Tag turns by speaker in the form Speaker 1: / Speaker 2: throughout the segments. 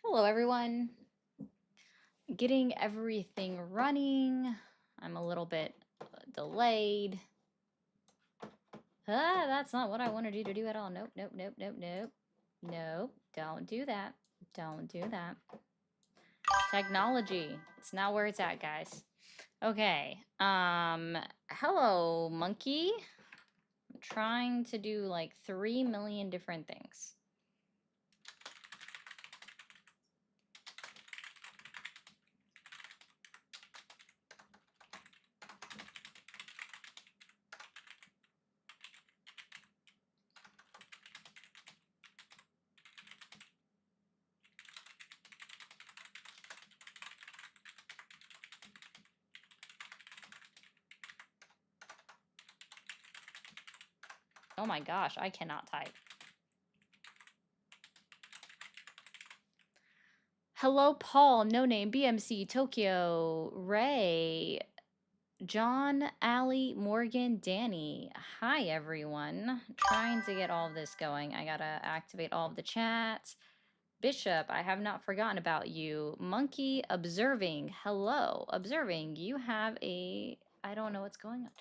Speaker 1: Hello, everyone. Getting everything running. I'm a little bit delayed. That's not what I wanted you to do at all. Nope, nope, nope, nope, nope. Nope, don't do that. Don't do that. Technology. It's not where it's at, guys. Okay. Hello, monkey. I'm trying to do like 3 million different things. Oh my gosh, I cannot type. Hello, Paul, No Name, BMC, Tokyo, Ray, John, Allie, Morgan, Danny. Hi, everyone. Trying to get all of this going. I gotta activate all of the chats. Bishop, I have not forgotten about you. Monkey, observing. Hello, observing. You have a. I don't know what's going on.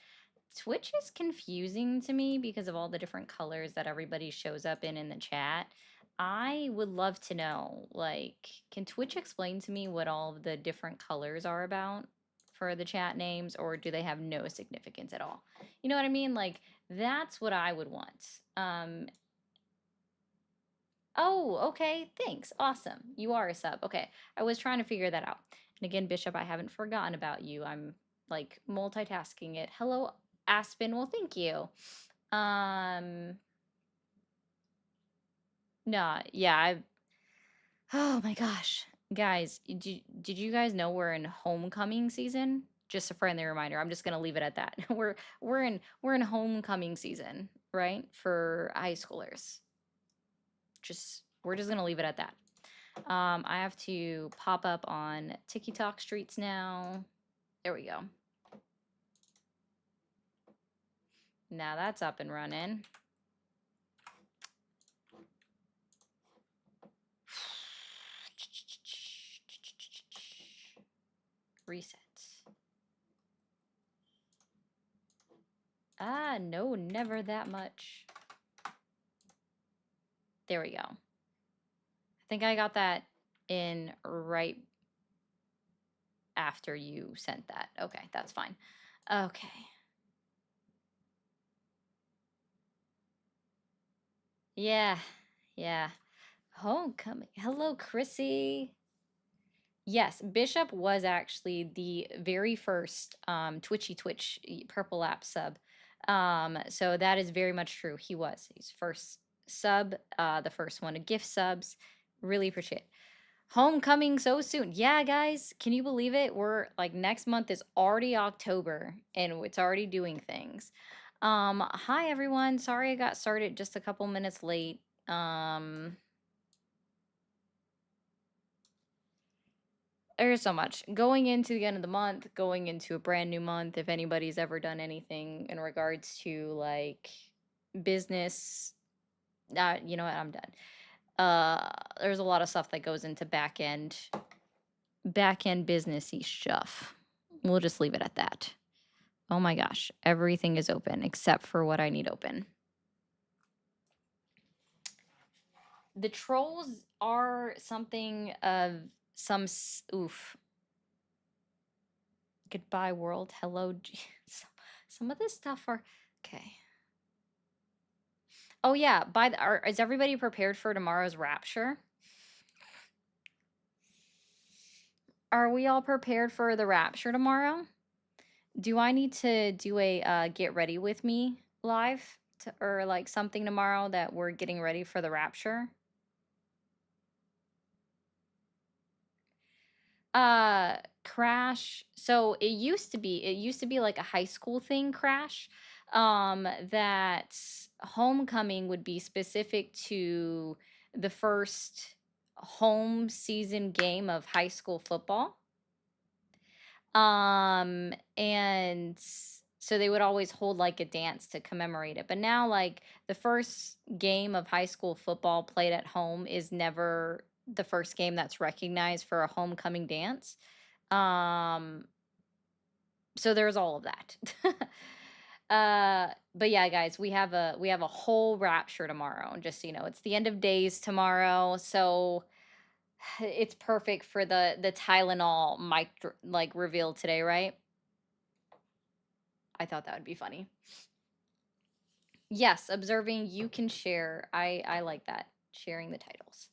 Speaker 1: Twitch is confusing to me because of all the different colors that everybody shows up in the chat. I would love to know, like, can Twitch explain to me what all of the different colors are about for the chat names, or do they have no significance at all? You know what I mean? Like, that's what I would want. Oh, okay, thanks. Awesome. You are a sub. Okay, I was trying to figure that out. And again, Bishop, I haven't forgotten about you. I'm like multitasking it. Hello, Aspen. Well, thank you. No, yeah, oh my gosh. Guys, did you guys know we're in homecoming season? Just a friendly reminder. I'm just gonna leave it at that. We're in homecoming season, right? For high schoolers. We're just gonna leave it at that. I have to pop up on TikTok streets now. There we go. Now that's up and running. Reset. Ah, no, never that much. There we go. I think I got that in right after you sent that. Okay, that's fine. Okay. Yeah, yeah. Homecoming. Hello, Chrissy. Yes, Bishop was actually the very first Twitchy Twitch Purple App sub. So that is very much true. He was. He's first sub, the first one to gift subs. Really appreciate it. Homecoming so soon. Yeah, guys, can you believe it? We're like next month is already October and it's already doing things. Hi everyone. Sorry I got started just a couple minutes late. There's so much going into the end of the month, going into a brand new month. If anybody's ever done anything in regards to like business, you know what? I'm done. There's a lot of stuff that goes into back end businessy stuff. We'll just leave it at that. Oh my gosh, everything is open except for what I need open. The trolls are something of some oof. Goodbye world. Hello. Some of this stuff are okay. Oh yeah, is everybody prepared for tomorrow's rapture? Are we all prepared for the rapture tomorrow? Do I need to do a get ready with me live or like something tomorrow that we're getting ready for the rapture? Crash. So it used to be like a high school thing, Crash. That homecoming would be specific to the first home season game of high school football. And so they would always hold like a dance to commemorate it. But now like the first game of high school football played at home is never the first game that's recognized for a homecoming dance. Um, so there's all of that. But yeah, guys, we have a whole rapture tomorrow. Just so you know, it's the end of days tomorrow, so it's perfect for the Tylenol like reveal today, right? I thought that would be funny. Yes, observing you can share. I like that. Sharing the titles.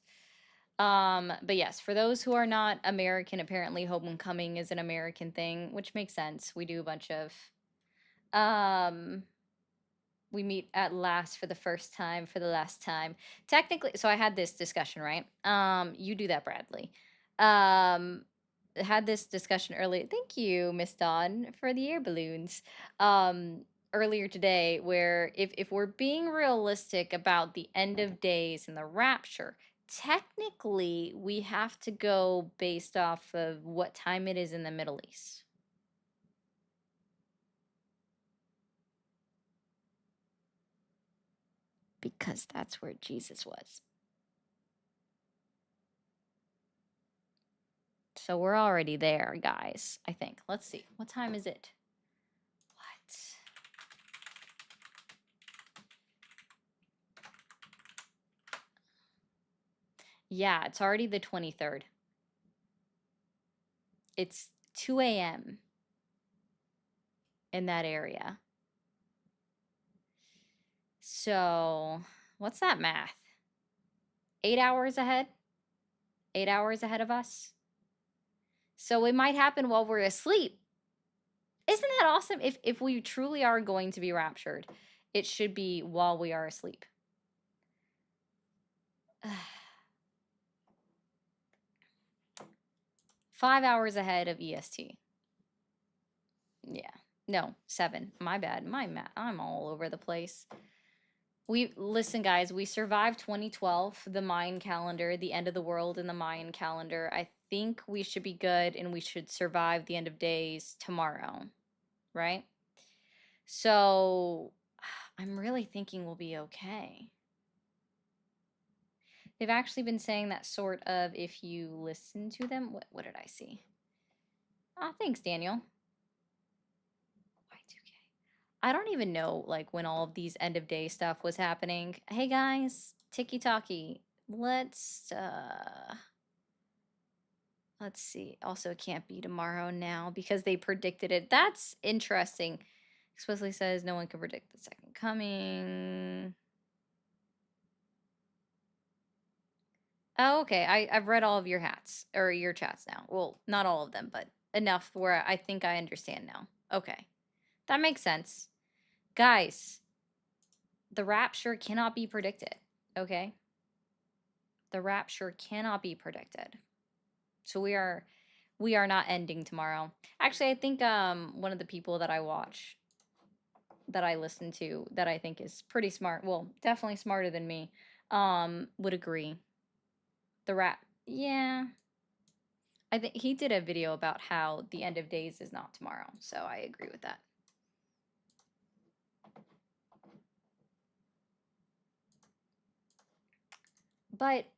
Speaker 1: But yes, for those who are not American, apparently homecoming is an American thing, which makes sense. We do a bunch of um we meet at last for the first time for the last time. Technically, so I had this discussion, right? You do that, Bradley. Um had this discussion earlier. Thank you, Miss Dawn, for the air balloons. Um earlier today, where if we're being realistic about the end of days and the rapture, technically we have to go based off of what time it is in the Middle East. Because that's where Jesus was. So we're already there, guys, I think. Let's see. What time is it? What? Yeah, it's already the 23rd. It's 2 a.m. in that area. So, what's that math? 8 hours ahead? 8 hours ahead of us? So it might happen while we're asleep. Isn't that awesome? If we truly are going to be raptured, it should be while we are asleep. 5 hours ahead of EST. Yeah. No, 7. My bad. My math. I'm all over the place. We listen, guys. We survived 2012, the Mayan calendar, the end of the world in the Mayan calendar. I think we should be good, and we should survive the end of days tomorrow, right? So, I'm really thinking we'll be okay. They've actually been saying that sort of if you listen to them. What did I see? Ah, thanks, Daniel. Y2K. I don't even know like when all of these end of day stuff was happening. Hey guys, Tiki Talkie. Let's see. Also, it can't be tomorrow now because they predicted it. That's interesting. Explicitly says no one can predict the second coming. Oh, okay. I've read all of your hats or your chats now. Well, not all of them, but enough where I think I understand now. Okay. That makes sense. Guys, the rapture cannot be predicted. Okay? The rapture cannot be predicted. So we are not ending tomorrow. Actually, I think one of the people that I watch, that I listen to, that I think is pretty smart, well, definitely smarter than me, would agree. The rap Yeah. I think he did a video about how the end of days is not tomorrow. So I agree with that.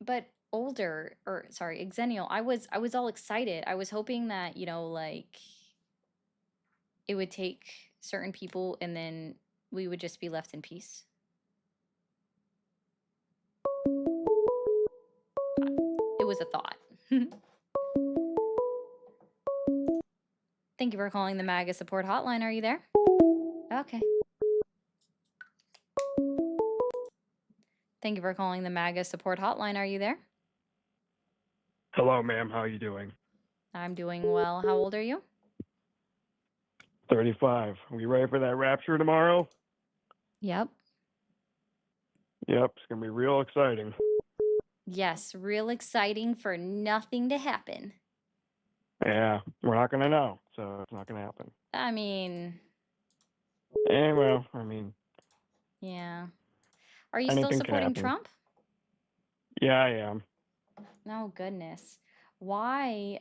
Speaker 1: But older, or sorry, Xennial, I was all excited. I was hoping that, like it would take certain people and then we would just be left in peace. It was a thought. Thank you for calling the MAGA support hotline. Are you there? Okay. Thank you for calling the MAGA support hotline. Are you there?
Speaker 2: Hello, ma'am. How are you doing?
Speaker 1: I'm doing well. How old are you?
Speaker 2: 35. Are we ready for that rapture tomorrow?
Speaker 1: Yep.
Speaker 2: Yep, it's going to be real exciting.
Speaker 1: Yes, real exciting for nothing to happen.
Speaker 2: Yeah, we're not going to know, so it's not going to happen.
Speaker 1: I mean,
Speaker 2: Well,
Speaker 1: yeah. Are you still
Speaker 2: anything can
Speaker 1: supporting
Speaker 2: happen.
Speaker 1: Trump?
Speaker 2: Yeah, I am.
Speaker 1: Oh, goodness. Why?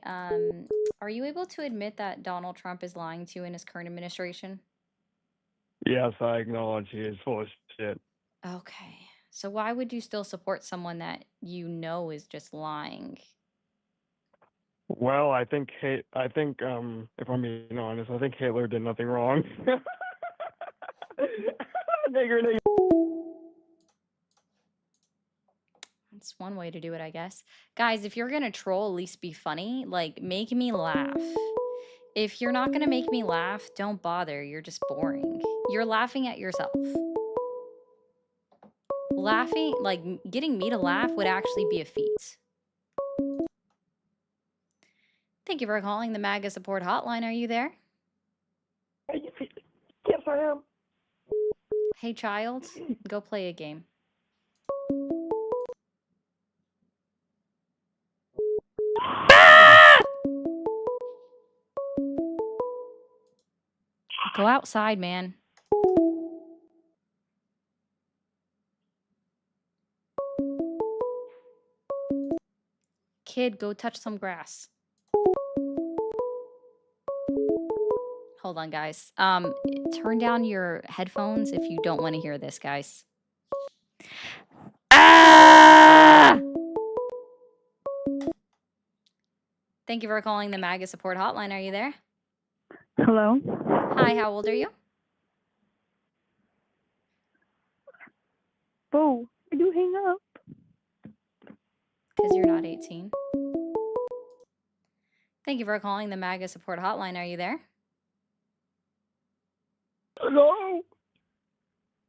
Speaker 1: Are you able to admit that Donald Trump is lying to you in his current administration?
Speaker 2: Yes, I acknowledge he is full of shit.
Speaker 1: Okay. So why would you still support someone that you know is just lying?
Speaker 2: Well, I think if I'm being honest, I think Hitler did nothing wrong. Nigger, nigger.
Speaker 1: That's one way to do it, I guess. Guys, if you're gonna troll, at least be funny. Like, make me laugh. If you're not gonna make me laugh, don't bother. You're just boring. You're laughing at yourself. Laughing, like, getting me to laugh would actually be a feat. Thank you for calling the MAGA support hotline. Are you there?
Speaker 2: Yes, I am.
Speaker 1: Hey, child, go play a game. Go outside, man. Kid, go touch some grass. Hold on, guys. Turn down your headphones if you don't want to hear this, guys. Ah! Thank you for calling the MAGA support hotline. Are you there?
Speaker 3: Hello?
Speaker 1: Hi, how old are you?
Speaker 3: Boo, why'd you hang up?
Speaker 1: Because you're not 18. Thank you for calling the MAGA support hotline. Are you there?
Speaker 2: Hello?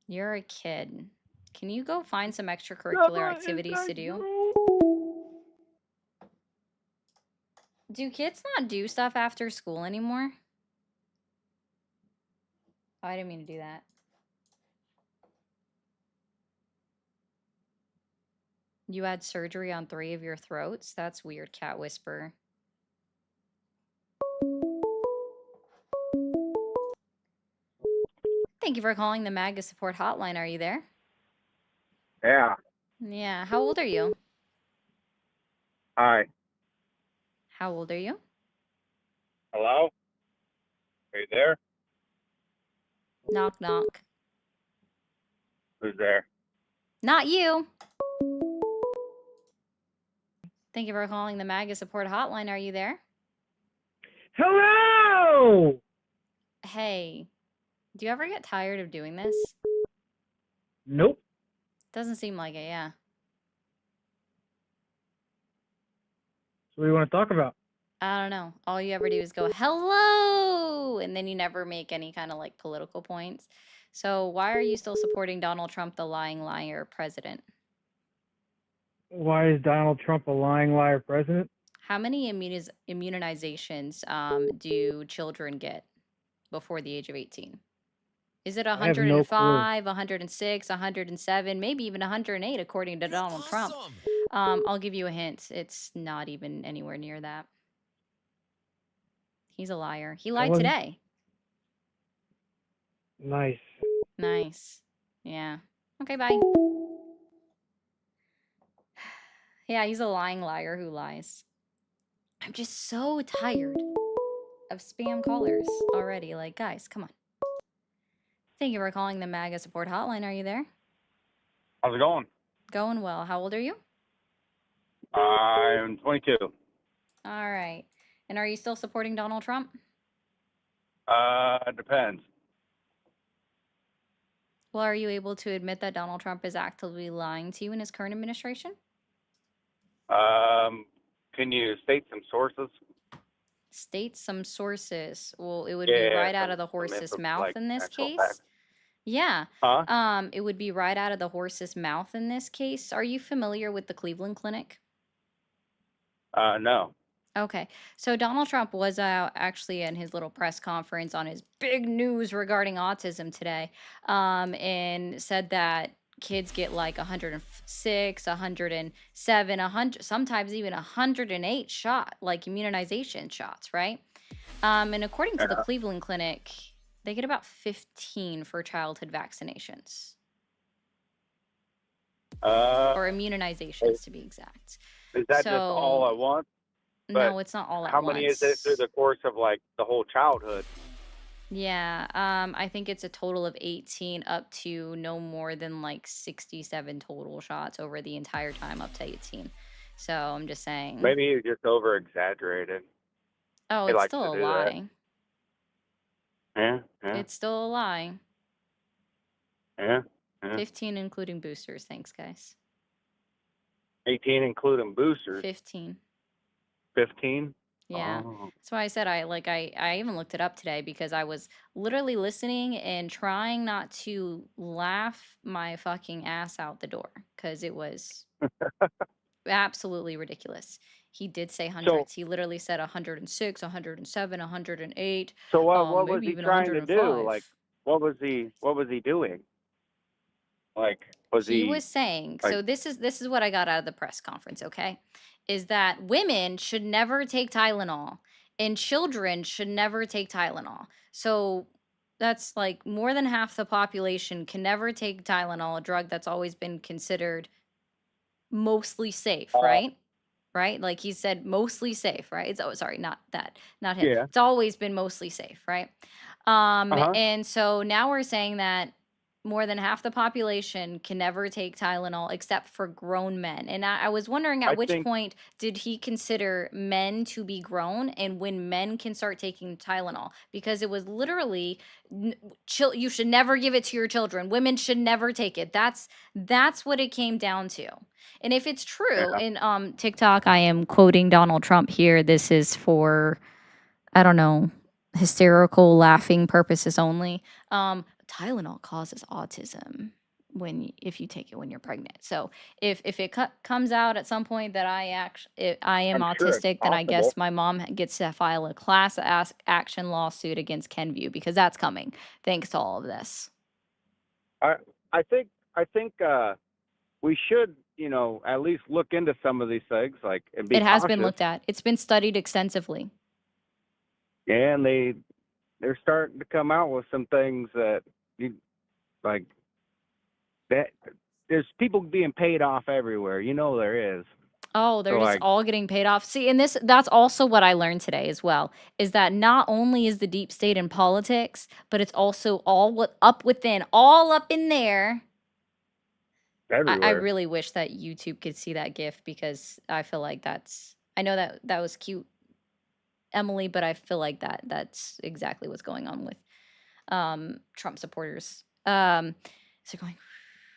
Speaker 1: You're a kid. Can you go find some extracurricular
Speaker 2: Grandma,
Speaker 1: activities to do?
Speaker 2: you?
Speaker 1: Do kids not do stuff after school anymore? Oh, I didn't mean to do that. You had surgery on 3 of your throats? That's weird, cat whisperer. Thank you for calling the MAGA support hotline. Are you there?
Speaker 4: Yeah.
Speaker 1: Yeah. How old are you?
Speaker 4: Hi.
Speaker 1: How old are you?
Speaker 4: Hello? Are you there?
Speaker 1: Knock, knock.
Speaker 4: Who's there?
Speaker 1: Not you. Thank you for calling the MAGA support hotline. Are you there?
Speaker 2: Hello!
Speaker 1: Hey, do you ever get tired of doing this?
Speaker 2: Nope.
Speaker 1: Doesn't seem like it, yeah.
Speaker 2: So what do you want to talk about?
Speaker 1: I don't know. All you ever do is go, hello! And then you never make any kind of like political points. So why are you still supporting Donald Trump, the lying liar president?
Speaker 2: Why is Donald Trump a lying liar president?
Speaker 1: How many immunizations do children get before the age of 18? Is it
Speaker 2: I have no clue.
Speaker 1: 105, 106, 107, maybe even 108 according to Donald Trump? I'll give you a hint. It's not even anywhere near that. He's a liar. He lied today.
Speaker 2: Nice.
Speaker 1: Nice. Yeah. Okay, bye. Yeah, he's a lying liar who lies. I'm just so tired of spam callers already. Like, guys, come on. Thank you for calling the MAGA support hotline. Are you there?
Speaker 4: How's it going?
Speaker 1: Going well. How old are you?
Speaker 4: I'm 22.
Speaker 1: All right. And are you still supporting Donald Trump?
Speaker 4: Depends.
Speaker 1: Well, are you able to admit that Donald Trump is actively lying to you in his current administration?
Speaker 4: Can you state some sources?
Speaker 1: State some sources. Well, it would be right out of the horse's mouth
Speaker 4: like
Speaker 1: in this
Speaker 4: actual
Speaker 1: case.
Speaker 4: facts.
Speaker 1: Yeah.
Speaker 4: Huh?
Speaker 1: It would be right out of the horse's mouth in this case. Are you familiar with the Cleveland Clinic?
Speaker 4: No.
Speaker 1: Okay. So Donald Trump was actually in his little press conference on his big news regarding autism today, and said that kids get like 106, 107, 100, sometimes even 108 shot, like immunization shots, right? And according to the Cleveland Clinic, they get about 15 for childhood vaccinations. Or immunizations, to be exact.
Speaker 4: Is that just all at once?
Speaker 1: No, it's not all at once.
Speaker 4: How many is it through the course of like the whole childhood?
Speaker 1: Yeah, I think it's a total of 18 up to no more than like 67 total shots over the entire time up to 18. So I'm just saying.
Speaker 4: Maybe he's just over exaggerated.
Speaker 1: Oh,
Speaker 4: He
Speaker 1: it's
Speaker 4: likes
Speaker 1: still
Speaker 4: to
Speaker 1: a
Speaker 4: do that.
Speaker 1: lie.
Speaker 4: Yeah, yeah,
Speaker 1: It's still a lie.
Speaker 4: yeah, yeah.
Speaker 1: 15 including boosters. Thanks, guys.
Speaker 4: 18 including boosters.
Speaker 1: 15.
Speaker 4: 15.
Speaker 1: Yeah.
Speaker 4: Oh,
Speaker 1: That's why I said I even looked it up today because I was literally listening and trying not to laugh my fucking ass out the door because it was absolutely ridiculous. He did say
Speaker 4: so
Speaker 1: hundreds. He literally said 106, 107, 108,
Speaker 4: so what was
Speaker 1: maybe
Speaker 4: he
Speaker 1: even
Speaker 4: trying to do?
Speaker 1: 105.
Speaker 4: Like, what was he doing? Like, was
Speaker 1: He
Speaker 4: he
Speaker 1: was saying,
Speaker 4: like
Speaker 1: so this is what I got out of the press conference, okay? Is that women should never take Tylenol and children should never take Tylenol. So that's like more than half the population can never take Tylenol, a drug that's always been considered mostly safe,
Speaker 4: uh
Speaker 1: right? Right? Like he said, mostly safe, right? It's, oh, sorry, not that, not him.
Speaker 4: yeah.
Speaker 1: It's always been mostly safe, right?
Speaker 4: Uh-huh.
Speaker 1: And so now we're saying that more than half the population can never take Tylenol except for grown men. And I was wondering at
Speaker 4: I
Speaker 1: which
Speaker 4: think
Speaker 1: point did he consider men to be grown and when men can start taking Tylenol? Because it was literally, you should never give it to your children. Women should never take it. That's what it came down to. And if it's true,
Speaker 4: yeah.
Speaker 1: in TikTok, I am quoting Donald Trump here. This is for, I don't know, hysterical laughing purposes only. Tylenol causes autism if you take it when you're pregnant. So if it comes out at some point that I am
Speaker 4: I'm sure it's
Speaker 1: autistic, then I
Speaker 4: possible.
Speaker 1: guess my mom gets to file a class action lawsuit against Kenview because that's coming thanks to all of this.
Speaker 4: I I think I think we should, at least look into some of these things, like, and be
Speaker 1: It has been
Speaker 4: cautious.
Speaker 1: looked at. It's been studied extensively.
Speaker 4: And they're starting to come out with some things that you like that there's people being paid off everywhere. There is.
Speaker 1: Oh,
Speaker 4: So
Speaker 1: they're just
Speaker 4: like
Speaker 1: all getting paid off. See, and that's also what I learned today as well, is that not only is the deep state in politics, but it's also all up in there. I
Speaker 4: everywhere.
Speaker 1: really wish that YouTube could see that GIF because I feel like I know that was cute, Emily, but I feel like that's exactly what's going on with Trump supporters. So going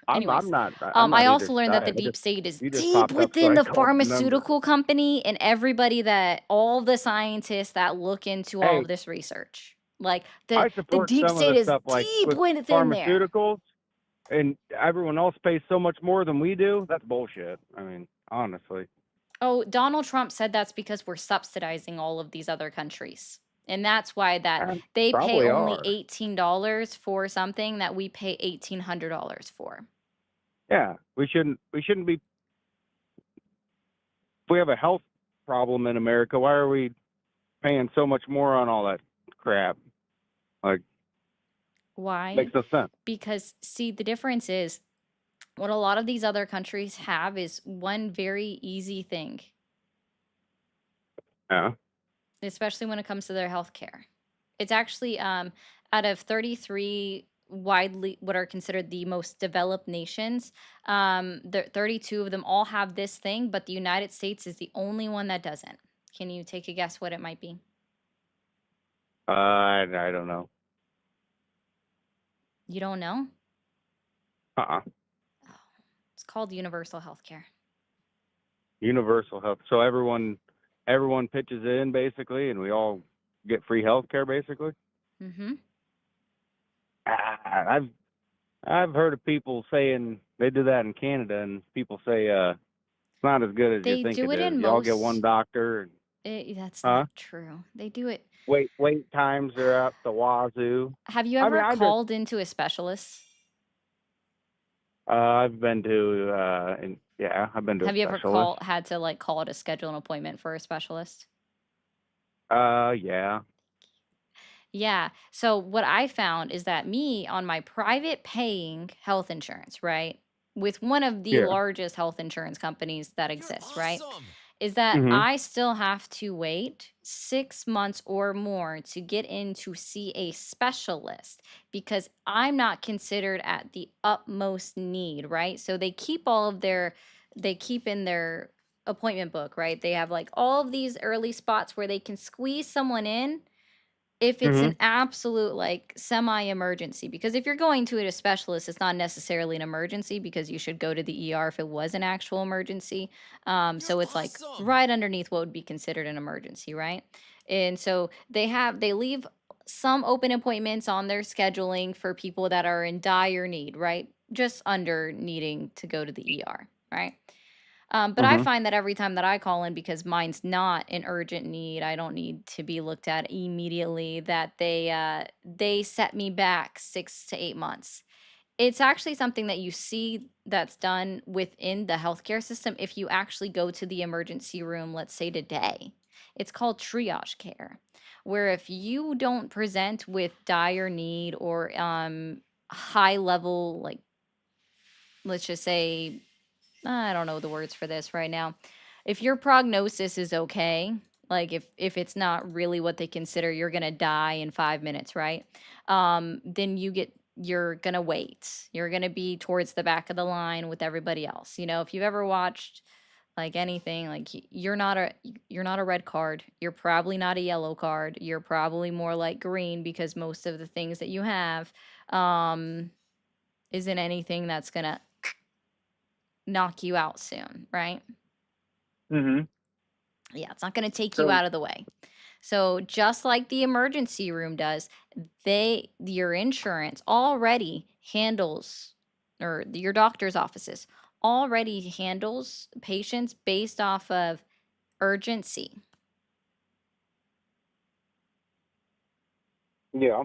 Speaker 4: I'm
Speaker 1: anyways,
Speaker 4: not I'm
Speaker 1: I
Speaker 4: not either
Speaker 1: also learned that the
Speaker 4: side.
Speaker 1: deep state is
Speaker 4: You just
Speaker 1: deep
Speaker 4: popped up, so
Speaker 1: within
Speaker 4: I
Speaker 1: the
Speaker 4: called the number.
Speaker 1: pharmaceutical company and everybody that all the scientists that look into all
Speaker 4: Hey,
Speaker 1: of this research. Like
Speaker 4: I
Speaker 1: the
Speaker 4: support
Speaker 1: deep
Speaker 4: some of
Speaker 1: state
Speaker 4: the
Speaker 1: is
Speaker 4: stuff like
Speaker 1: deep
Speaker 4: with
Speaker 1: within there.
Speaker 4: pharmaceuticals, and everyone else pays so much more than we do. That's bullshit. I mean, honestly.
Speaker 1: Oh, Donald Trump said that's because we're subsidizing all of these other countries. And that's why that
Speaker 4: And
Speaker 1: they pay
Speaker 4: probably
Speaker 1: only
Speaker 4: are.
Speaker 1: $18 for something that we pay $1,800 for.
Speaker 4: Yeah, we shouldn't be. If we have a health problem in America, why are we paying so much more on all that crap? Like,
Speaker 1: Why?
Speaker 4: makes no sense.
Speaker 1: Because see, the difference is what a lot of these other countries have is one very easy thing,
Speaker 4: Yeah.
Speaker 1: especially when it comes to their healthcare. It's actually out of 33 widely what are considered the most developed nations, 32 of them all have this thing, but the United States is the only one that doesn't. Can you take a guess what it might be?
Speaker 4: I don't know.
Speaker 1: You don't know?
Speaker 4: Uh-uh.
Speaker 1: Oh, it's called universal healthcare.
Speaker 4: Universal health. So everyone pitches in basically, and we all get free health care basically.
Speaker 1: Mm-hmm.
Speaker 4: Ah, I've heard of people saying they do that in Canada, and people say it's not as good as you
Speaker 1: They
Speaker 4: think
Speaker 1: do
Speaker 4: it
Speaker 1: it
Speaker 4: is.
Speaker 1: in
Speaker 4: You all get one
Speaker 1: most.
Speaker 4: doctor, and
Speaker 1: That's
Speaker 4: huh?
Speaker 1: not true. They do it.
Speaker 4: Wait times are up the wazoo.
Speaker 1: Have you
Speaker 4: I mean,
Speaker 1: ever called into a specialist?
Speaker 4: I've been to and yeah, I've been to a
Speaker 1: Have you ever
Speaker 4: specialist.
Speaker 1: had to like call to schedule an appointment for a specialist?
Speaker 4: Yeah.
Speaker 1: Yeah. So what I found is that me on my private paying health insurance, right? With one of the
Speaker 4: Yeah.
Speaker 1: largest health insurance companies that
Speaker 5: You're
Speaker 1: exists, right?
Speaker 5: awesome.
Speaker 1: is that
Speaker 4: Mhm.
Speaker 1: I still have to wait 6 months or more to get in to see a specialist because I'm not considered at the utmost need, right? So they keep in their appointment book, right? They have like all of these early spots where they can squeeze someone in if it's an
Speaker 4: Mhm.
Speaker 1: absolute, like, semi-emergency, because if you're going to a specialist, it's not necessarily an emergency because you should go to the ER if it was an actual emergency.
Speaker 5: You're
Speaker 1: So it's, like,
Speaker 5: awesome.
Speaker 1: right underneath what would be considered an emergency, right? And so they leave some open appointments on their scheduling for people that are in dire need, right? Just under needing to go to the ER, right? But I
Speaker 4: Mhm.
Speaker 1: find that every time that I call in, because mine's not an urgent need, I don't need to be looked at immediately, that they set me back 6 to 8 months. It's actually something that you see that's done within the healthcare system if you actually go to the emergency room, let's say today. It's called triage care, where if you don't present with dire need or high level, like, let's just say, I don't know the words for this right now. If your prognosis is okay, like if it's not really what they consider you're gonna die in 5 minutes, right? Then you're gonna wait. You're gonna be towards the back of the line with everybody else. If you've ever watched like anything, like you're not a red card. You're probably not a yellow card. You're probably more like green because most of the things that you have um isn't anything that's gonna knock you out soon, right?
Speaker 4: Mhm.
Speaker 1: Yeah, it's not going to take you
Speaker 4: So
Speaker 1: out of the way. So just like the emergency room does, your insurance already handles, or your doctor's offices already handles patients based off of urgency.
Speaker 4: yeah.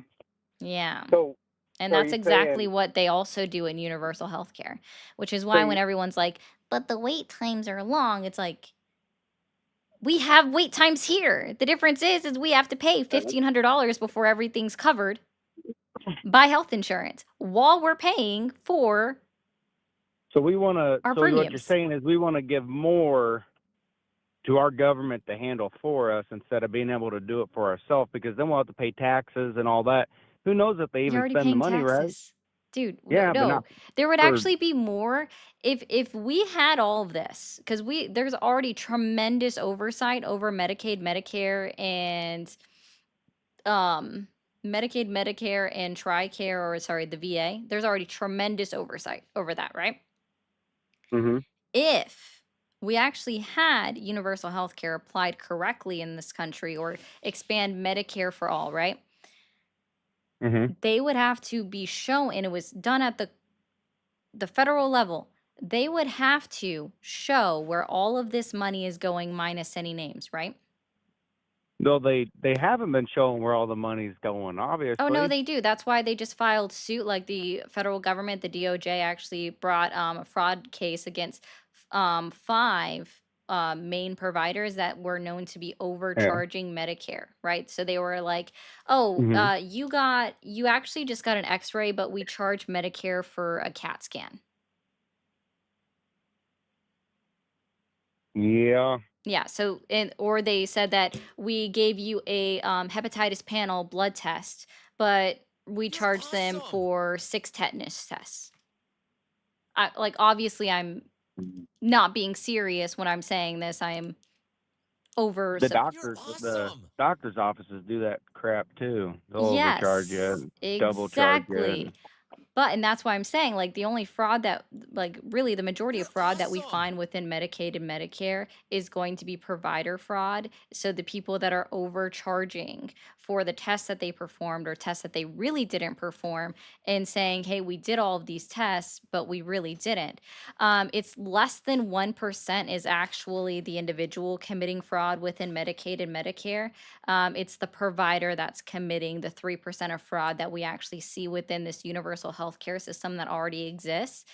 Speaker 1: Yeah.
Speaker 4: So
Speaker 1: And
Speaker 4: so are
Speaker 1: that's
Speaker 4: you
Speaker 1: exactly
Speaker 4: saying
Speaker 1: what they also do in universal healthcare, which is
Speaker 4: so
Speaker 1: why when
Speaker 4: you
Speaker 1: everyone's like, but the wait times are long, it's like, we have wait times here. The difference is we have to pay $1,500 before everything's covered by health insurance while we're paying for
Speaker 4: so we want to
Speaker 1: our
Speaker 4: so what you're
Speaker 1: premiums.
Speaker 4: saying is we want to give more to our government to handle for us instead of being able to do it for ourselves because then we'll have to pay taxes and all that. Who knows if they
Speaker 1: You're
Speaker 4: even
Speaker 1: already
Speaker 4: spend the
Speaker 1: paying
Speaker 4: money right?
Speaker 1: taxes. Dude, no,
Speaker 4: Yeah, but
Speaker 1: no.
Speaker 4: not
Speaker 1: There would
Speaker 4: for
Speaker 1: actually be more if we had all of this, because there's already tremendous oversight over Medicaid, Medicare, and um Medicaid, Medicare, and TRICARE, or sorry, the VA. There's already tremendous oversight over that, right?
Speaker 4: Mhm.
Speaker 1: If we actually had universal health care applied correctly in this country, or expand Medicare for all, right?
Speaker 4: Mhm.
Speaker 1: They would have to be shown, and it was done at the federal level. They would have to show where all of this money is going minus any names, right?
Speaker 4: No, they haven't been showing where all the money's going,
Speaker 1: Oh, no,
Speaker 4: obviously.
Speaker 1: they do. That's why they just filed suit. Like the federal government, the DOJ actually brought a fraud case against five main providers that were known to be
Speaker 4: Yeah.
Speaker 1: overcharging Medicare, right? So they were like, "Oh,
Speaker 4: Mhm.
Speaker 1: you actually just got an X-ray, but we charge Medicare for a CAT scan."
Speaker 4: Yeah.
Speaker 1: Yeah. So, or they said that we gave you a hepatitis panel blood test, but we
Speaker 5: You're
Speaker 1: charge them
Speaker 5: awesome.
Speaker 1: for 6 tetanus tests. Like, obviously, I'm
Speaker 4: Mhm.
Speaker 1: not being serious when I'm saying this. I am over.
Speaker 5: You're
Speaker 4: The
Speaker 5: awesome.
Speaker 4: doctor's offices do that crap too. They'll overcharge you
Speaker 1: Yes,
Speaker 4: and double charge you
Speaker 1: exactly.
Speaker 4: and
Speaker 1: And that's why I'm saying, like, the only fraud that, like, really the majority of
Speaker 5: You're
Speaker 1: fraud that we
Speaker 5: awesome.
Speaker 1: find within Medicaid and Medicare is going to be provider fraud. So the people that are overcharging for the tests that they performed, or tests that they really didn't perform, and saying, hey, we did all of these tests, but we really didn't. It's less than 1% is actually the individual committing fraud within Medicaid and Medicare. It's the provider that's committing the 3% of fraud that we actually see within this universal healthcare system that already exists,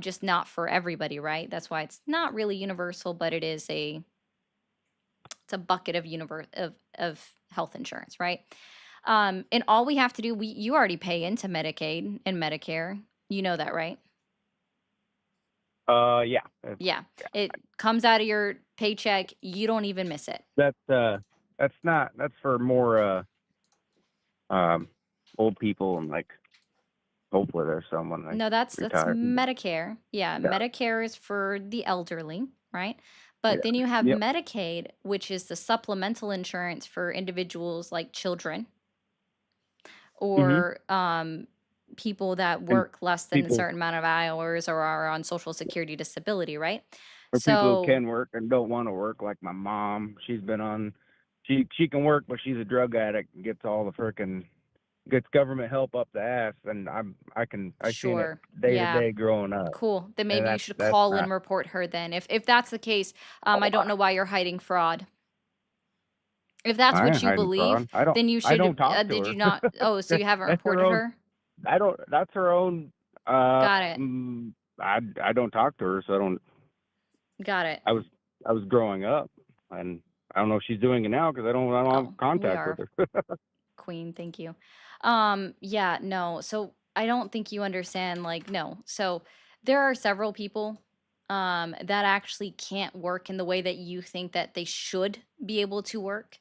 Speaker 1: just not for everybody, right? That's why it's not really universal, but it's a bucket of of health insurance, right? And all we have to do, you already pay into Medicaid and Medicare. You know that, right?
Speaker 4: Yeah.
Speaker 1: Yeah.
Speaker 4: Yeah.
Speaker 1: It comes out of your paycheck. You don't even miss it.
Speaker 4: That's not. That's for more um old people and like hopefully there's someone like
Speaker 1: No, that's
Speaker 4: retired.
Speaker 1: Medicare. Yeah,
Speaker 4: Yeah.
Speaker 1: Medicare is for the elderly, right? But
Speaker 4: Yeah.
Speaker 1: then you have
Speaker 4: Yep.
Speaker 1: Medicaid, which is the supplemental insurance for individuals like children
Speaker 4: Mhm.
Speaker 1: or people that
Speaker 4: And
Speaker 1: work less than a
Speaker 4: people
Speaker 1: certain amount of hours or are on Social Security disability, right?
Speaker 4: or people who
Speaker 1: So
Speaker 4: can work and don't want to work, like my mom. She's been on. She can work, but she's a drug addict and gets all the frickin' gets government help up the ass, and I seen it
Speaker 1: sure,
Speaker 4: day to
Speaker 1: yeah,
Speaker 4: day growing up,
Speaker 1: cool. Then
Speaker 4: and
Speaker 1: maybe you should
Speaker 4: that's
Speaker 1: call
Speaker 4: not.
Speaker 1: and report her then. If that's the case, I don't know why you're hiding fraud. If that's
Speaker 4: I
Speaker 1: what
Speaker 4: ain't
Speaker 1: you
Speaker 4: hiding
Speaker 1: believe,
Speaker 4: fraud. I don't.
Speaker 1: then you
Speaker 4: I don't
Speaker 1: should.
Speaker 4: talk to
Speaker 1: Did you
Speaker 4: her.
Speaker 1: not? Oh, so you haven't
Speaker 4: That's her
Speaker 1: reported
Speaker 4: own.
Speaker 1: her?
Speaker 4: I don't. That's her own.
Speaker 1: Got it.
Speaker 4: I don't talk to her, so I don't.
Speaker 1: Got it.
Speaker 4: I was growing up, and I don't know if she's doing it now because I don't have
Speaker 1: Oh, we
Speaker 4: contact with
Speaker 1: are
Speaker 4: her.
Speaker 1: queen. Thank you. Yeah, no. So I don't think you understand. Like, no. So there are several people that actually can't work in the way that you think that they should be able to work.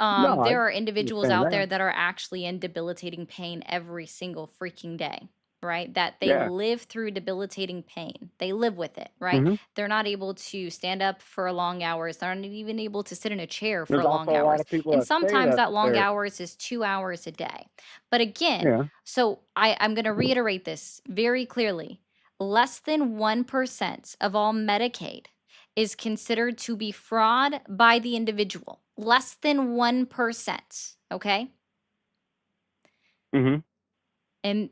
Speaker 4: No, I
Speaker 1: There are individuals
Speaker 4: understand
Speaker 1: out
Speaker 4: that.
Speaker 1: there that are actually in debilitating pain every single freaking day, right? That they
Speaker 4: Yeah.
Speaker 1: live through debilitating pain. They live with it, right?
Speaker 4: Hmm.
Speaker 1: They're not able to stand up for long hours. They're not even able to sit in a chair for
Speaker 4: There's also
Speaker 1: long
Speaker 4: a lot
Speaker 1: hours.
Speaker 4: of people
Speaker 1: And
Speaker 4: that say
Speaker 1: sometimes
Speaker 4: that
Speaker 1: that long
Speaker 4: they're.
Speaker 1: hours is 2 hours a day. But again,
Speaker 4: Yeah.
Speaker 1: so I'm going to reiterate this very clearly. Less than 1% of all Medicaid is considered to be fraud by the individual. Less than 1%. Okay.
Speaker 4: Hmm.
Speaker 1: And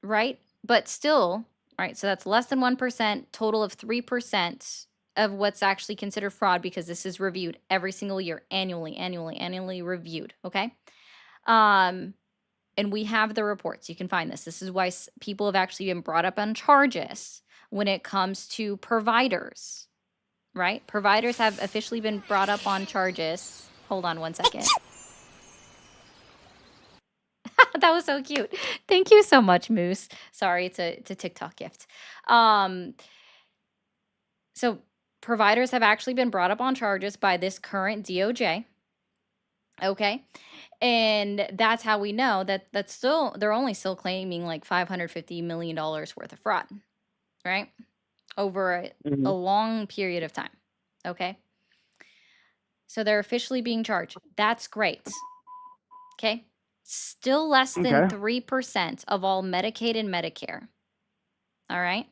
Speaker 1: right. But still, right. So that's less than 1%, total of 3% of what's actually considered fraud because this is reviewed every single year, annually reviewed. Okay. Um, and we have the reports. You can find this. This is why people have actually been brought up on charges when it comes to providers, right? Providers have officially been brought up on charges. Hold on one second. That was so cute. Thank you so much, Moose. Sorry, it's a TikTok gift. Um, so providers have actually been brought up on charges by this current DOJ. Okay. And that's how we know that that's still they're only still claiming like $550 million worth of fraud, right? Over a
Speaker 4: Hmm.
Speaker 1: long period of time. Okay. So they're officially being charged. That's great. Okay. Still less than
Speaker 4: Okay.
Speaker 1: 3% of all Medicaid and Medicare. All right.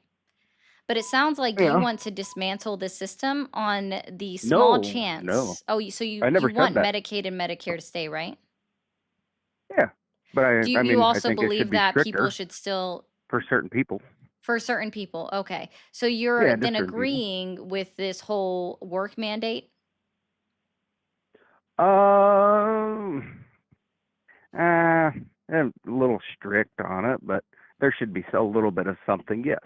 Speaker 1: But it sounds like you
Speaker 4: Yeah.
Speaker 1: want to dismantle the system on the small
Speaker 4: No. No.
Speaker 1: chance. Oh, so
Speaker 4: I
Speaker 1: you
Speaker 4: never said
Speaker 1: want
Speaker 4: that.
Speaker 1: Medicaid and Medicare to stay, right?
Speaker 4: Yeah. But
Speaker 1: Do
Speaker 4: I
Speaker 1: you
Speaker 4: mean, I
Speaker 1: also
Speaker 4: think it should
Speaker 1: believe
Speaker 4: be
Speaker 1: that people
Speaker 4: stricter
Speaker 1: should still
Speaker 4: for certain people.
Speaker 1: for certain people? Okay. So you're
Speaker 4: Yeah,
Speaker 1: then
Speaker 4: just certain people.
Speaker 1: agreeing with this whole work mandate?
Speaker 4: Um, I'm a little strict on it, but there should be a little bit of something. Yes.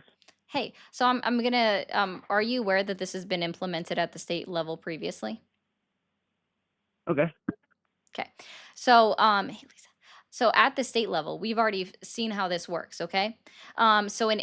Speaker 1: Hey, so I'm gonna are you aware that this has been implemented at the state level previously?
Speaker 4: Okay.
Speaker 1: Okay. So hey Lisa. So at the state level, we've already seen how this works, okay? So in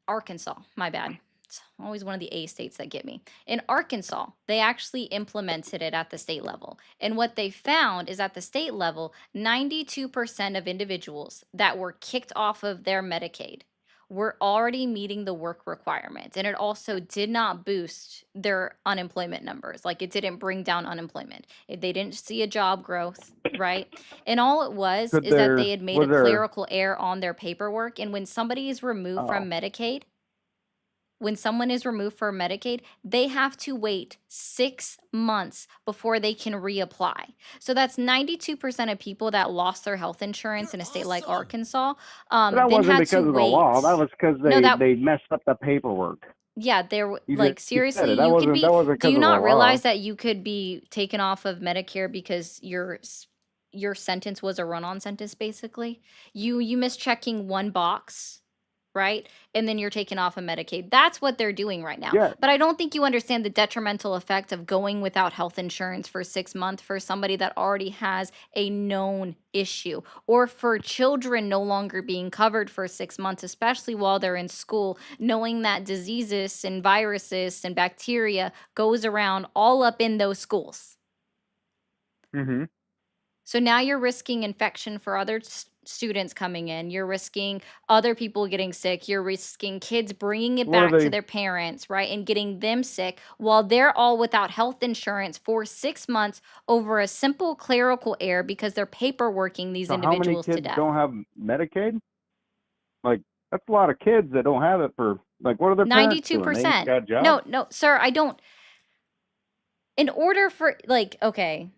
Speaker 1: Arkansas, my bad. It's always one of the A states that get me. In Arkansas, they actually implemented it at the state level. And what they found is at the state level, 92% of individuals that were kicked off of their Medicaid were already meeting the work requirements. And it also did not boost their unemployment numbers. Like it didn't bring down unemployment. They didn't see a job growth, right? And all it was
Speaker 4: Could
Speaker 1: is that they
Speaker 4: there
Speaker 1: had made a
Speaker 4: was there?
Speaker 1: clerical error on their paperwork. And when somebody is removed
Speaker 4: Oh,
Speaker 1: from Medicaid, when someone is removed for Medicaid, they have to wait 6 months before they can reapply. So that's 92% of people that lost their health insurance in a state like Arkansas,
Speaker 4: but that
Speaker 1: then
Speaker 4: wasn't
Speaker 1: had to
Speaker 4: because of the law. That
Speaker 1: wait.
Speaker 4: was because
Speaker 1: No, that
Speaker 4: they messed up the paperwork.
Speaker 1: yeah,
Speaker 4: You
Speaker 1: like
Speaker 4: just said
Speaker 1: seriously,
Speaker 4: it.
Speaker 1: you could
Speaker 4: That
Speaker 1: be.
Speaker 4: wasn't
Speaker 1: Do
Speaker 4: because
Speaker 1: you
Speaker 4: of the
Speaker 1: not
Speaker 4: law.
Speaker 1: realize that you could be taken off of Medicare because your sentence was a run-on sentence, basically? You miss checking one box, right? And then you're taken off of Medicaid. That's what they're doing right now.
Speaker 4: Yeah.
Speaker 1: But I don't think you understand the detrimental effect of going without health insurance for 6 months for somebody that already has a known issue, or for children no longer being covered for 6 months, especially while they're in school, knowing that diseases and viruses and bacteria goes around all up in those schools.
Speaker 4: Mm-hmm.
Speaker 1: So now you're risking infection for other students coming in. You're risking other people getting sick. You're risking kids bringing it
Speaker 4: What are
Speaker 1: back to
Speaker 4: they?
Speaker 1: their parents, right? And getting them sick while they're all without health insurance for 6 months over a simple clerical error because they're paperworking these
Speaker 4: So how many
Speaker 1: individuals to
Speaker 4: kids
Speaker 1: death.
Speaker 4: don't have Medicaid? Like, that's a lot of kids that don't have it for, like, what are their parents doing? They ain't
Speaker 1: 92%.
Speaker 4: got jobs?
Speaker 1: No, sir, I don't. In order for, like, okay.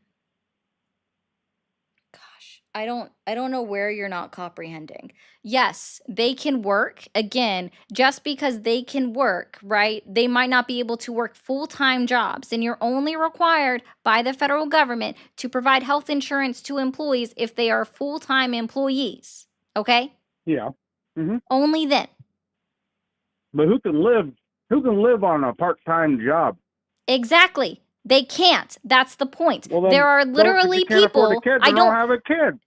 Speaker 1: Gosh, I don't know where you're not comprehending. Yes, they can work. Again, just because they can work, right? They might not be able to work full-time jobs, and you're only required by the federal government to provide health insurance to employees if they are full-time employees. Okay?
Speaker 4: Yeah. Mm-hmm.
Speaker 1: Only then.
Speaker 4: But who can live on a part-time job?
Speaker 1: Exactly. They can't. That's the point.
Speaker 4: Well, then,
Speaker 1: There are
Speaker 4: if
Speaker 1: literally
Speaker 4: you can't afford a
Speaker 1: people.
Speaker 4: kid,
Speaker 1: I
Speaker 4: then don't
Speaker 1: don't.
Speaker 4: have a kid.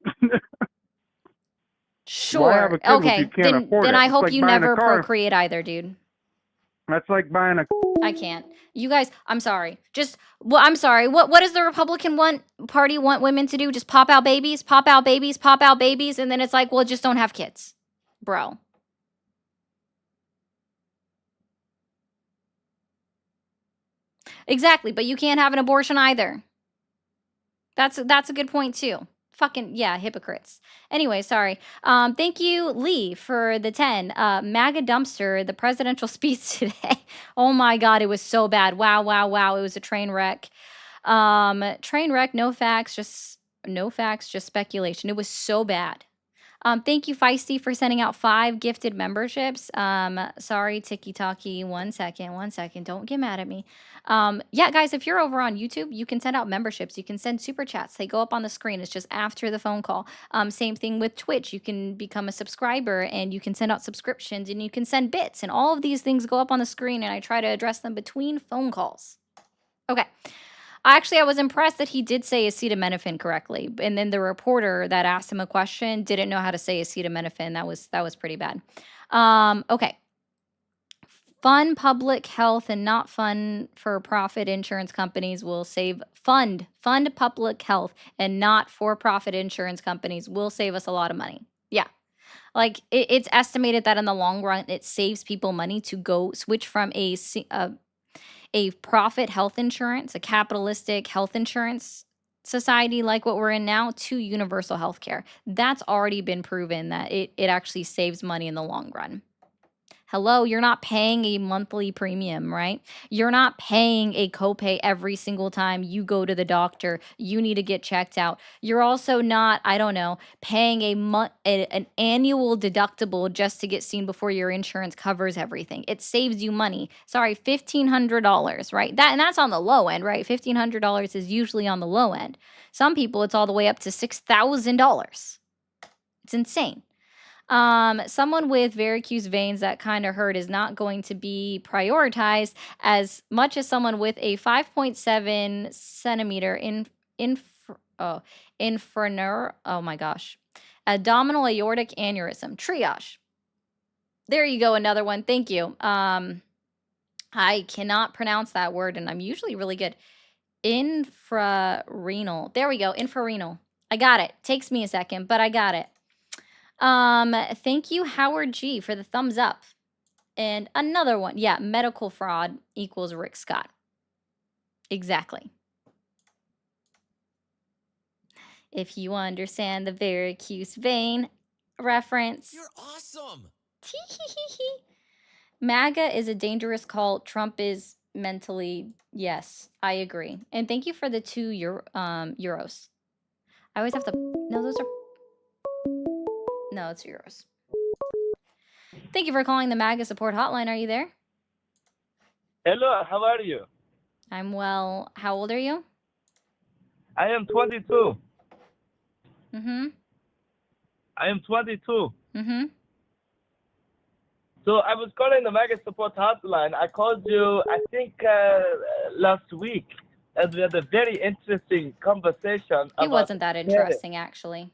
Speaker 4: Why have
Speaker 1: Sure.
Speaker 4: a kid if you
Speaker 1: Okay.
Speaker 4: can't afford
Speaker 1: Then
Speaker 4: it?
Speaker 1: I
Speaker 4: It's
Speaker 1: hope
Speaker 4: like
Speaker 1: you
Speaker 4: buying a
Speaker 1: never
Speaker 4: car.
Speaker 1: procreate either, dude.
Speaker 4: That's like buying a.
Speaker 1: I can't. You guys, I'm sorry. I'm sorry. What does the Republican Party want women to do? Just pop out babies, pop out babies, pop out babies, and then it's like, well, just don't have kids, bro. Exactly, but you can't have an abortion either. That's a good point too. Fucking yeah, hypocrites. Anyway, sorry. Thank you, Lee, for the 10. MAGA dumpster, the presidential speech today. Oh my god, it was so bad. Wow, wow, wow. It was a train wreck. Train wreck, no facts, just speculation. It was so bad. Thank you, Feisty, for sending out 5 gifted memberships. Sorry, Tiki Talkie. One second. Don't get mad at me. Yeah, guys, if you're over on YouTube, you can send out memberships. You can send super chats. They go up on the screen. It's just after the phone call. Same thing with Twitch. You can become a subscriber and you can send out subscriptions and you can send bits. And all of these things go up on the screen and I try to address them between phone calls. Okay. Actually, I was impressed that he did say acetaminophen correctly, and then the reporter that asked him a question didn't know how to say acetaminophen. That was pretty bad. Okay. Fund public health and not fund for profit insurance companies will save fund public health and not for profit insurance companies will save us a lot of money. Yeah. Like it's estimated that in the long run, it saves people money to go switch from a profit health insurance, a capitalistic health insurance society like what we're in now, to universal health care. That's already been proven that it actually saves money in the long run. Hello, you're not paying a monthly premium, right? You're not paying a copay every single time you go to the doctor. You need to get checked out. You're also not, I don't know, paying an annual deductible just to get seen before your insurance covers everything. It saves you money. Sorry, $1,500, right? That's on the low end, right? $1,500 is usually on the low end. Some people, it's all the way up to $6,000. It's insane. Someone with varicose veins that kind of hurt is not going to be prioritized as much as someone with a 5.7 centimeter infernor. Oh my gosh, abdominal aortic aneurysm triage. There you go, another one. Thank you. I cannot pronounce that word, and I'm usually really good. Infrarenal. There we go. Infrarenal. I got it. Takes me a second, but I got it. Thank you, Howard G, for the thumbs up. And another one. Yeah, medical fraud equals Rick Scott. Exactly. If you understand the varicose vein reference.
Speaker 5: You're awesome.
Speaker 1: MAGA is a dangerous cult. Trump is mentally. Yes, I agree. And thank you for the 2 euros. I always have to. No, those are. No, it's euros. Thank you for calling the MAGA support hotline. Are you there?
Speaker 6: Hello, how are you?
Speaker 1: I'm well. How old are you?
Speaker 6: I am 22.
Speaker 1: Mm-hmm.
Speaker 6: I am 22.
Speaker 1: Mm-hmm.
Speaker 6: So I was calling the MAGA support hotline. I called you, I think, last week, and we had a very interesting conversation
Speaker 1: It
Speaker 6: about
Speaker 1: wasn't that
Speaker 6: tariffs.
Speaker 1: interesting, actually.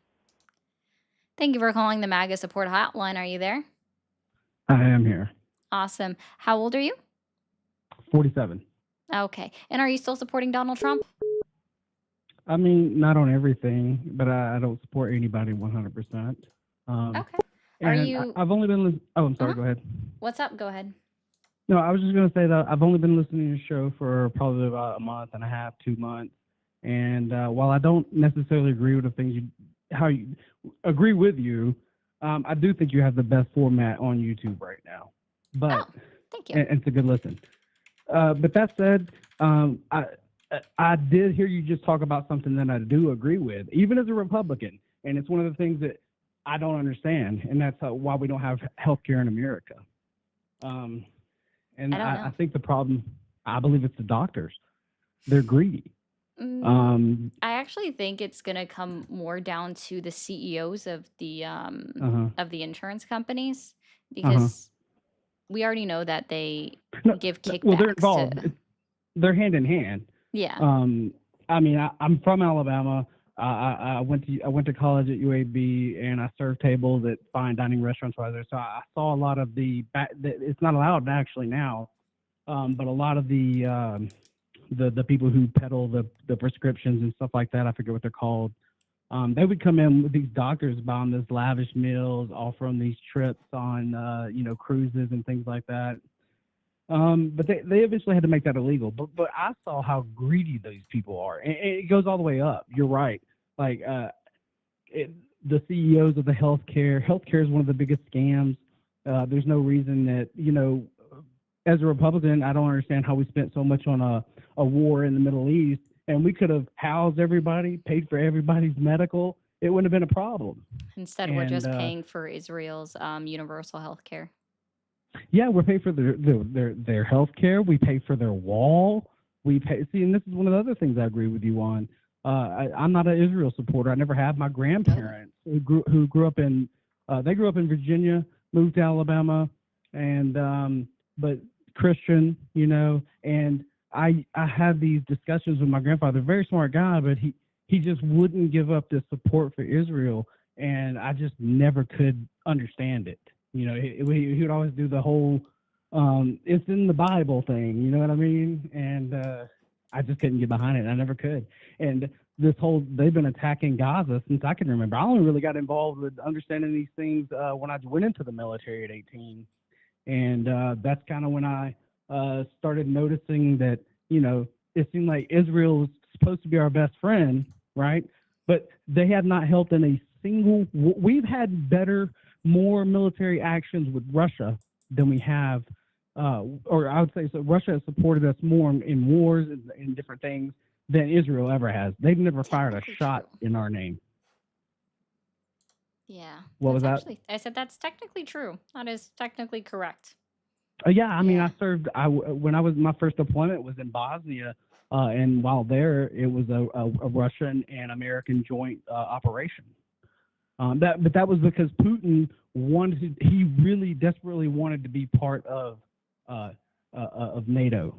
Speaker 1: Thank you for calling the MAGA support hotline. Are you there?
Speaker 5: I am here.
Speaker 1: Awesome. How old are you?
Speaker 5: 47.
Speaker 1: Okay. And are you still supporting Donald Trump?
Speaker 5: I mean, not on everything, but I don't support anybody 100%.
Speaker 1: Okay. Are
Speaker 5: And
Speaker 1: you?
Speaker 5: I've only been oh, I'm sorry.
Speaker 1: Uh-huh.
Speaker 5: Go ahead.
Speaker 1: What's up? Go ahead.
Speaker 5: No, I was just going to say that I've only been listening to your show for probably about a month and a half, 2 months. And while I don't necessarily agree with the things you agree with you, I do think you have the best format on YouTube right now. But
Speaker 1: Oh, thank you.
Speaker 5: and it's a good listen. But that said, I did hear you just talk about something that I do agree with, even as a Republican, and it's one of the things that I don't understand, and that's why we don't have health care in America. And
Speaker 1: I don't know.
Speaker 5: I think the problem, I believe it's the doctors. They're greedy.
Speaker 1: I actually think it's gonna come more down to the CEOs of the insurance companies, because we already know that they give kickbacks
Speaker 5: Well, they're involved.
Speaker 1: to.
Speaker 5: They're hand in hand.
Speaker 1: Yeah.
Speaker 5: I mean, I'm from Alabama. I went to college at UAB, and I served tables at fine dining restaurants while there. So I saw a lot of it's not allowed actually now, but a lot of the people who peddle the prescriptions and stuff like that, I forget what they're called. They would come in with these doctors buying these lavish meals, offering these trips on cruises and things like that. But they eventually had to make that illegal. But I saw how greedy those people are, and it goes all the way up. You're right. Like the CEOs of the healthcare is one of the biggest scams. There's no reason that as a Republican, I don't understand how we spent so much on a war in the Middle East, and we could have housed everybody, paid for everybody's medical. It wouldn't have been a problem.
Speaker 1: Instead, we're just paying for Israel's universal health care.
Speaker 5: Yeah, we pay for their health care. We pay for their wall. We pay. See, and this is one of the other things I agree with you on. I'm not an Israel supporter. I never have. My grandparents who grew up in they grew up in Virginia, moved to Alabama, and but Christian, and I had these discussions with my grandfather. Very smart guy, but he just wouldn't give up this support for Israel, and I just never could understand it. He would always do the whole it's in the Bible thing, you know what I mean? And I just couldn't get behind it. I never could. And they've been attacking Gaza since I can remember. I only really got involved with understanding these things when I went into the military at 18. And that's kind of when I started noticing that, it seemed like Israel was supposed to be our best friend, right? But they have not helped in a single, we've had more military actions with Russia than we have, or I would say so Russia has supported us more in wars and different things than Israel ever has. They've never fired a shot in our name.
Speaker 1: Yeah.
Speaker 5: What was that?
Speaker 1: I said that's technically true. That is technically correct.
Speaker 5: Yeah, I mean, I served. My first deployment was in Bosnia, and while there, it was a Russian and American joint operation. But that was because Putin he really desperately wanted to be part of NATO,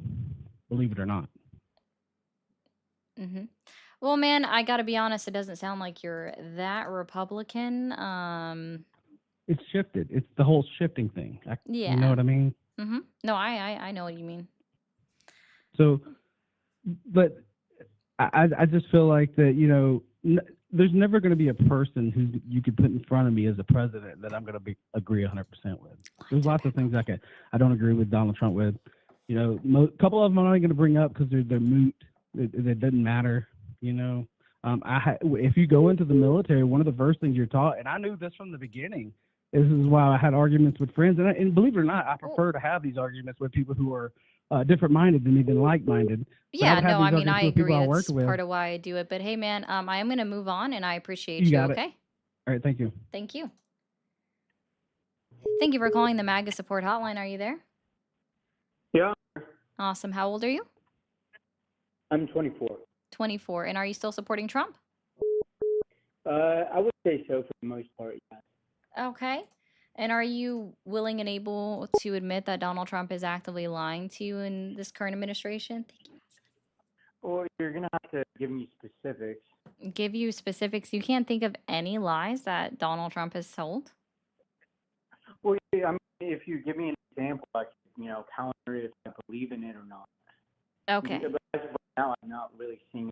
Speaker 5: believe it or not.
Speaker 1: Mm-hmm. Well, man, I gotta be honest. It doesn't sound like you're that Republican.
Speaker 5: It's shifted. It's the whole shifting thing.
Speaker 1: Yeah.
Speaker 5: You know what I mean?
Speaker 1: Mm-hmm. No, I know what you mean.
Speaker 5: So, but I just feel like that, there's never going to be a person who you could put in front of me as a president that I'm going to agree 100% with. There's lots of things I don't agree with Donald Trump with. A couple of them I'm not going to bring up because they're moot. It doesn't matter. If you go into the military, one of the first things you're taught, and I knew this from the beginning. This is why I had arguments with friends, and believe it or not, I prefer to have these arguments with people who are different-minded than me, than like-minded.
Speaker 1: Yeah, no, I mean, I agree. That's
Speaker 5: with.
Speaker 1: part of why I do it. But hey, man, I am going to move on, and I appreciate
Speaker 5: You
Speaker 1: you,
Speaker 5: got it.
Speaker 1: okay?
Speaker 5: All right, thank you.
Speaker 1: Thank you. Thank you for calling the MAGA support hotline. Are you there?
Speaker 7: Yeah.
Speaker 1: Awesome. How old are you?
Speaker 7: I'm 24.
Speaker 1: 24. And are you still supporting Trump?
Speaker 7: I would say so for the most part, yes.
Speaker 1: Okay. And are you willing and able to admit that Donald Trump is actively lying to you in this current administration? Thank you.
Speaker 7: Well, you're gonna have to give me specifics.
Speaker 1: Give you specifics. You can't think of any lies that Donald Trump has told?
Speaker 7: Well, yeah, I mean, if you give me an example, I could, counter it if I believe in it or not.
Speaker 1: Okay.
Speaker 7: But as of right now, I'm not really seeing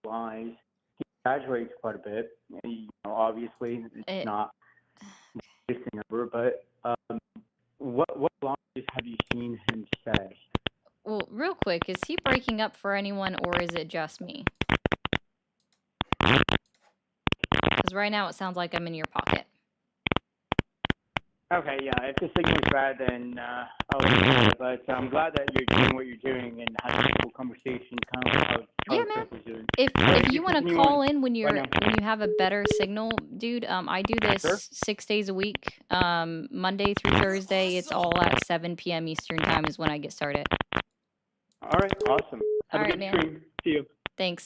Speaker 7: the lies. He exaggerates quite a bit. Obviously, it's
Speaker 1: It,
Speaker 7: not this number, but what lies have you seen him say?
Speaker 1: well, real quick, is he breaking up for anyone or is it just me? Because right now it sounds like I'm in your pocket.
Speaker 7: Okay, yeah. If the signal's bad, then I'll leave it. But I'm glad that you're doing what you're doing and having a cool conversation, kind of how
Speaker 1: Yeah,
Speaker 7: Chris
Speaker 1: man.
Speaker 7: is doing.
Speaker 1: If you want to
Speaker 7: continue
Speaker 1: call
Speaker 7: on
Speaker 1: in when
Speaker 7: right now.
Speaker 1: you have a better signal, dude, I do
Speaker 7: Sure.
Speaker 1: this 6 days a week. Monday through Thursday, it's all at 7 p.m. Eastern time is when I get started.
Speaker 7: All right, awesome. Have
Speaker 1: All
Speaker 7: a
Speaker 1: right,
Speaker 7: good
Speaker 1: man.
Speaker 7: stream. See you.
Speaker 1: Thanks.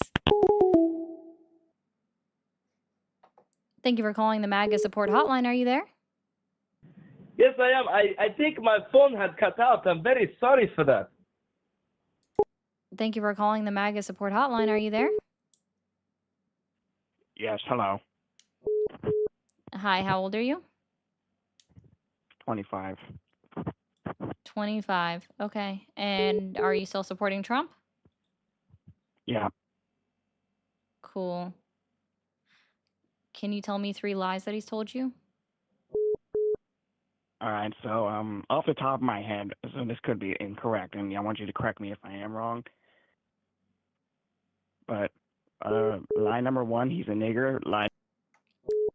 Speaker 1: Thank you for calling the MAGA support hotline. Are you there?
Speaker 6: Yes, I am. I think my phone had cut out. I'm very sorry for that.
Speaker 1: Thank you for calling the MAGA support hotline. Are you there?
Speaker 2: Yes, hello.
Speaker 1: Hi, how old are you?
Speaker 2: 25.
Speaker 1: 25. Okay. And are you still supporting Trump?
Speaker 2: Yeah.
Speaker 1: Cool. Can you tell me 3 lies that he's told you?
Speaker 2: All right. So, off the top of my head, so this could be incorrect, and I want you to correct me if I am wrong. But, lie number 1, he's a nigger. Lie.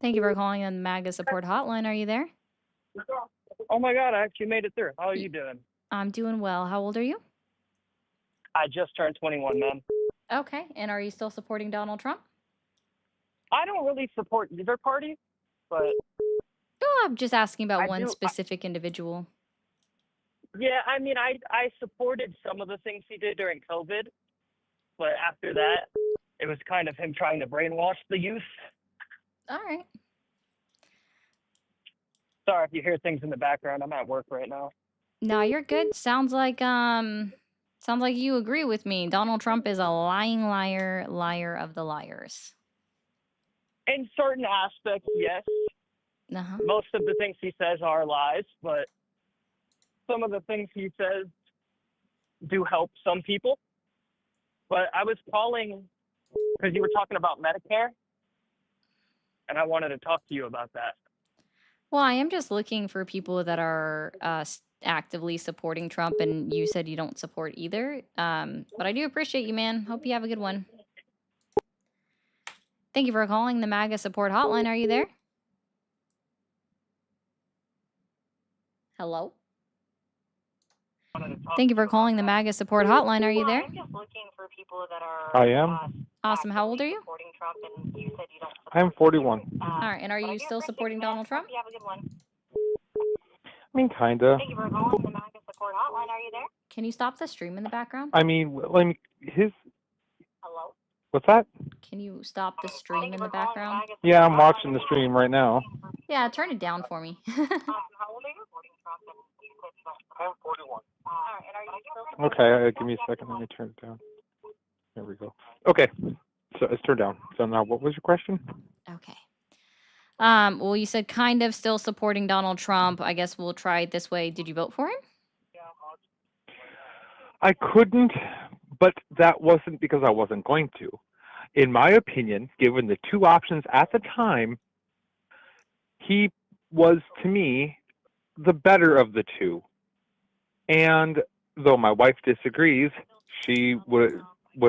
Speaker 1: Thank you for calling the MAGA support hotline. Are you there?
Speaker 8: Oh my God, I actually made it through. How are you doing?
Speaker 1: I'm doing well. How old are you?
Speaker 8: I just turned 21, man.
Speaker 1: Okay. And are you still supporting Donald Trump?
Speaker 8: I don't really support either party, but
Speaker 1: Oh, I'm just asking about
Speaker 8: I
Speaker 1: one
Speaker 8: do.
Speaker 1: specific individual.
Speaker 8: Yeah, I mean, I supported some of the things he did during COVID, but after that, it was kind of him trying to brainwash the youth.
Speaker 1: All right.
Speaker 8: Sorry if you hear things in the background. I'm at work right now.
Speaker 1: No, you're good. Sounds like you agree with me. Donald Trump is a lying liar, liar of the liars.
Speaker 8: In certain aspects, yes.
Speaker 1: Uh-huh.
Speaker 8: Most of the things he says are lies, but some of the things he says do help some people. But I was calling because you were talking about Medicare, and I wanted to talk to you about that.
Speaker 1: Well, I am just looking for people that are actively supporting Trump, and you said you don't support either. But I do appreciate you, man. Hope you have a good one. Thank you for calling the MAGA support hotline. Are you there? Hello? Thank you for calling the MAGA support hotline. Are you there?
Speaker 9: I'm just looking for people that are
Speaker 2: I am.
Speaker 1: Awesome. How old are you?
Speaker 9: supporting Trump, and you said you don't support
Speaker 2: I'm 41.
Speaker 1: All right. And are
Speaker 9: but I
Speaker 1: you
Speaker 9: do
Speaker 1: still
Speaker 9: appreciate
Speaker 1: supporting
Speaker 9: you, man.
Speaker 1: Donald Trump?
Speaker 9: Hope you have a good one.
Speaker 2: I mean, kinda.
Speaker 9: Thank you for calling the MAGA support hotline. Are you there?
Speaker 1: Can you stop the stream in the background?
Speaker 2: I mean, his.
Speaker 9: Hello?
Speaker 2: What's that?
Speaker 1: Can you stop the stream
Speaker 9: Thank you
Speaker 1: in the
Speaker 9: for calling the
Speaker 1: background?
Speaker 9: MAGA
Speaker 2: Yeah, I'm
Speaker 9: support
Speaker 2: watching the
Speaker 9: hotline.
Speaker 2: stream right now.
Speaker 1: Yeah, turn it down for me.
Speaker 9: How old are you? Supporting Trump, and you said you don't support.
Speaker 7: I'm 41.
Speaker 9: All right, and are you still supporting
Speaker 2: Okay,
Speaker 9: Trump?
Speaker 2: give me a second. Let me turn it down. There we go. Okay, so it's turned down. So now, what was your question?
Speaker 1: Okay. Well, you said kind of still supporting Donald Trump. I guess we'll try it this way. Did you vote for him?
Speaker 2: I couldn't, but that wasn't because I wasn't going to. In my opinion, given the 2 options at the time, he was, to me, the better of the 2. And though my wife disagrees, she would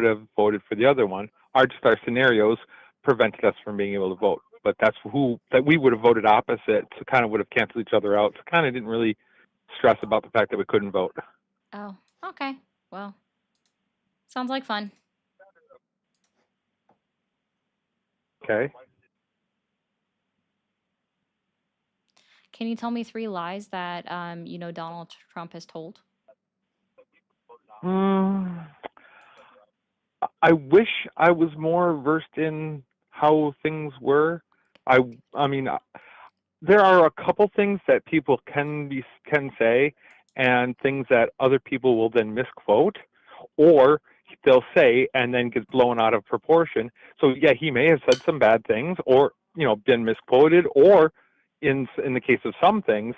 Speaker 2: have voted for the other one. Our scenarios prevented us from being able to vote. But that's that we would have voted opposite, so kind of would have canceled each other out. So kind of didn't really stress about the fact that we couldn't vote.
Speaker 1: Oh, okay. Well, sounds like fun.
Speaker 2: Okay.
Speaker 1: Can you tell me 3 lies that Donald Trump has told?
Speaker 2: I wish I was more versed in how things were. I mean, there are a couple things that people can say, and things that other people will then misquote, or they'll say and then gets blown out of proportion. So yeah, he may have said some bad things, or been misquoted, or in the case of some things,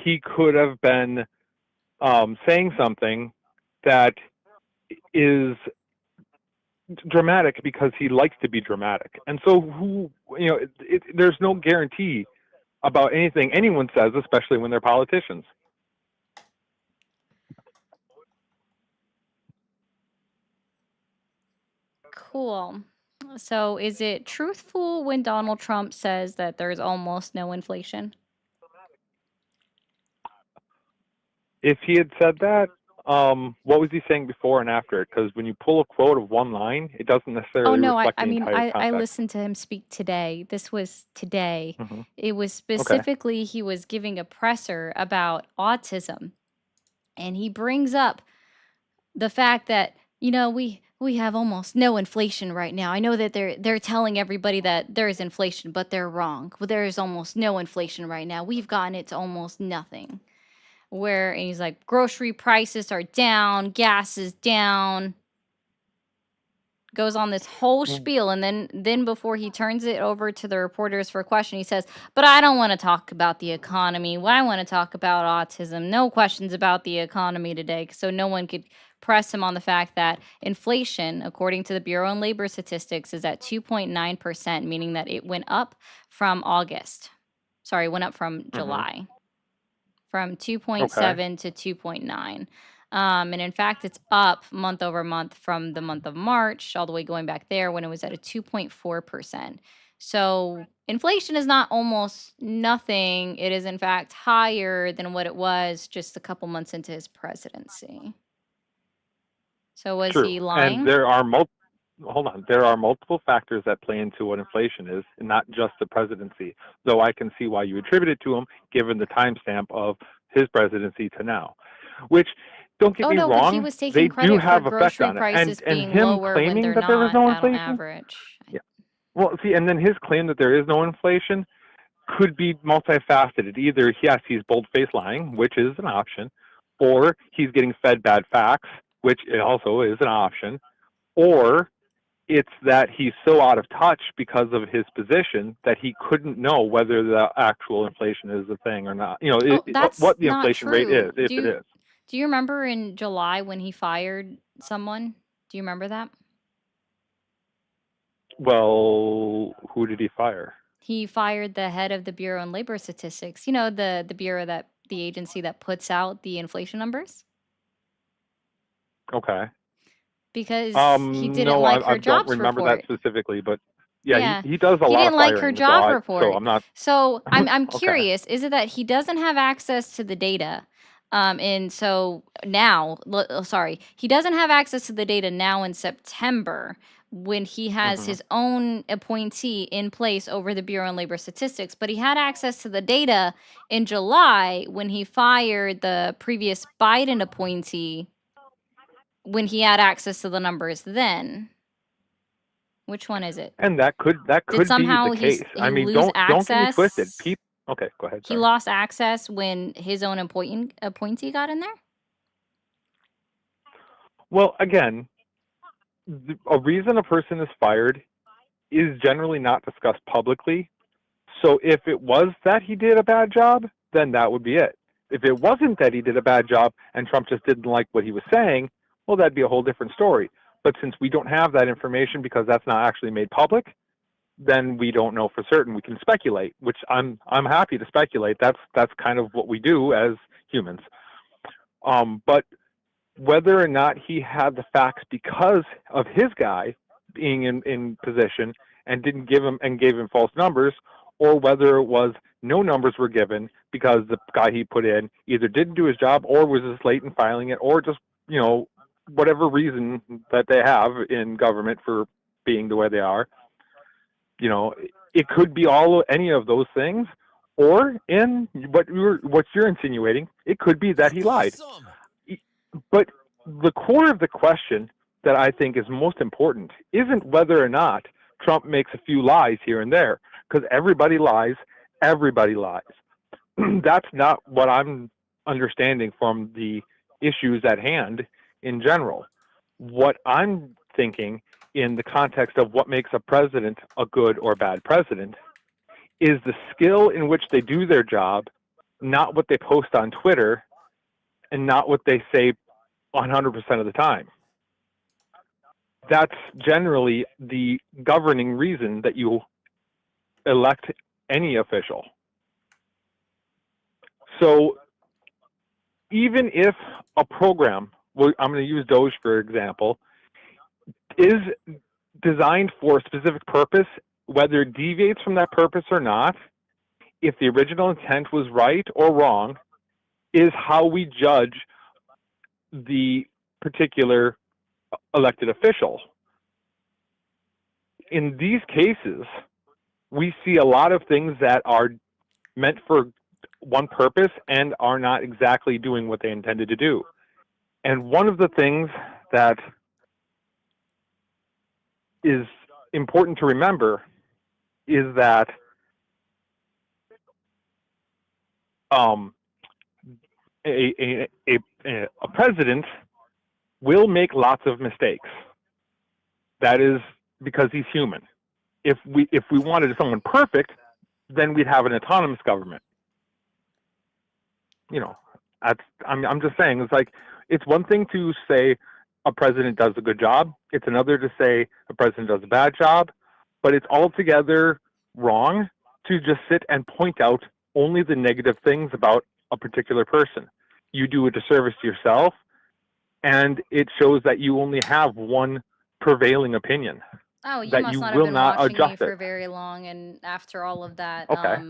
Speaker 2: he could have been saying something that is dramatic because he likes to be dramatic. And so there's no guarantee about anything anyone says, especially when they're politicians.
Speaker 1: Cool. So is it truthful when Donald Trump says that there's almost no inflation?
Speaker 2: If he had said that, what was he saying before and after? Because when you pull a quote of one line, it doesn't necessarily
Speaker 1: Oh no,
Speaker 2: reflect
Speaker 1: I
Speaker 2: the
Speaker 1: mean
Speaker 2: entire
Speaker 1: I
Speaker 2: context.
Speaker 1: listened to him speak today. This was today.
Speaker 2: Mm-hmm.
Speaker 1: It was
Speaker 2: Okay.
Speaker 1: specifically he was giving a presser about autism, and he brings up the fact that we have almost no inflation right now. I know that they're telling everybody that there is inflation, but they're wrong. Well, there is almost no inflation right now. We've gotten it to almost nothing. And he's like, grocery prices are down, gas is down. Goes on this whole spiel, and then before he turns it over to the reporters for a question, he says, but I don't want to talk about the economy. I want to talk about autism. No questions about the economy today. So no one could press him on the fact that inflation, according to the Bureau of Labor Statistics, is at 2.9%, meaning that it went up from July, from 2.7 to 2.9. And in fact, it's up month over month from the month of March, all the way going back there when it was at a 2.4%. So inflation is not almost nothing. It is, in fact, higher than what it was just a couple months into his presidency. So was
Speaker 2: True.
Speaker 1: he lying?
Speaker 2: And there are multiple factors that play into what inflation is, and not just the presidency. Though I can see why you attribute it to him, given the timestamp of his presidency to now. Which, don't get me
Speaker 1: But he
Speaker 2: wrong,
Speaker 1: was
Speaker 2: they
Speaker 1: taking
Speaker 2: do
Speaker 1: credit for
Speaker 2: have effect
Speaker 1: grocery
Speaker 2: on it.
Speaker 1: prices
Speaker 2: And
Speaker 1: being
Speaker 2: him
Speaker 1: lower when
Speaker 2: claiming
Speaker 1: they're
Speaker 2: that there was
Speaker 1: not
Speaker 2: no
Speaker 1: at on
Speaker 2: inflation.
Speaker 1: average.
Speaker 2: Yeah. Well, see, and then his claim that there is no inflation could be multifaceted. Either yes, he's bold-faced lying, which is an option, or he's getting fed bad facts, which also is an option, or it's that he's so out of touch because of his position that he couldn't know whether the actual inflation is a thing or not.
Speaker 1: That's
Speaker 2: what the
Speaker 1: not
Speaker 2: inflation rate is,
Speaker 1: true.
Speaker 2: if it is.
Speaker 1: Do you remember in July when he fired someone? Do you remember that?
Speaker 2: Well, who did he fire?
Speaker 1: He fired the head of the Bureau of Labor Statistics. You know, the bureau, that the agency that puts out the inflation numbers?
Speaker 2: Okay.
Speaker 1: Because he didn't
Speaker 2: No,
Speaker 1: like her
Speaker 2: I don't
Speaker 1: jobs
Speaker 2: remember that
Speaker 1: report.
Speaker 2: specifically, but yeah,
Speaker 1: Yeah.
Speaker 2: he does a
Speaker 1: He
Speaker 2: lot
Speaker 1: didn't
Speaker 2: of
Speaker 1: like her
Speaker 2: firing,
Speaker 1: job
Speaker 2: so
Speaker 1: report.
Speaker 2: I'm not.
Speaker 1: So I'm
Speaker 2: Okay.
Speaker 1: curious, is it that he doesn't have access to the data? And so now, he doesn't have access to the data now in September when he has his own appointee in place over the Bureau of Labor Statistics, but he had access to the data in July when he fired the previous Biden appointee, when he had access to the numbers then. Which one is it?
Speaker 2: And that could
Speaker 1: Did somehow
Speaker 2: be the case.
Speaker 1: he
Speaker 2: I mean,
Speaker 1: lose
Speaker 2: don't get me twisted.
Speaker 1: access?
Speaker 2: Okay, go ahead.
Speaker 1: He
Speaker 2: Sorry.
Speaker 1: lost access when his own appointee got in there?
Speaker 2: Well, again, a reason a person is fired is generally not discussed publicly. So if it was that he did a bad job, then that would be it. If it wasn't that he did a bad job and Trump just didn't like what he was saying, well, that'd be a whole different story. But since we don't have that information because that's not actually made public, then we don't know for certain. We can speculate, which I'm happy to speculate. That's kind of what we do as humans. But whether or not he had the facts because of his guy being in position and didn't give him and gave him false numbers, or whether it was no numbers were given because the guy he put in either didn't do his job or was just late in filing it, or just whatever reason that they have in government for being the way they are. It could be any of those things, or in what you're insinuating, it could be that he lied. But the core of the question that I think is most important isn't whether or not Trump makes a few lies here and there, because everybody lies, everybody lies. That's not what I'm understanding from the issues at hand in general. What I'm thinking in the context of what makes a president a good or bad president is the skill in which they do their job, not what they post on Twitter and not what they say 100% of the time. That's generally the governing reason that you elect any official. So even if a program, I'm going to use Doge for example, is designed for a specific purpose, whether it deviates from that purpose or not, if the original intent was right or wrong, is how we judge the particular elected official. In these cases, we see a lot of things that are meant for one purpose and are not exactly doing what they intended to do. And one of the things that is important to remember is that a president will make lots of mistakes. That is because he's human. If we wanted someone perfect, then we'd have an autonomous government. You know, I'm just saying, it's like, it's one thing to say a president does a good job. It's another to say a president does a bad job, but it's altogether wrong to just sit and point out only the negative things about a particular person. You do a disservice to yourself, and it shows that you only have one prevailing opinion.
Speaker 1: Oh, you
Speaker 2: that
Speaker 1: must
Speaker 2: you
Speaker 1: not have
Speaker 2: will
Speaker 1: been
Speaker 2: not
Speaker 1: watching me
Speaker 2: adjust
Speaker 1: for
Speaker 2: it.
Speaker 1: very long, and after all of that
Speaker 2: Okay.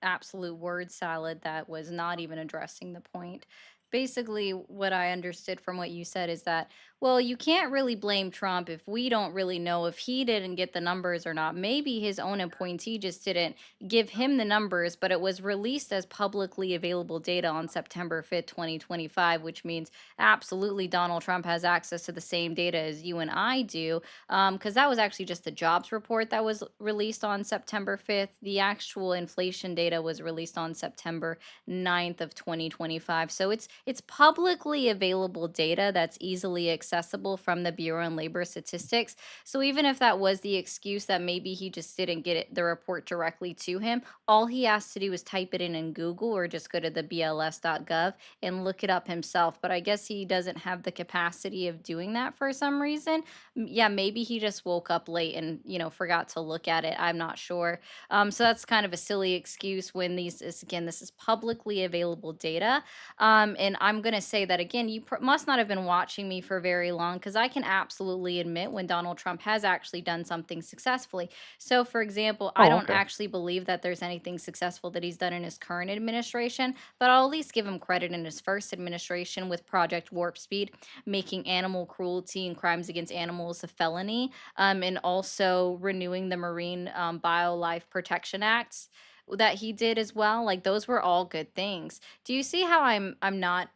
Speaker 1: absolute word salad that was not even addressing the point. Basically, what I understood from what you said is that, well, you can't really blame Trump if we don't really know if he didn't get the numbers or not. Maybe his own appointee just didn't give him the numbers, but it was released as publicly available data on September 5th, 2025, which means absolutely Donald Trump has access to the same data as you and I do, because that was actually just the jobs report that was released on September 5th. The actual inflation data was released on September 9th of 2025. So it's publicly available data that's easily accessible from the Bureau of Labor Statistics. So even if that was the excuse that maybe he just didn't get the report directly to him, all he has to do is type it in Google or just go to the bls.gov and look it up himself. But I guess he doesn't have the capacity of doing that for some reason. Yeah, maybe he just woke up late and, forgot to look at it. I'm not sure. So that's kind of a silly excuse when this is publicly available data. And I'm going to say that again, you must not have been watching me for very long, because I can absolutely admit when Donald Trump has actually done something successfully. So, for example, I
Speaker 2: Oh,
Speaker 1: don't
Speaker 2: okay.
Speaker 1: actually believe that there's anything successful that he's done in his current administration, but I'll at least give him credit in his first administration with Project Warp Speed, making animal cruelty and crimes against animals a felony, and also renewing the Marine Biolife Protection Acts that he did as well. Like, those were all good things. Do you see how I'm not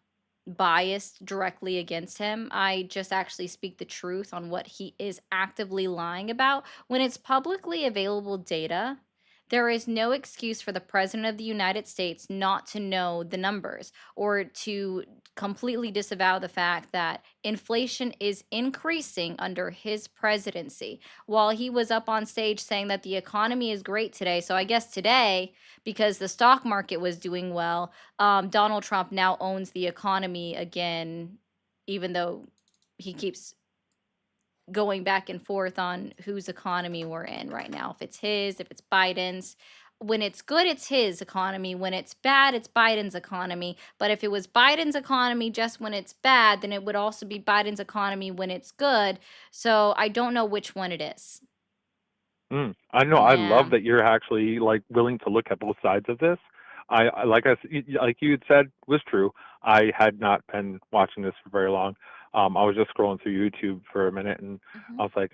Speaker 1: biased directly against him? I just actually speak the truth on what he is actively lying about. When it's publicly available data, there is no excuse for the president of the United States not to know the numbers or to completely disavow the fact that inflation is increasing under his presidency. While he was up on stage saying that the economy is great today, so I guess today, because the stock market was doing well, Donald Trump now owns the economy again, even though he keeps going back and forth on whose economy we're in right now. If it's his, if it's Biden's. When it's good, it's his economy. When it's bad, it's Biden's economy. But if it was Biden's economy just when it's bad, then it would also be Biden's economy when it's good. So I don't know which one it is.
Speaker 2: I know. I love
Speaker 1: Yeah.
Speaker 2: that you're actually like willing to look at both sides of this. Like you had said was true. I had not been watching this for very long. I was just scrolling through YouTube for a minute, and I was like,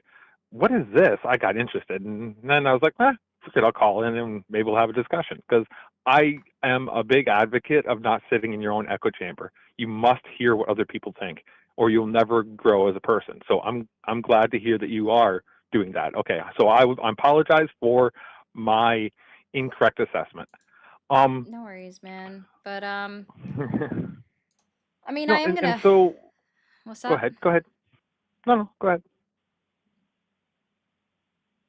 Speaker 2: "What is this?" I got interested, and then I was like, "Fuck it, I'll call in, and maybe we'll have a discussion." Because I am a big advocate of not sitting in your own echo chamber. You must hear what other people think, or you'll never grow as a person. So I'm glad to hear that you are doing that. Okay, so I apologize for my incorrect assessment.
Speaker 1: No worries, man. But I mean,
Speaker 2: no,
Speaker 1: I am
Speaker 2: and
Speaker 1: gonna.
Speaker 2: so
Speaker 1: What's
Speaker 2: go
Speaker 1: up?
Speaker 2: ahead. Go ahead. No, go ahead.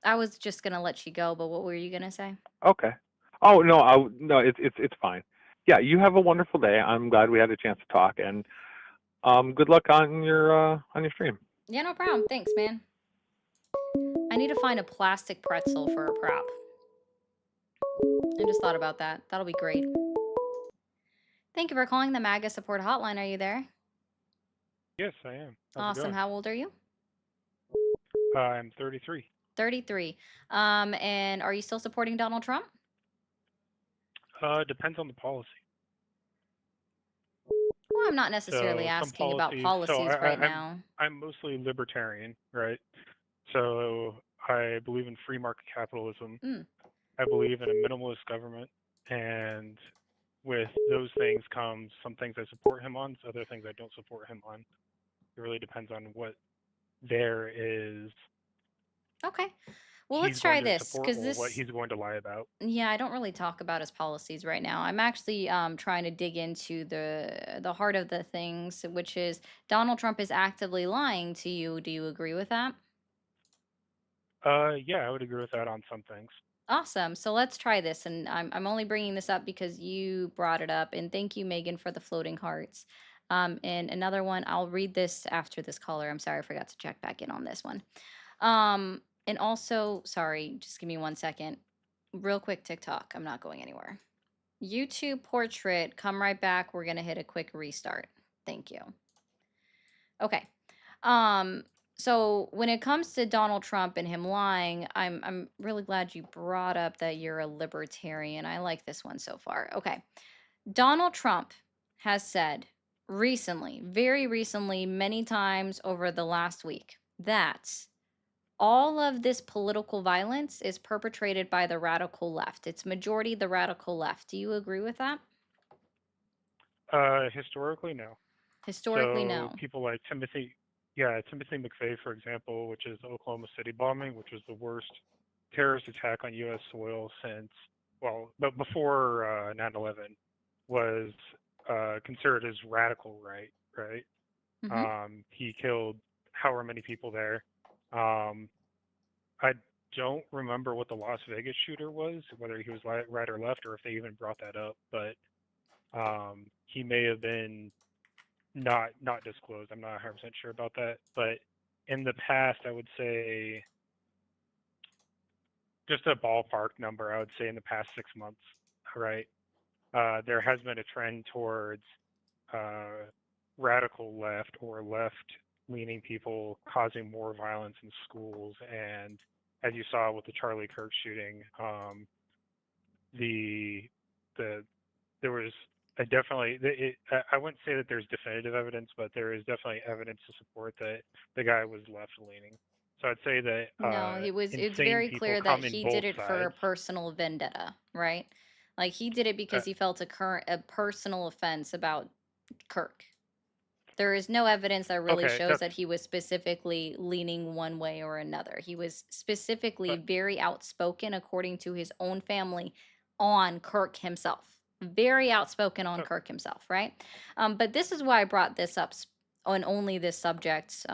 Speaker 1: I was just gonna let you go, but what were you gonna say?
Speaker 2: Okay. Oh no, no, it's fine. Yeah, you have a wonderful day. I'm glad we had a chance to talk, and good luck on your stream.
Speaker 1: Yeah, no problem. Thanks, man. I need to find a plastic pretzel for a prop. I just thought about that. That'll be great. Thank you for calling the MAGA support hotline. Are you there?
Speaker 10: Yes, I am. How's it
Speaker 1: Awesome.
Speaker 10: going?
Speaker 1: How old are you?
Speaker 10: I'm 33.
Speaker 1: 33. And are you still supporting Donald Trump?
Speaker 10: Depends on the policy.
Speaker 1: Well, I'm not necessarily
Speaker 10: So some
Speaker 1: asking about
Speaker 10: policies. So
Speaker 1: policies right now.
Speaker 10: I'm mostly libertarian, right? So I believe in free market capitalism. I believe in a minimalist government, and with those things comes some things I support him on, other things I don't support him on. It really depends on what there is.
Speaker 1: Okay. Well,
Speaker 10: He's
Speaker 1: let's
Speaker 10: going
Speaker 1: try
Speaker 10: to
Speaker 1: this
Speaker 10: support
Speaker 1: because
Speaker 10: or what
Speaker 1: this.
Speaker 10: he's going to lie about.
Speaker 1: Yeah, I don't really talk about his policies right now. I'm actually trying to dig into the heart of the things, which is Donald Trump is actively lying to you. Do you agree with that?
Speaker 10: Yeah, I would agree with that on some things.
Speaker 1: Awesome. So let's try this. And I'm only bringing this up because you brought it up. And thank you, Megan, for the floating hearts. And another one, I'll read this after this caller. I'm sorry, I forgot to check back in on this one. And also, sorry, just give me 1 second. Real quick, TikTok. I'm not going anywhere. YouTube portrait, come right back. We're going to hit a quick restart. Thank you. Okay. So when it comes to Donald Trump and him lying, I'm really glad you brought up that you're a libertarian. I like this one so far. Okay. Donald Trump has said recently, very recently, many times over the last week, that all of this political violence is perpetrated by the radical left. It's majority the radical left. Do you agree with that?
Speaker 10: Historically, no.
Speaker 1: Historically,
Speaker 10: So
Speaker 1: no.
Speaker 10: people like Timothy McVeigh, for example, which is the Oklahoma City bombing, which was the worst terrorist attack on U.S. soil since, but before 9/11, was considered as radical right, right? He killed however many people there. I don't remember what the Las Vegas shooter was, whether he was right or left, or if they even brought that up, but he may have been not disclosed. I'm not 100% sure about that, but in the past, I would say just a ballpark number. I would say in the past 6 months, right? There has been a trend towards radical left or left-leaning people causing more violence in schools, and as you saw with the Charlie Kirk shooting, the there was I wouldn't say that there's definitive evidence, but there is definitely evidence to support that the guy was left leaning. So I'd say that
Speaker 1: No, it's
Speaker 10: insane
Speaker 1: very
Speaker 10: people
Speaker 1: clear that
Speaker 10: come in
Speaker 1: he
Speaker 10: both
Speaker 1: did it for a
Speaker 10: sides.
Speaker 1: personal vendetta, right? Like he did it
Speaker 10: Uh,
Speaker 1: because he felt a personal offense about Kirk. There is no evidence that really
Speaker 10: okay,
Speaker 1: shows that he was specifically leaning one way or another. He was specifically
Speaker 10: but
Speaker 1: very outspoken, according to his own family, on Kirk himself. Very outspoken on
Speaker 10: uh,
Speaker 1: Kirk himself, right? But this is why I brought this up on only this subject,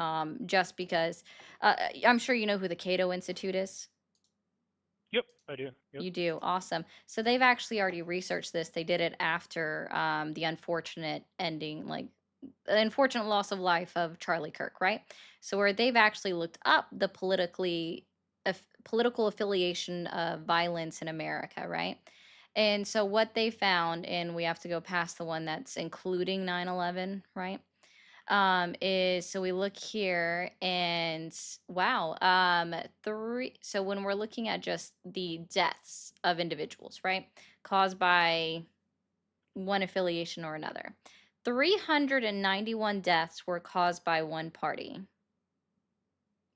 Speaker 1: just because I'm sure you know who the Cato Institute is.
Speaker 10: yep, I do. Yep.
Speaker 1: You do. Awesome. So they've actually already researched this. They did it after the unfortunate ending, like the unfortunate loss of life of Charlie Kirk, right? So where they've actually looked up the political affiliation of violence in America, right? And so what they found, and we have to go past the one that's including 9/11, right? Is so we look here and wow, three. So when we're looking at just the deaths of individuals, right, caused by one affiliation or another, 391 deaths were caused by one party.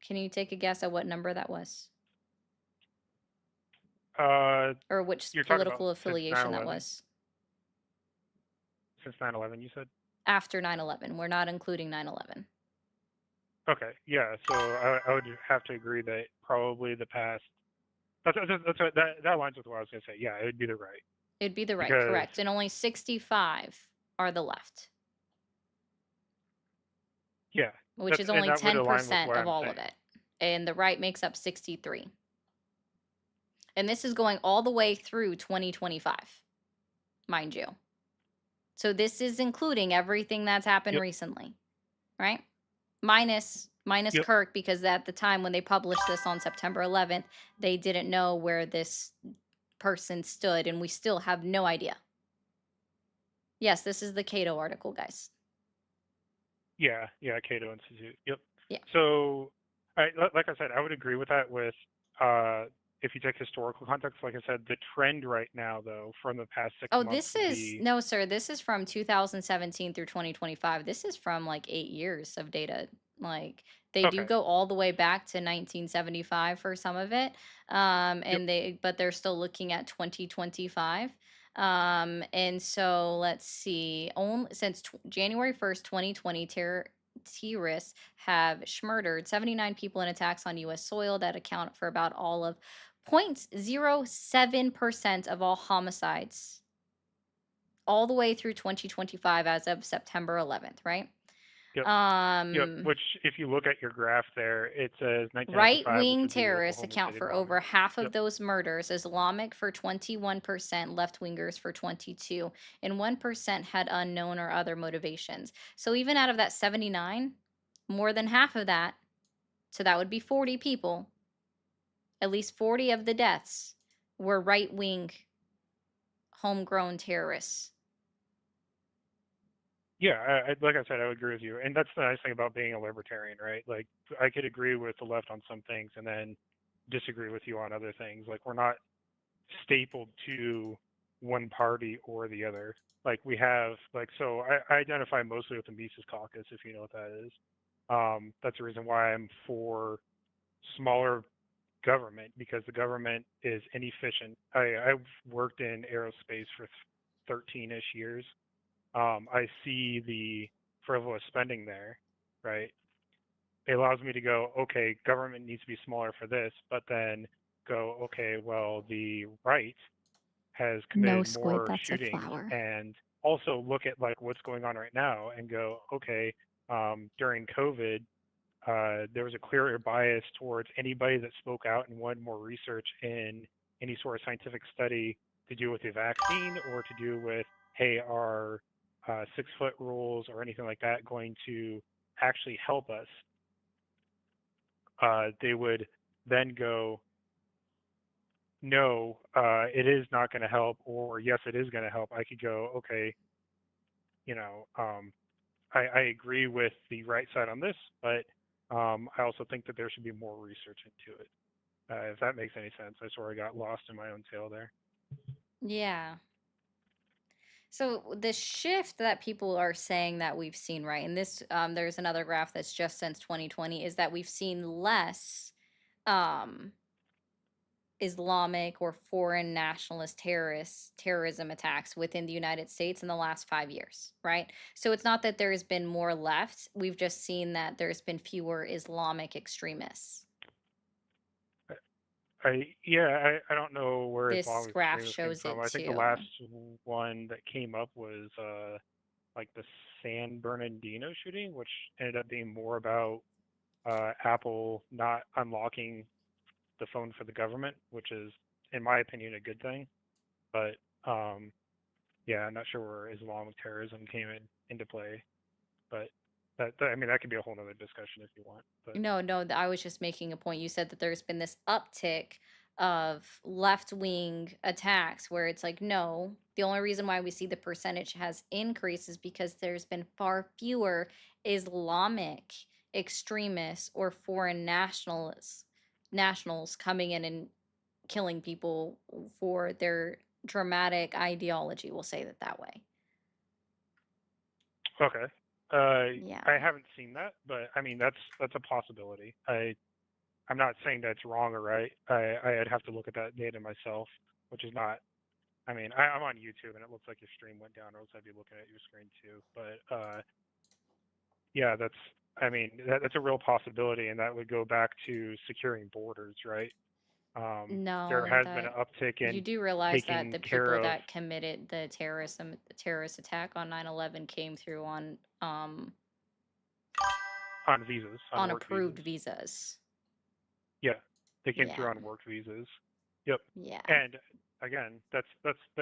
Speaker 1: Can you take a guess at what number that was, or which
Speaker 10: You're talking about
Speaker 1: political
Speaker 10: since
Speaker 1: affiliation that
Speaker 10: 9/11?
Speaker 1: was?
Speaker 10: Since 9/11, you said?
Speaker 1: After 9/11, we're not including 9/11.
Speaker 10: Okay, yeah. So I would have to agree that probably the past that aligns with what I was gonna say. Yeah, it would be the right.
Speaker 1: It'd be the right,
Speaker 10: Because
Speaker 1: correct. And only 65 are the left,
Speaker 10: yeah,
Speaker 1: which is
Speaker 10: and
Speaker 1: only
Speaker 10: that would align with
Speaker 1: 10%
Speaker 10: what
Speaker 1: of
Speaker 10: I'm
Speaker 1: all of
Speaker 10: saying.
Speaker 1: it. And the right makes up 63. And this is going all the way through 2025, mind you. So this is including everything that's happened
Speaker 10: Yep.
Speaker 1: recently, right? Minus
Speaker 10: Yep.
Speaker 1: Kirk, because at the time when they published this on September 11th, they didn't know where this person stood, and we still have no idea. Yes, this is the Cato article, guys.
Speaker 10: Yeah, Cato Institute. Yep.
Speaker 1: Yeah.
Speaker 10: So, like I said, I would agree with that. With if you take historical context, like I said, the trend right now, though, from the past 6
Speaker 1: Oh,
Speaker 10: months
Speaker 1: this
Speaker 10: would
Speaker 1: is
Speaker 10: be
Speaker 1: no, sir. This is from 2017 through 2025. This is from like 8 years of data. Like they do
Speaker 10: okay.
Speaker 1: go all the way back to 1975 for some of it,
Speaker 10: Yep.
Speaker 1: and but they're still looking at 2025. And so let's see. Only since January 1st, 2020, terrorists have murdered 79 people in attacks on U.S. soil that account for about all of 0.07% of all homicides all the way through 2025 as of September 11th, right?
Speaker 10: Yep. Which, if you look at your graph there, it says 1995, which
Speaker 1: Right-wing
Speaker 10: would be the
Speaker 1: terrorists
Speaker 10: Oklahoma
Speaker 1: account
Speaker 10: City
Speaker 1: for
Speaker 10: bombing.
Speaker 1: over half of
Speaker 10: Yep.
Speaker 1: those murders, Islamic for 21%, left-wingers for 22, and 1% had unknown or other motivations. So even out of that 79, more than half of that, so that would be 40 people, at least 40 of the deaths were right-wing homegrown terrorists.
Speaker 10: Yeah, like I said, I would agree with you, and that's the nice thing about being a libertarian, right? Like, I could agree with the left on some things, and then disagree with you on other things. Like, we're not stapled to one party or the other. Like, we have, like, so I identify mostly with the Mises Caucus, if you know what that is. That's the reason why I'm for smaller government, because the government is inefficient. I've worked in aerospace for 13-ish years. I see the frivolous spending there, right? It allows me to go, okay, government needs to be smaller for this, but then go, okay, well, the right has
Speaker 1: No,
Speaker 10: committed
Speaker 1: Squid,
Speaker 10: more
Speaker 1: that's a
Speaker 10: shootings,
Speaker 1: flower.
Speaker 10: and also look at like what's going on right now and go, okay, during COVID, there was a clear bias towards anybody that spoke out and wanted more research in any sort of scientific study to do with the vaccine or to do with, hey, are 6-foot rules or anything like that going to actually help us? They would then go, no, it is not going to help, or yes, it is going to help. I could go, okay, you know, I agree with the right side on this, but I also think that there should be more research into it. If that makes any sense. I sort of got lost in my own tale there.
Speaker 1: Yeah. So the shift that people are saying that we've seen, right? And this, there's another graph that's just since 2020, is that we've seen less um, Islamic or foreign nationalist terrorism attacks within the United States in the last 5 years, right? So it's not that there's been more left. We've just seen that there's been fewer Islamic extremists.
Speaker 10: I don't know where
Speaker 1: This
Speaker 10: Islamic
Speaker 1: graph
Speaker 10: extremism came
Speaker 1: shows
Speaker 10: from.
Speaker 1: it
Speaker 10: I think the
Speaker 1: too.
Speaker 10: last one that came up was like the San Bernardino shooting, which ended up being more about Apple not unlocking the phone for the government, which is, in my opinion, a good thing. But yeah, I'm not sure where Islamic terrorism came into play. But I mean, that could be a whole other discussion if you want. But
Speaker 1: No, I was just making a point. You said that there's been this uptick of left-wing attacks where it's like, no, the only reason why we see the percentage has increased is because there's been far fewer Islamic extremists or foreign nationals coming in and killing people for their dramatic ideology. We'll say it that way.
Speaker 10: okay,
Speaker 1: Yeah.
Speaker 10: I haven't seen that, but I mean, that's a possibility. I'm not saying that's wrong or right. I'd have to look at that data myself, which is not. I mean, I'm on YouTube and it looks like your stream went down, or else I'd be looking at your screen too. But yeah, I mean, that's a real possibility, and that would go back to securing borders, right?
Speaker 1: No,
Speaker 10: there has been
Speaker 1: that
Speaker 10: an uptick
Speaker 1: you
Speaker 10: in
Speaker 1: do realize that
Speaker 10: taking
Speaker 1: the
Speaker 10: care
Speaker 1: people
Speaker 10: of
Speaker 1: that committed the terrorist attack on 9/11 came through
Speaker 10: on visas, on
Speaker 1: on
Speaker 10: work
Speaker 1: approved
Speaker 10: visas.
Speaker 1: visas.
Speaker 10: Yeah, they came
Speaker 1: Yeah.
Speaker 10: through on work visas. Yep.
Speaker 1: Yeah.
Speaker 10: And again, that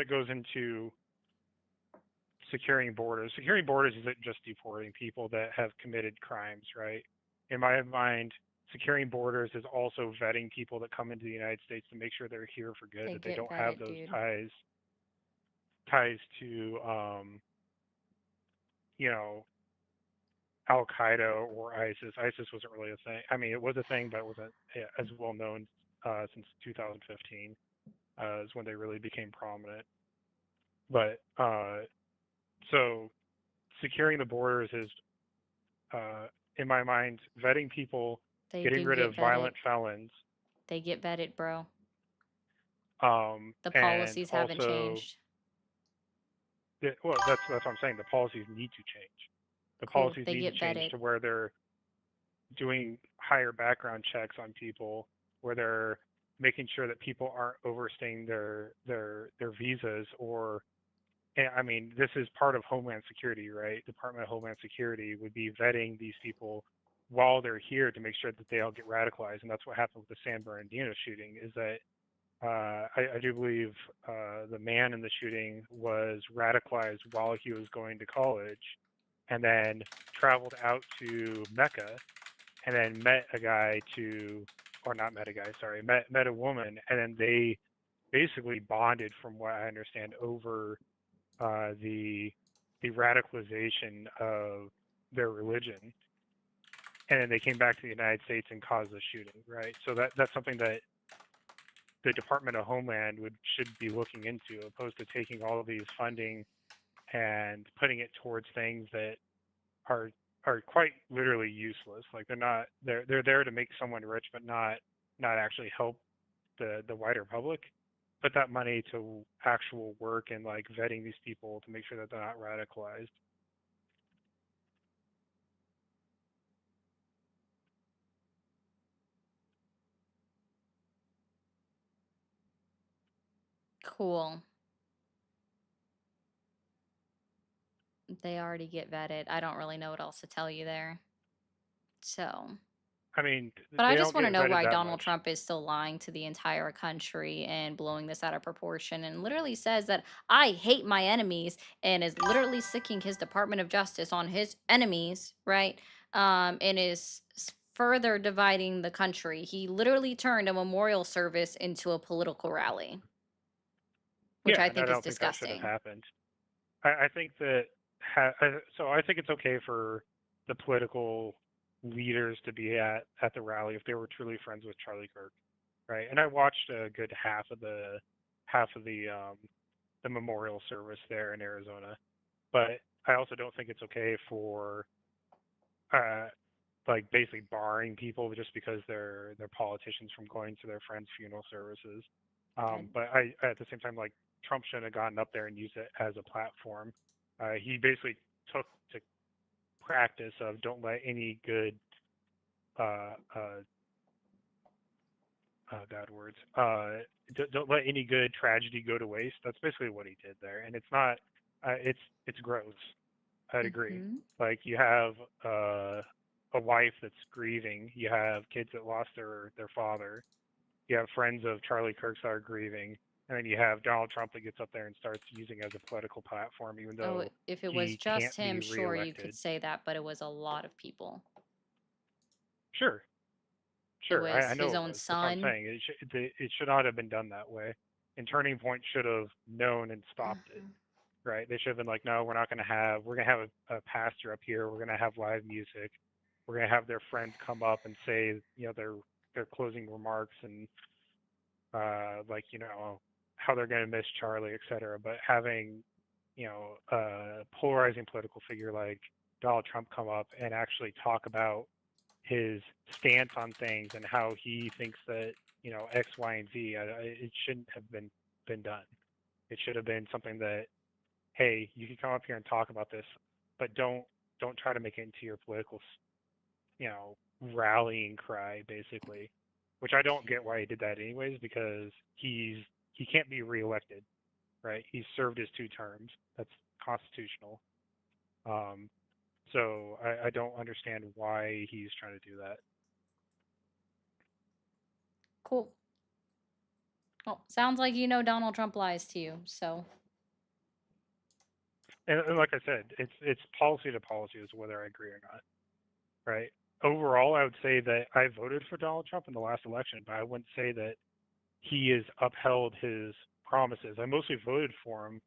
Speaker 10: goes into securing borders. Securing borders isn't just deporting people that have committed crimes, right? In my mind, securing borders is also vetting people that come into the United States to make sure they're here for good,
Speaker 1: They
Speaker 10: that they
Speaker 1: get
Speaker 10: don't have
Speaker 1: vetted,
Speaker 10: those
Speaker 1: dude.
Speaker 10: ties to you know, Al Qaeda or ISIS. ISIS wasn't really a thing. I mean, it was a thing, but it wasn't as well known since 2015, is when they really became prominent. But so securing the borders is, in my mind, vetting people,
Speaker 1: They
Speaker 10: getting
Speaker 1: do
Speaker 10: rid of
Speaker 1: get vetted.
Speaker 10: violent felons,
Speaker 1: They get vetted, bro. The
Speaker 10: and
Speaker 1: policies haven't
Speaker 10: also,
Speaker 1: changed.
Speaker 10: well, that's what I'm saying. The policies need to change. The
Speaker 1: Cool.
Speaker 10: policies
Speaker 1: They
Speaker 10: need to
Speaker 1: get
Speaker 10: change
Speaker 1: vetted.
Speaker 10: to where they're doing higher background checks on people, where they're making sure that people aren't overstaying their visas. Or I mean, this is part of Homeland Security, right? Department of Homeland Security would be vetting these people while they're here to make sure that they don't get radicalized. And that's what happened with the San Bernardino shooting, is that I do believe the man in the shooting was radicalized while he was going to college, and then traveled out to Mecca, and then met a guy to, or not met a guy, sorry, met a woman, and then they basically bonded, from what I understand, over the radicalization of their religion, and then they came back to the United States and caused the shooting, right? So that's something that the Department of Homeland should be looking into, opposed to taking all of these funding and putting it towards things that are quite literally useless. Like they're there to make someone rich, but not actually help the wider public. Put that money to actual work and like vetting these people to make sure that they're not radicalized.
Speaker 1: Cool. They already get vetted. I don't really know what else to tell you there. So,
Speaker 10: I mean,
Speaker 1: but I
Speaker 10: they
Speaker 1: just
Speaker 10: don't
Speaker 1: want to
Speaker 10: get
Speaker 1: know
Speaker 10: vetted
Speaker 1: why
Speaker 10: that
Speaker 1: Donald
Speaker 10: much.
Speaker 1: Trump is still lying to the entire country and blowing this out of proportion and literally says that I hate my enemies and is literally sicking his Department of Justice on his enemies, right? And is further dividing the country. He literally turned a memorial service into a political rally, which
Speaker 10: Yeah,
Speaker 1: I
Speaker 10: and I
Speaker 1: think is
Speaker 10: don't think that should have
Speaker 1: disgusting.
Speaker 10: happened. I think that so I think it's okay for the political leaders to be at the rally if they were truly friends with Charlie Kirk, right? And I watched a good half of the memorial service there in Arizona, but I also don't think it's okay for uh like basically barring people just because they're politicians from going to their friends' funeral services. But I at the same time, like, Trump shouldn't have gotten up there and used it as a platform. He basically took to practice of don't let any good uh, uh, bad words don't let any good tragedy go to waste. That's basically what he did there, and it's not it's gross. I'd agree.
Speaker 1: Mm-hmm.
Speaker 10: Like, you have a wife that's grieving, you have kids that lost their father, you have friends of Charlie Kirk's that are grieving, and then you have Donald Trump that gets up there and starts using it as a political platform, even
Speaker 1: Oh,
Speaker 10: though
Speaker 1: if it was
Speaker 10: he
Speaker 1: just
Speaker 10: can't be
Speaker 1: him, sure, you could
Speaker 10: reelected.
Speaker 1: say that, but it was a lot of people.
Speaker 10: Sure,
Speaker 1: It
Speaker 10: sure,
Speaker 1: was
Speaker 10: I
Speaker 1: his
Speaker 10: know it
Speaker 1: own
Speaker 10: was. That's what I'm
Speaker 1: son.
Speaker 10: saying. It should not have been done that way. And Turning Point should have known and stopped it.
Speaker 1: Mhm.
Speaker 10: Right? They should have been like, no, we're gonna have a pastor up here. We're gonna have live music. We're gonna have their friends come up and say, their closing remarks, and like, how they're gonna miss Charlie, etc. But having, a polarizing political figure like Donald Trump come up and actually talk about his stance on things and how he thinks that, X, Y, and Z, it shouldn't have been done. It should have been something that, hey, you can come up here and talk about this, but don't try to make it into your political, rallying cry, basically, which I don't get why he did that anyways, because he can't be reelected, right? He's served his 2 terms. That's constitutional. So I don't understand why he's trying to do that.
Speaker 1: Cool. Well, sounds like you know Donald Trump lies to you, so.
Speaker 10: And like I said, it's policy to policy as to whether I agree or not, right? Overall, I would say that I voted for Donald Trump in the last election, but I wouldn't say that he has upheld his promises. I mostly voted for him,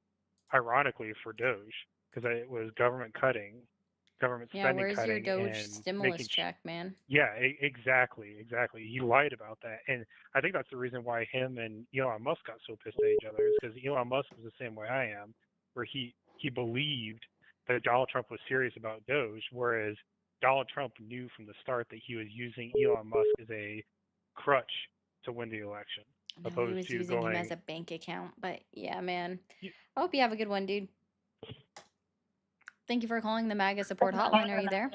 Speaker 10: ironically, for Doge, because it was government cutting, government
Speaker 1: Yeah,
Speaker 10: spending
Speaker 1: where's your
Speaker 10: cutting,
Speaker 1: Doge
Speaker 10: and
Speaker 1: stimulus check, man?
Speaker 10: yeah, exactly. He lied about that, and I think that's the reason why him and Elon Musk got so pissed at each other, is because Elon Musk was the same way I am, where he believed that Donald Trump was serious about Doge, whereas Donald Trump knew from the start that he was using Elon Musk as a crutch to win the election,
Speaker 1: No, he
Speaker 10: opposed
Speaker 1: was
Speaker 10: to
Speaker 1: using him as
Speaker 10: going.
Speaker 1: a bank account. But yeah, man.
Speaker 10: y-
Speaker 1: I hope you have a good one, dude. Thank you for calling the MAGA support hotline. Are you there?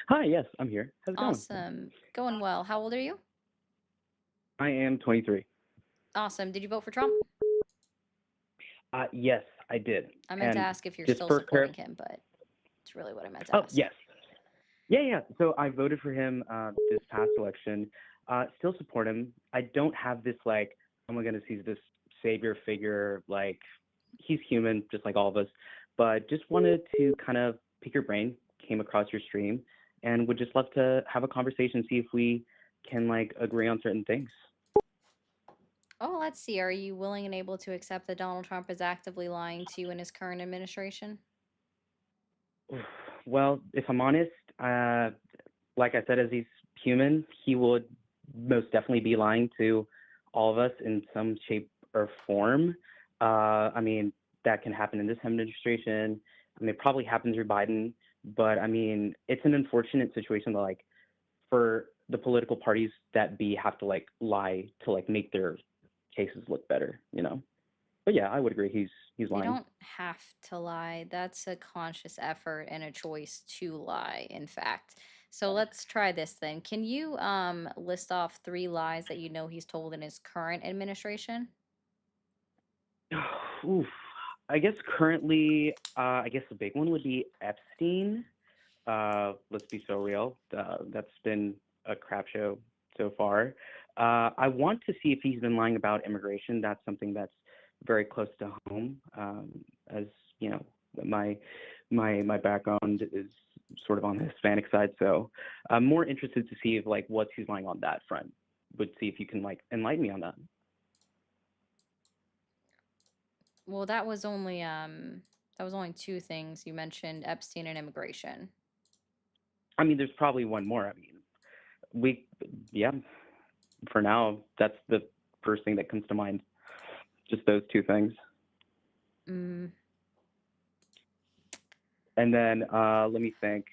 Speaker 11: Hi, yes, I'm here. How's it going?
Speaker 1: Awesome. Going well. How old are you?
Speaker 11: I am 23.
Speaker 1: Awesome. Did you vote for Trump?
Speaker 11: Yes, I did.
Speaker 1: I meant to
Speaker 11: And
Speaker 1: ask if you're
Speaker 11: just
Speaker 1: still
Speaker 11: for
Speaker 1: supporting him, but it's really what I meant to
Speaker 11: oh,
Speaker 1: ask.
Speaker 11: yes. Yeah. So I voted for him this past election. Still support him. I don't have this like, oh my goodness, he's this savior figure. Like, he's human, just like all of us. But just wanted to kind of pick your brain. Came across your stream, and would just love to have a conversation, see if we can like agree on certain things.
Speaker 1: Oh, let's see. Are you willing and able to accept that Donald Trump is actively lying to you in his current administration?
Speaker 11: Well, if I'm honest, like I said, as he's human, he would most definitely be lying to all of us in some shape or form. I mean, that can happen in this administration. I mean, it probably happens through Biden, but I mean, it's an unfortunate situation that, like, for the political parties that have to like lie to like make their cases look better, you know. But yeah, I would agree he's
Speaker 1: They
Speaker 11: lying.
Speaker 1: don't have to lie. That's a conscious effort and a choice to lie, in fact. So let's try this then. Can you list off 3 lies that you know he's told in his current administration?
Speaker 11: Oof. I guess currently, I guess the big one would be Epstein. Let's be so real. That's been a crap show so far. I want to see if he's been lying about immigration. That's something that's very close to home. As you know, my background is sort of on the Hispanic side, so I'm more interested to see if like what he's lying on that front. Would see if you can like enlighten me on that.
Speaker 1: Well, that was only 2 things. You mentioned Epstein and immigration.
Speaker 11: I mean, there's probably one more. I mean, yeah. For now, that's the first thing that comes to mind. Just those 2 things.
Speaker 1: Mm.
Speaker 11: And then let me think.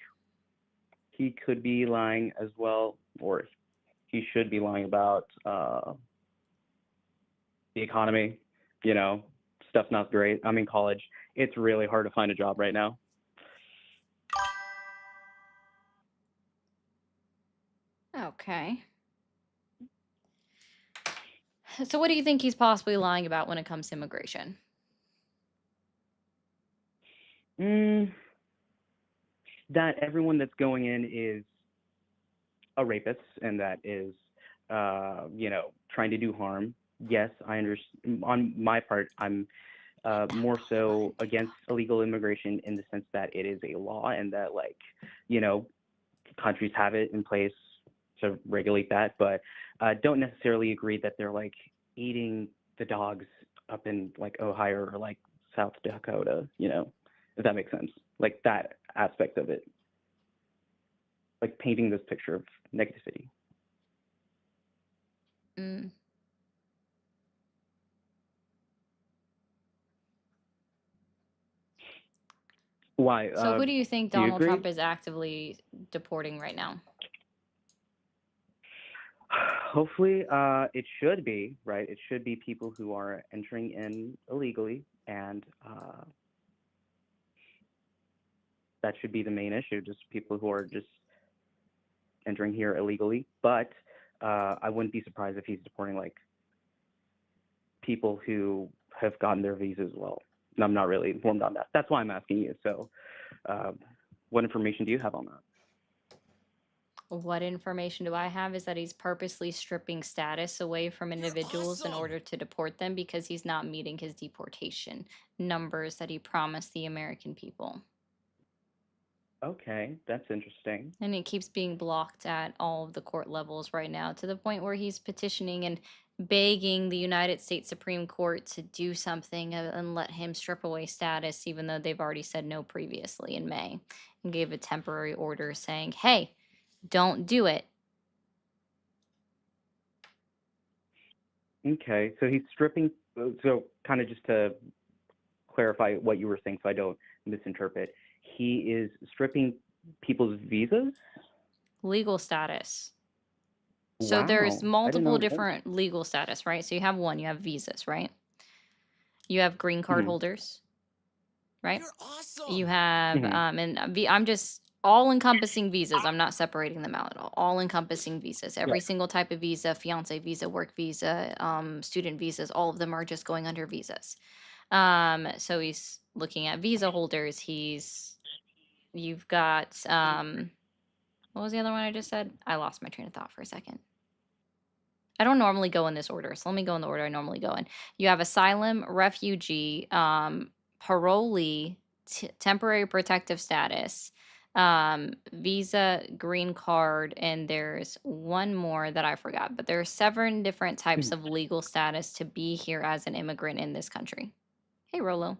Speaker 11: He could be lying as well, or he should be lying about the economy. You know, stuff's not great. I'm in college. It's really hard to find a job right now.
Speaker 1: Okay. So what do you think he's possibly lying about when it comes to immigration?
Speaker 11: That everyone that's going in is a rapist and that is, you know, trying to do harm. Yes, I understand. On my part, I'm more so against illegal immigration in the sense that it is a law and that, like, you know, countries have it in place to regulate that, but don't necessarily agree that they're like eating the dogs up in like Ohio or like South Dakota, you know, if that makes sense. Like that aspect of it, like painting this picture of negativity.
Speaker 1: Mm.
Speaker 11: Why?
Speaker 1: So who do you think
Speaker 11: Do you
Speaker 1: Donald
Speaker 11: agree?
Speaker 1: Trump is actively deporting right now?
Speaker 11: Hopefully, it should be, right? It should be people who are entering in illegally, and that should be the main issue, just people who are just entering here illegally. But I wouldn't be surprised if he's deporting like people who have gotten their visa as well. And I'm not really informed on that. That's why I'm asking you. So, what information do you have on that?
Speaker 1: What information do I have is that he's purposely stripping status away from individuals in order to deport them because he's not meeting his deportation numbers that he promised the American people.
Speaker 11: Okay, that's interesting.
Speaker 1: And it keeps being blocked at all of the court levels right now to the point where he's petitioning and begging the United States Supreme Court to do something and let him strip away status, even though they've already said no previously in May and gave a temporary order saying, hey, don't do it.
Speaker 11: Okay, so he's stripping. So, kind of just to clarify what you were saying, so I don't misinterpret, he is stripping people's visas.
Speaker 1: Legal status. So there's
Speaker 11: Wow, I didn't know
Speaker 1: multiple
Speaker 11: that.
Speaker 1: different legal status, right? So you have one, you have visas, right? You have green card
Speaker 11: Mhm.
Speaker 1: holders, right?
Speaker 12: You're awesome.
Speaker 1: You have
Speaker 11: Mhm.
Speaker 1: I'm just all encompassing visas. I'm not separating them out at all. All encompassing visas.
Speaker 11: Yeah.
Speaker 1: Every single type of visa, fiance visa, work visa, student visas, all of them are just going under visas. So he's looking at visa holders. You've got what was the other one I just said? I lost my train of thought for a second. I don't normally go in this order, so let me go in the order I normally go in. You have asylum, refugee, parolee, temporary protective status, visa, green card, and there's one more that I forgot. But there are 7 different types of legal status to be here as an immigrant in this country. Hey, Rolo.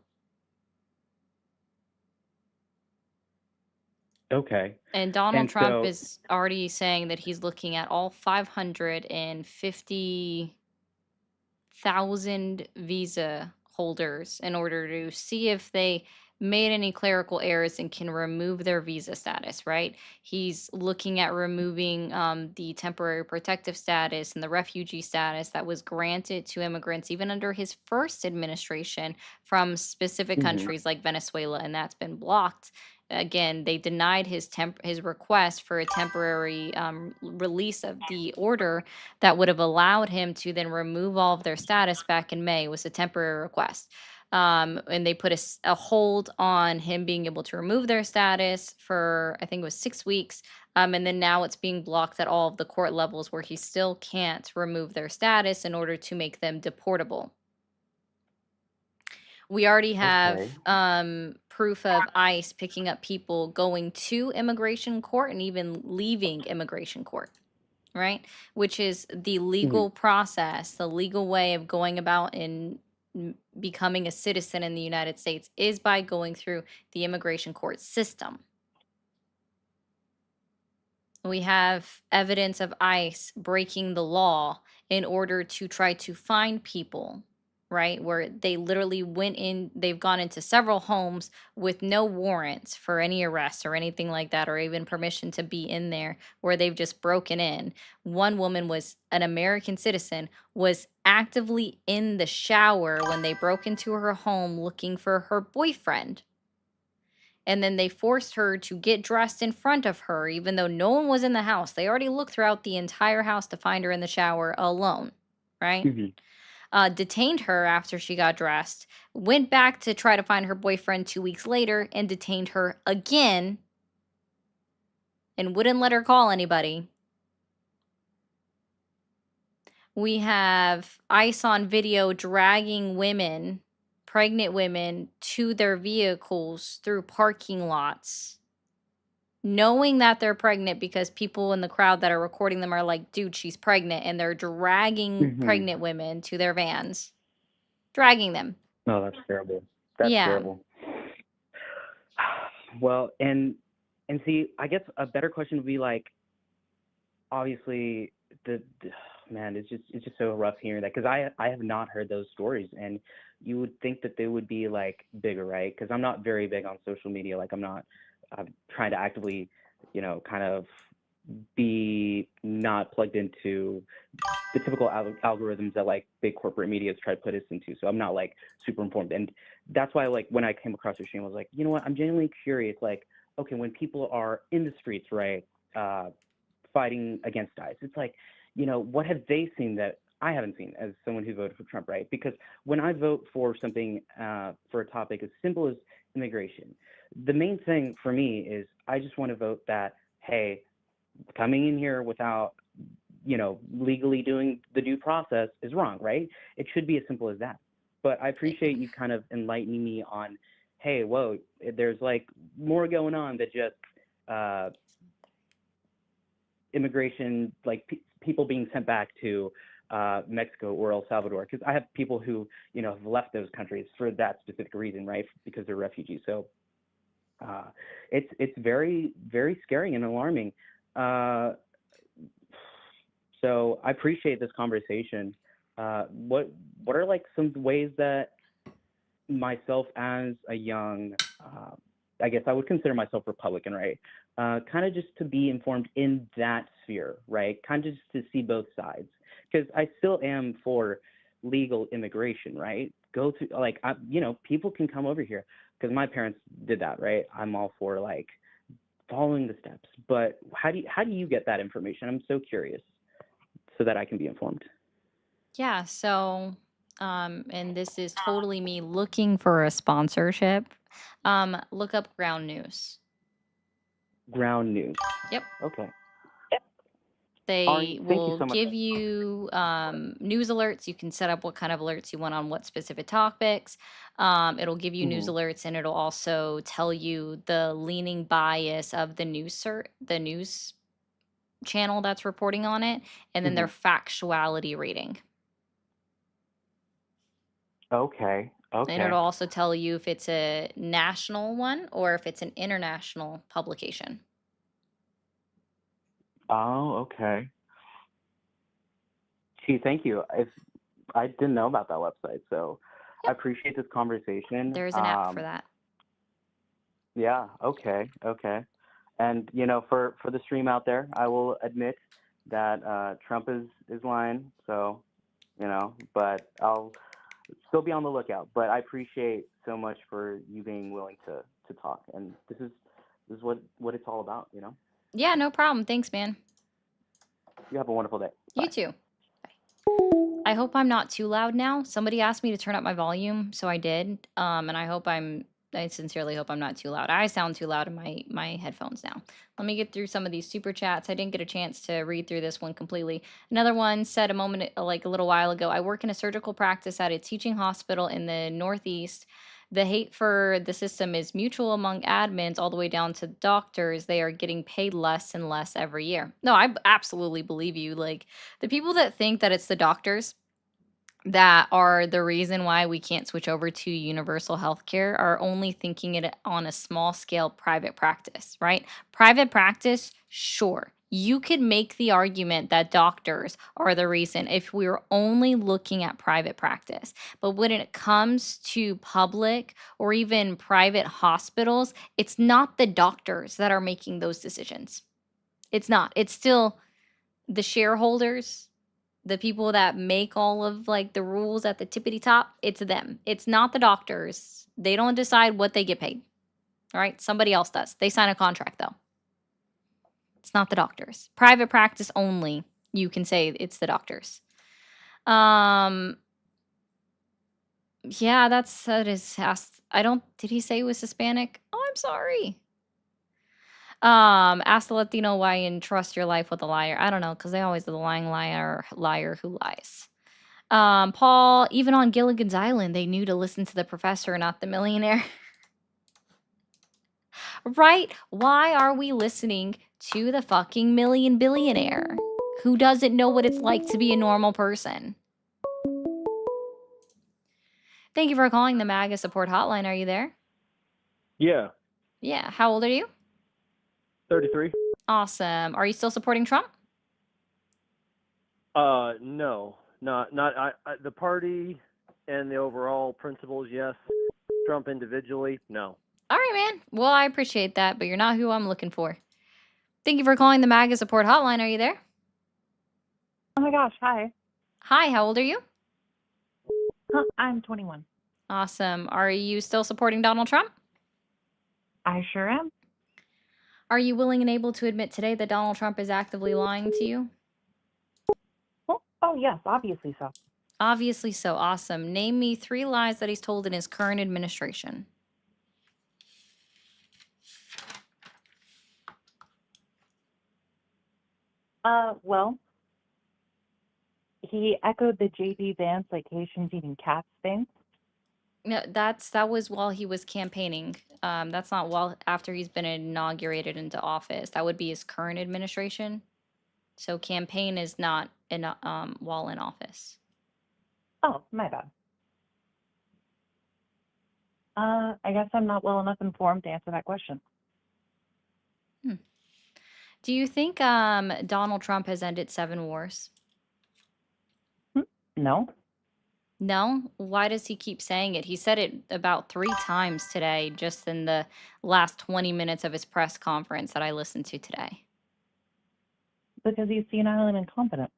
Speaker 11: Okay.
Speaker 1: And Donald
Speaker 11: And
Speaker 1: Trump
Speaker 11: so,
Speaker 1: is already saying that he's looking at all 550,000 visa holders in order to see if they made any clerical errors and can remove their visa status, right? He's looking at removing the temporary protective status and the refugee status that was granted to immigrants even under his first administration from specific
Speaker 11: Mhm.
Speaker 1: countries like Venezuela, and that's been blocked. Again, they denied his request for a temporary release of the order that would have allowed him to then remove all of their status back in May. It was a temporary request. And they put a hold on him being able to remove their status for, I think it was 6 weeks. And then now it's being blocked at all of the court levels where he still can't remove their status in order to make them deportable. We already have
Speaker 11: okay.
Speaker 1: proof of ICE picking up people going to immigration court and even leaving immigration court, right? Which is the legal process, the legal way of going about in becoming a citizen in the United States is by going through the immigration court system. We have evidence of ICE breaking the law in order to try to find people, right? Where they literally they've gone into several homes with no warrants for any arrests or anything like that, or even permission to be in there, where they've just broken in. One woman was an American citizen, was actively in the shower when they broke into her home looking for her boyfriend. And then they forced her to get dressed in front of her, even though no one was in the house. They already looked throughout the entire house to find her in the shower alone, right? Detained her after she got dressed, went back to try to find her boyfriend 2 weeks later, and detained her again and wouldn't let her call anybody. We have ICE on video dragging women, pregnant women, to their vehicles through parking lots, knowing that they're pregnant because people in the crowd that are recording them are like, dude, she's pregnant. And they're dragging pregnant women to their vans, dragging them.
Speaker 11: No, that's terrible. That's
Speaker 1: Yeah.
Speaker 11: terrible. Well, and see, I guess a better question would be like, obviously, man, it's just so rough hearing that, because I have not heard those stories, and you would think that they would be like bigger, right? Because I'm not very big on social media. Like I'm trying to actively, kind of be not plugged into the typical algorithms that like big corporate media try to put us into. So I'm not like super informed, and that's why like when I came across your stream, I was like, you know what? I'm genuinely curious. Like, okay, when people are in the streets, right, fighting against ICE. It's like, what have they seen that I haven't seen as someone who voted for Trump, right? Because when I vote for something, for a topic as simple as immigration, the main thing for me is I just want to vote that, hey, coming in here without, legally doing the due process is wrong, right? It should be as simple as that. But I appreciate you kind of enlightening me on, hey, whoa, there's like more going on than just immigration, like people being sent back to Mexico or El Salvador, because I have people who have left those countries for that specific reason, right? Because they're refugees. So it's very, very scary and alarming. So I appreciate this conversation. What are like some ways that myself as a young, I guess I would consider myself Republican, right? Kind of just to be informed in that sphere, right? Kind of just to see both sides, because I still am for legal immigration, right? Go to like, people can come over here because my parents did that, right? I'm all for like following the steps, but how do you get that information? I'm so curious, so that I can be informed.
Speaker 1: Yeah, so and this is totally me looking for a sponsorship. Look up Ground News.
Speaker 11: Ground News.
Speaker 1: Yep.
Speaker 11: Okay.
Speaker 1: They
Speaker 11: Ari, thank you
Speaker 1: will
Speaker 11: so much.
Speaker 1: give you news alerts. You can set up what kind of alerts you want on what specific topics. It'll give you news alerts, and it'll also tell you the leaning bias of the news channel that's reporting on it, and then their factuality rating.
Speaker 11: Okay.
Speaker 1: And it'll
Speaker 11: Okay.
Speaker 1: also tell you if it's a national one or if it's an international publication.
Speaker 11: Oh, okay. Gee, thank you. If I didn't know about that website, so I appreciate this conversation.
Speaker 1: There's an app for that.
Speaker 11: Yeah. Okay. Okay. And for the stream out there, I will admit that Trump is lying. So, but I'll still be on the lookout. But I appreciate so much for you being willing to talk. And this is what it's all about.
Speaker 1: Yeah, no problem. Thanks, man.
Speaker 11: You have a wonderful day.
Speaker 1: You too. Bye. I hope I'm not too loud now. Somebody asked me to turn up my volume, so I did. And I sincerely hope I'm not too loud. I sound too loud in my headphones now. Let me get through some of these super chats. I didn't get a chance to read through this one completely. Another one said a little while ago, I work in a surgical practice at a teaching hospital in the Northeast. The hate for the system is mutual among admins all the way down to doctors. They are getting paid less and less every year. No, I absolutely believe you. Like, the people that think that it's the doctors that are the reason why we can't switch over to universal health care are only thinking it on a small scale private practice, right? Private practice, sure. You could make the argument that doctors are the reason if we were only looking at private practice. But when it comes to public or even private hospitals, it's not the doctors that are making those decisions. It's not. It's still the shareholders, the people that make all of like the rules at the tippity top. It's them. It's not the doctors. They don't decide what they get paid. All right, somebody else does. They sign a contract though. It's not the doctors. Private practice only, you can say it's the doctors. Yeah, that is asked. Did he say he was Hispanic? Oh, I'm sorry. Ask the Latino why and trust your life with a liar. I don't know, because they always the lying liar who lies. Paul, even on Gilligan's Island, they knew to listen to the professor, not the millionaire. Right? Why are we listening to the fucking billionaire who doesn't know what it's like to be a normal person? Thank you for calling the MAGA support hotline. Are you there?
Speaker 12: Yeah.
Speaker 1: Yeah. How old are you?
Speaker 12: 33.
Speaker 1: Awesome. Are you still supporting Trump?
Speaker 12: No, not the party and the overall principles, yes. Trump individually, no.
Speaker 1: All right, man. Well, I appreciate that, but you're not who I'm looking for. Thank you for calling the MAGA support hotline. Are you there?
Speaker 13: Oh my gosh, hi.
Speaker 1: Hi, how old are you?
Speaker 13: I'm 21.
Speaker 1: Awesome. Are you still supporting Donald Trump?
Speaker 13: I sure am.
Speaker 1: Are you willing and able to admit today that Donald Trump is actively lying to you?
Speaker 13: Oh, yes, obviously so.
Speaker 1: Obviously so. Awesome. Name me 3 lies that he's told in his current administration.
Speaker 13: Well, he echoed the J.D. Vance, like, Haitians eating cats thing.
Speaker 1: No, that was while he was campaigning. That's not while after he's been inaugurated into office. That would be his current administration. So campaign is not in while in office.
Speaker 13: Oh, my bad. I guess I'm not well enough informed to answer that question.
Speaker 1: Do you think Donald Trump has ended 7 wars?
Speaker 13: No.
Speaker 1: No? Why does he keep saying it? He said it about 3 times today, just in the last 20 minutes of his press conference that I listened to today.
Speaker 13: Because he's senile and incompetent.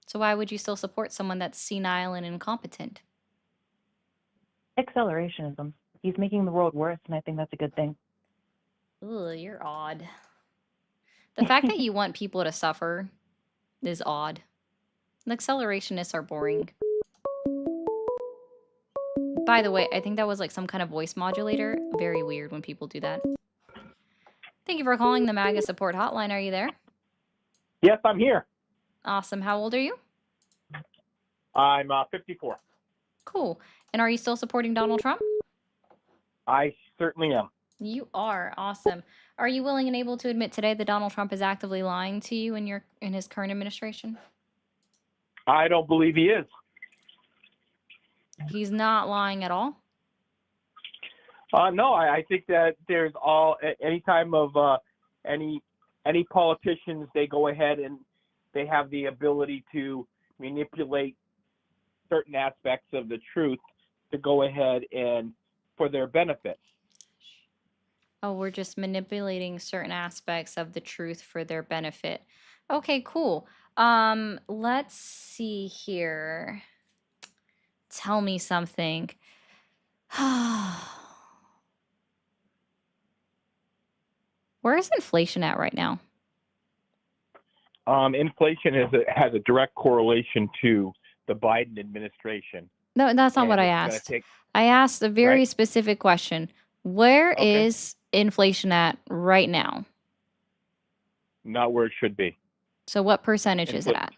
Speaker 1: So why would you still support someone that's senile and incompetent?
Speaker 13: Accelerationism. He's making the world worse, and I think that's a good thing.
Speaker 1: Ugh, you're odd. The fact that you want people to suffer is odd. The accelerationists are boring. By the way, I think that was like some kind of voice modulator. Very weird when people do that. Thank you for calling the MAGA support hotline. Are you there?
Speaker 14: Yes, I'm here.
Speaker 1: Awesome. How old are you?
Speaker 14: I'm 54.
Speaker 1: Cool. And are you still supporting Donald Trump?
Speaker 14: I certainly am.
Speaker 1: You are. Awesome. Are you willing and able to admit today that Donald Trump is actively lying to you in his current administration?
Speaker 14: I don't believe he is.
Speaker 1: He's not lying at all?
Speaker 14: No, I think that there's any time of any politicians, they go ahead and they have the ability to manipulate certain aspects of the truth to go ahead and for their benefit.
Speaker 1: Oh, we're just manipulating certain aspects of the truth for their benefit. Okay, cool. Let's see here. Tell me something. Where is inflation at right now?
Speaker 14: Inflation has a direct correlation to the Biden administration.
Speaker 1: No, that's not
Speaker 14: And
Speaker 1: what I
Speaker 14: it's gonna
Speaker 1: asked.
Speaker 14: take-
Speaker 1: I asked a very
Speaker 14: Right.
Speaker 1: specific question. Where
Speaker 14: Okay.
Speaker 1: is inflation at right now?
Speaker 14: Not where it should be.
Speaker 1: So what percentage is it at?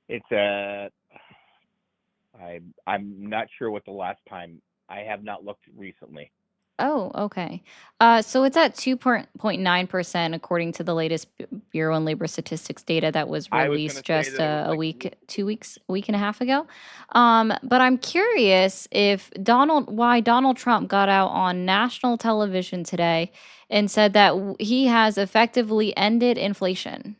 Speaker 14: It's at. I'm not sure what the last time. I have not looked recently.
Speaker 1: Oh, okay. So it's at 2.9% according to the latest Bureau and Labor Statistics data that was
Speaker 14: I was
Speaker 1: released
Speaker 14: gonna say
Speaker 1: just
Speaker 14: that it was
Speaker 1: a
Speaker 14: like
Speaker 1: week, 2 weeks, a week and a half ago. But I'm curious if why Donald Trump got out on national television today and said that he has effectively ended inflation.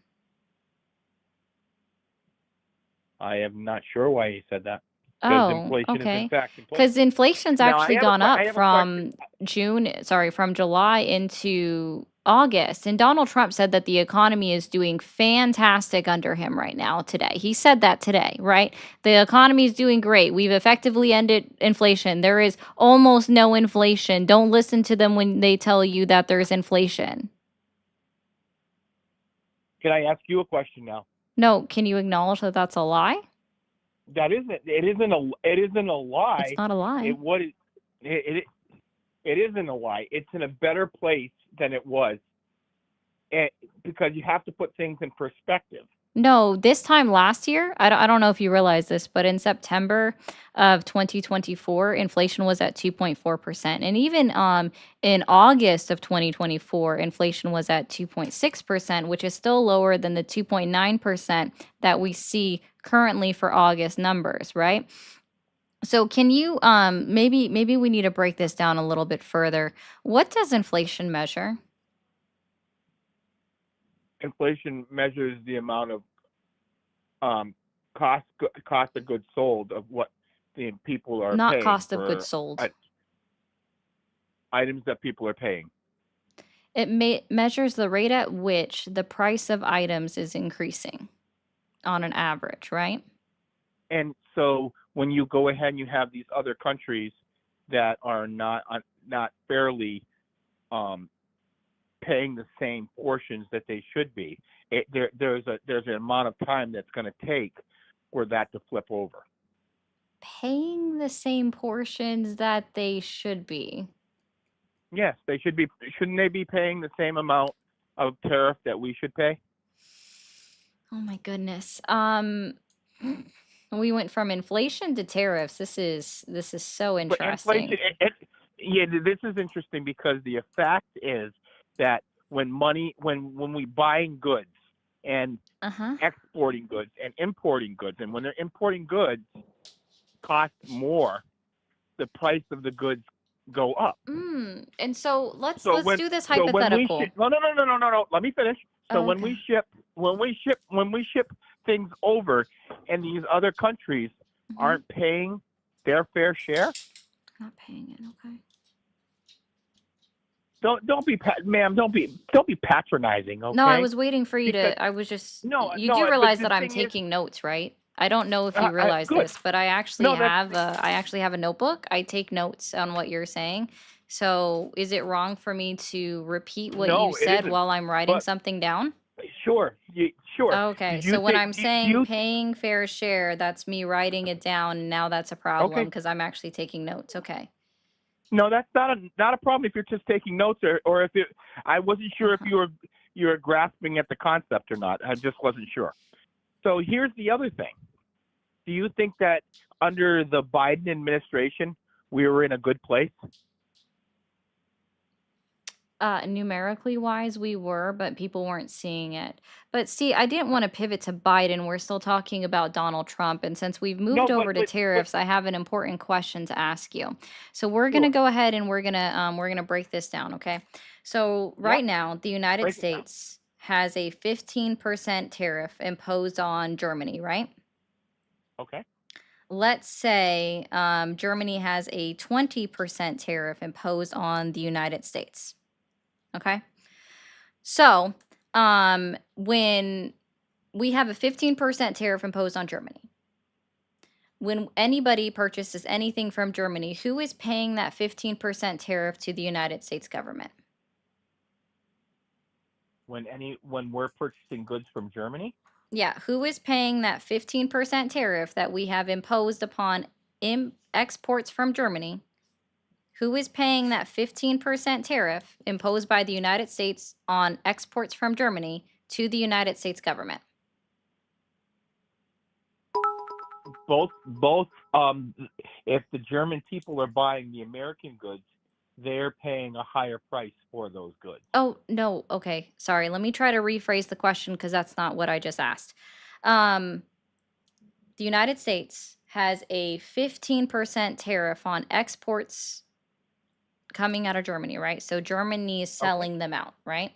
Speaker 14: I am not sure why he said that. Because
Speaker 1: Oh,
Speaker 14: inflation is in
Speaker 1: okay.
Speaker 14: fact inflation.
Speaker 1: Because inflation's
Speaker 14: Now, I
Speaker 1: actually
Speaker 14: have a
Speaker 1: gone
Speaker 14: que- I
Speaker 1: up
Speaker 14: have a question.
Speaker 1: from July into August. And Donald Trump said that the economy is doing fantastic under him right now today. He said that today, right? The economy is doing great. We've effectively ended inflation. There is almost no inflation. Don't listen to them when they tell you that there's inflation.
Speaker 14: Can I ask you a question now?
Speaker 1: No, can you acknowledge that that's a lie?
Speaker 14: That isn't. It isn't a lie.
Speaker 1: It's not a lie.
Speaker 14: It isn't a lie. It's in a better place than it was, because you have to put things in perspective.
Speaker 1: No, this time last year, I don't know if you realize this, but in September of 2024, inflation was at 2.4%. And even in August of 2024, inflation was at 2.6%, which is still lower than the 2.9% that we see currently for August numbers, right? So can you maybe we need to break this down a little bit further. What does inflation measure?
Speaker 14: Inflation measures the amount of cost of goods sold of what the people are
Speaker 1: Not
Speaker 14: paying
Speaker 1: cost of
Speaker 14: for
Speaker 1: goods sold.
Speaker 14: items that people are paying.
Speaker 1: It measures the rate at which the price of items is increasing on an average, right?
Speaker 14: And so when you go ahead and you have these other countries that are not fairly paying the same portions that they should be. There's an amount of time that's going to take for that to flip over.
Speaker 1: Paying the same portions that they should be.
Speaker 14: Yes, they should be. Shouldn't they be paying the same amount of tariff that we should pay?
Speaker 1: Oh my goodness. We went from inflation to tariffs. This is so
Speaker 14: But
Speaker 1: interesting.
Speaker 14: inflation, yeah, this is interesting because the fact is that when we buying goods and exporting goods and importing goods, and when they're importing goods cost more, the price of the goods go up.
Speaker 1: And so let's
Speaker 14: So
Speaker 1: do this
Speaker 14: when we
Speaker 1: hypothetical.
Speaker 14: no, let me finish. So
Speaker 1: Oh,
Speaker 14: when
Speaker 1: okay.
Speaker 14: we ship things over, and these other countries aren't paying their fair share,
Speaker 1: Not paying it, okay.
Speaker 14: don't be patronizing, okay?
Speaker 1: No, I was waiting for you
Speaker 14: Because
Speaker 1: to. I was just.
Speaker 14: no,
Speaker 1: You
Speaker 14: no,
Speaker 1: do
Speaker 14: but
Speaker 1: realize
Speaker 14: the
Speaker 1: that I'm
Speaker 14: thing is,
Speaker 1: taking notes, right? I don't know if you realize
Speaker 14: good.
Speaker 1: this, but I actually
Speaker 14: No, that's
Speaker 1: have a notebook. I take notes on what you're saying. So, is it wrong for me to repeat what you
Speaker 14: no, it
Speaker 1: said
Speaker 14: isn't.
Speaker 1: while I'm writing
Speaker 14: But
Speaker 1: something down?
Speaker 14: sure.
Speaker 1: Okay,
Speaker 14: Do you
Speaker 1: so when
Speaker 14: think?
Speaker 1: I'm
Speaker 14: Do
Speaker 1: saying
Speaker 14: you?
Speaker 1: paying fair share, that's me writing it down, and now that's a problem
Speaker 14: Okay.
Speaker 1: because I'm actually taking notes. Okay.
Speaker 14: No, that's not a problem if you're just taking notes, or if it. I wasn't sure if you were grasping at the concept or not. I just wasn't sure. So here's the other thing. Do you think that under the Biden administration we were in a good place?
Speaker 1: Numerically wise, we were, but people weren't seeing it. But see, I didn't want to pivot to Biden. We're still talking about Donald Trump. And since we've
Speaker 14: No,
Speaker 1: moved over to tariffs, I have an important question to ask you. So we're going to go ahead and we're going to break this down, okay? So right now, the United
Speaker 14: Break it down.
Speaker 1: States has a 15% tariff imposed on Germany, right?
Speaker 14: Okay.
Speaker 1: Let's say Germany has a 20% tariff imposed on the United States. Okay. So, when we have a 15% tariff imposed on Germany, when anybody purchases anything from Germany, who is paying that 15% tariff to the United States government?
Speaker 14: When we're purchasing goods from Germany?
Speaker 1: Yeah, who is paying that 15% tariff that we have imposed upon exports from Germany? Who is paying that 15% tariff imposed by the United States on exports from Germany to the United States government?
Speaker 14: Both if the German people are buying the American goods, they're paying a higher price for those goods.
Speaker 1: Oh, no. Okay. Sorry. Let me try to rephrase the question because that's not what I just asked. The United States has a 15% tariff on exports coming out of Germany, right? So Germany is selling them out, right?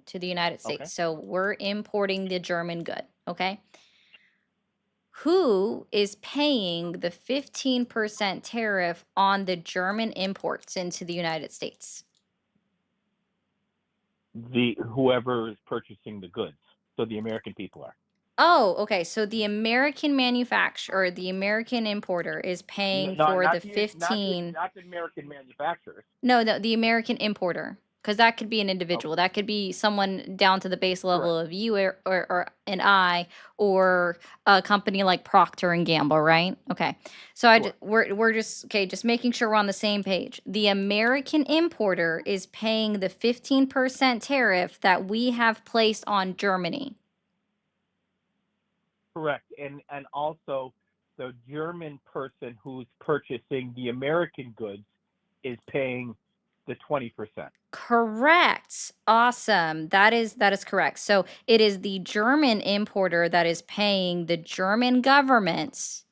Speaker 1: To the United States.
Speaker 14: Okay.
Speaker 1: So we're importing the German good, okay? Who is paying the 15% tariff on the German imports into the United States?
Speaker 14: Whoever is purchasing the goods. So the American people are.
Speaker 1: Oh, okay. So the American manufacturer, or the American importer is paying for the 15.
Speaker 14: Not the American manufacturers.
Speaker 1: No, the American importer, because that could be an individual. That could be someone down to the base level of you or an I, or a company like Procter and Gamble, right? Okay. So we're just okay, just making sure we're on the same page. The American importer is paying the 15% tariff that we have placed on Germany.
Speaker 14: Correct. And also the German person who's purchasing the American goods is paying the 20%.
Speaker 1: Correct. Awesome. That is correct. So it is the German importer that is paying the German government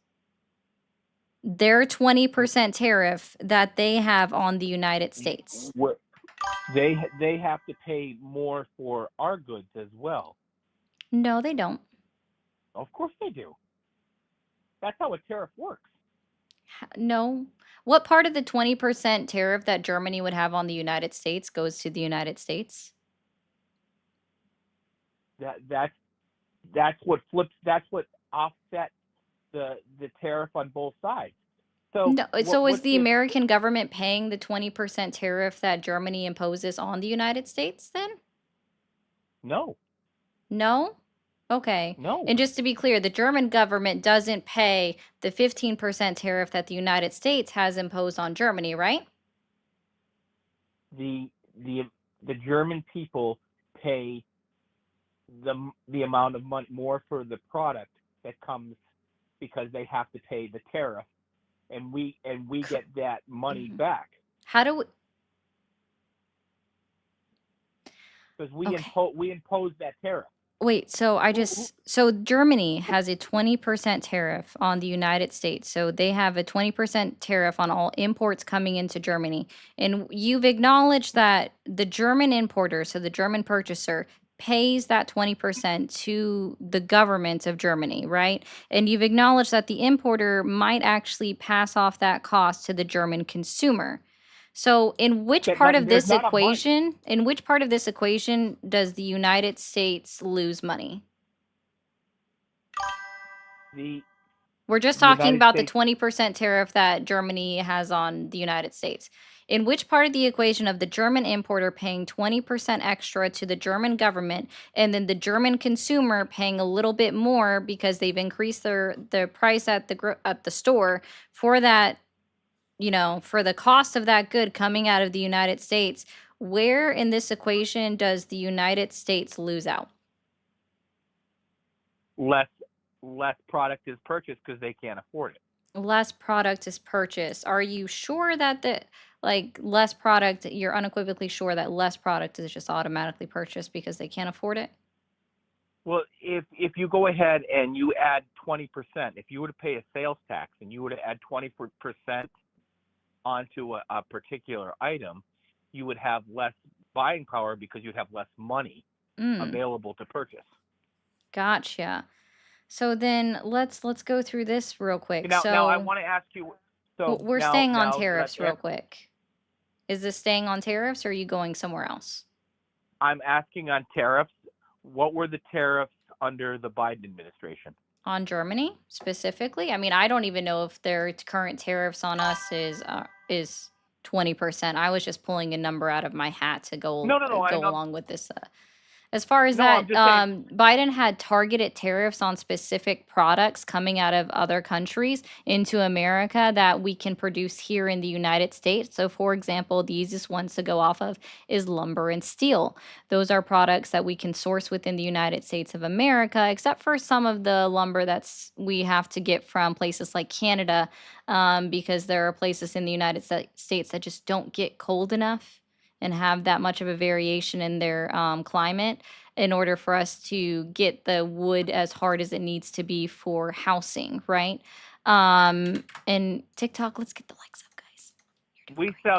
Speaker 1: their 20% tariff that they have on the United States.
Speaker 14: They have to pay more for our goods as well.
Speaker 1: No, they don't.
Speaker 14: Of course they do. That's how a tariff works.
Speaker 1: No. What part of the 20% tariff that Germany would have on the United States goes to the United States?
Speaker 14: That's what offsets the tariff on both sides. So
Speaker 1: No, so is
Speaker 14: what
Speaker 1: the
Speaker 14: if
Speaker 1: American government paying the 20% tariff that Germany imposes on the United States then?
Speaker 14: no,
Speaker 1: No? Okay.
Speaker 14: no.
Speaker 1: And just to be clear, the German government doesn't pay the 15% tariff that the United States has imposed on Germany, right?
Speaker 14: The the the German people pay the amount of money more for the product that comes because they have to pay the tariff, and we get that money back
Speaker 1: How do we,
Speaker 14: because
Speaker 1: okay.
Speaker 14: we impose that tariff.
Speaker 1: Wait, so
Speaker 14: Who
Speaker 1: so Germany has a 20% tariff on the United States. So they have a 20% tariff on all imports coming into Germany. And you've acknowledged that the German importer, so the German purchaser, pays that 20% to the government of Germany, right? And you've acknowledged that the importer might actually pass off that cost to the German consumer. So,
Speaker 14: there's not a money.
Speaker 1: in which part of this equation does the United States lose money?
Speaker 14: The
Speaker 1: We're just
Speaker 14: the
Speaker 1: talking
Speaker 14: United
Speaker 1: about the
Speaker 14: States
Speaker 1: 20% tariff that Germany has on the United States. In which part of the equation of the German importer paying 20% extra to the German government and then the German consumer paying a little bit more because they've increased their price at the store for that, for the cost of that good coming out of the United States, where in this equation does the United States lose out?
Speaker 14: less product is purchased because they can't afford it.
Speaker 1: Less product is purchased. Are you sure that less product, you're unequivocally sure that less product is just automatically purchased because they can't afford it?
Speaker 14: Well, if you go ahead and you add 20%, if you were to pay a sales tax and you were to add 20% onto a particular item, you would have less buying power because you'd have less money available to purchase.
Speaker 1: Gotcha. So then let's go through this real quick.
Speaker 14: Now I want to ask you. So
Speaker 1: we're
Speaker 14: now,
Speaker 1: staying on
Speaker 14: now
Speaker 1: tariffs real quick. Is this staying on tariffs or are you going somewhere else?
Speaker 14: I'm asking on tariffs. What were the tariffs under the Biden administration?
Speaker 1: On Germany specifically? I mean, I don't even know if their current tariffs on us is 20%. I was just pulling a number out of my hat to go
Speaker 14: No.
Speaker 1: go along with this. As far as
Speaker 14: No,
Speaker 1: that,
Speaker 14: I'm just saying.
Speaker 1: Biden had targeted tariffs on specific products coming out of other countries into America that we can produce here in the United States. So, for example, the easiest ones to go off of is lumber and steel. Those are products that we can source within the United States of America, except for some of the lumber we have to get from places like Canada, because there are places in the United States that just don't get cold enough and have that much of a variation in their climate in order for us to get the wood as hard as it needs to be for housing, right? And TikTok, let's get the likes up, guys.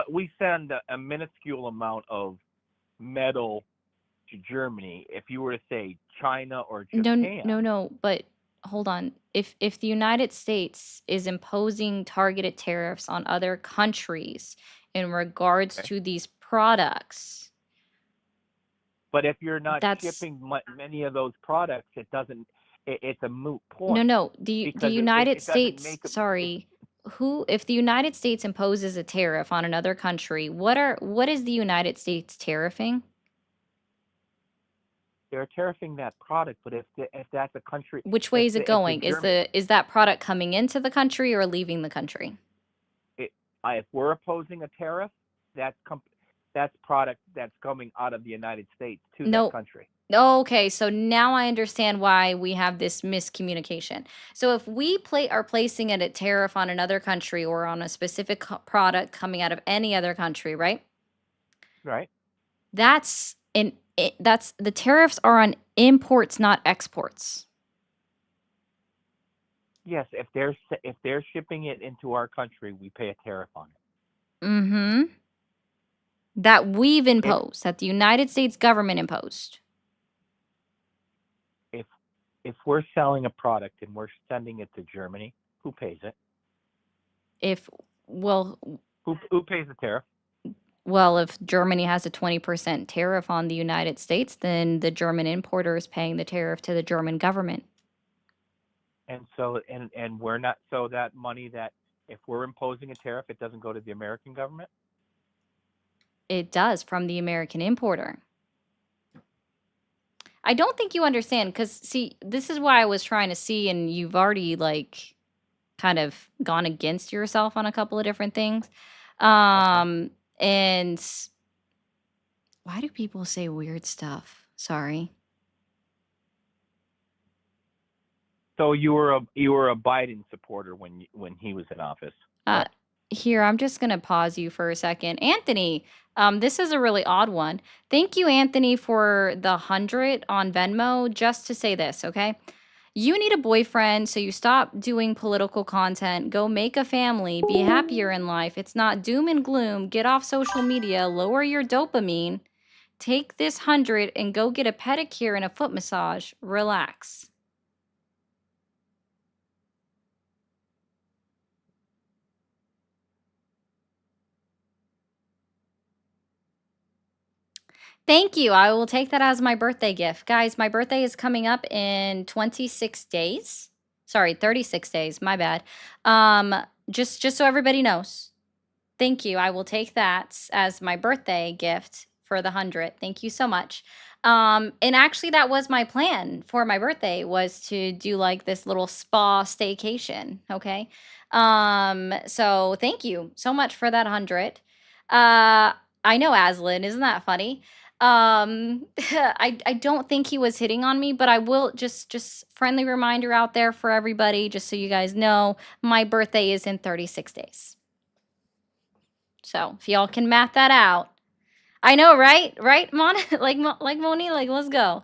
Speaker 14: We send a minuscule amount of metal to Germany. If you were to say China or Japan.
Speaker 1: No, but hold on. If the United States is imposing targeted tariffs on other countries in regards to these products.
Speaker 14: But if you're not shipping many of those products, it's a moot point.
Speaker 1: No. The United States, if the United States imposes a tariff on another country, what is the United States tariffing?
Speaker 14: They're tariffing that product, but if that's a country,
Speaker 1: which way is it going? Is that product coming into the country or leaving the country?
Speaker 14: If we're opposing a tariff, that's product that's coming out of the United States to that country.
Speaker 1: Okay, so now I understand why we have this miscommunication. So if we are placing a tariff on another country or on a specific product coming out of any other country, right?
Speaker 14: Right.
Speaker 1: That's the tariffs are on imports, not exports.
Speaker 14: Yes, if they're shipping it into our country, we pay a tariff on it.
Speaker 1: Mm-hmm. That we've imposed, that the United States government imposed.
Speaker 14: If we're selling a product and we're sending it to Germany, who pays it? Who pays the tariff?
Speaker 1: Well, if Germany has a 20% tariff on the United States, then the German importer is paying the tariff to the German government.
Speaker 14: And so, and we're not, so that money that If we're imposing a tariff, it doesn't go to the American government?
Speaker 1: It does, from the American importer. I don't think you understand, because see, this is why I was trying to see, and you've already like kind of gone against yourself on a couple of different things. And why do people say weird stuff? Sorry.
Speaker 14: So you were a Biden supporter when he was in office.
Speaker 1: Uh, here, I'm just going to pause you for a second. Anthony, this is a really odd one. Thank you, Anthony, for the 100 on Venmo. Just to say this, okay? You need a boyfriend, so you stop doing political content. Go make a family. Be happier in life. It's not doom and gloom. Get off social media. Lower your dopamine. Take this 100 and go get a pedicure and a foot massage. Relax. Thank you. I will take that as my birthday gift. Guys, my birthday is coming up in 26 days. Sorry, 36 days. My bad. Just so everybody knows. Thank you. I will take that as my birthday gift for the 100. Thank you so much. And actually that was my plan for my birthday, was to do like this little spa staycation, okay? So thank you so much for that 100. I know, Aslan, isn't that funny? I don't think he was hitting on me, but I will just friendly reminder out there for everybody, just so you guys know, my birthday is in 36 days. So if y'all can math that out. I know, right? Right, Mon? like Moni, like let's go.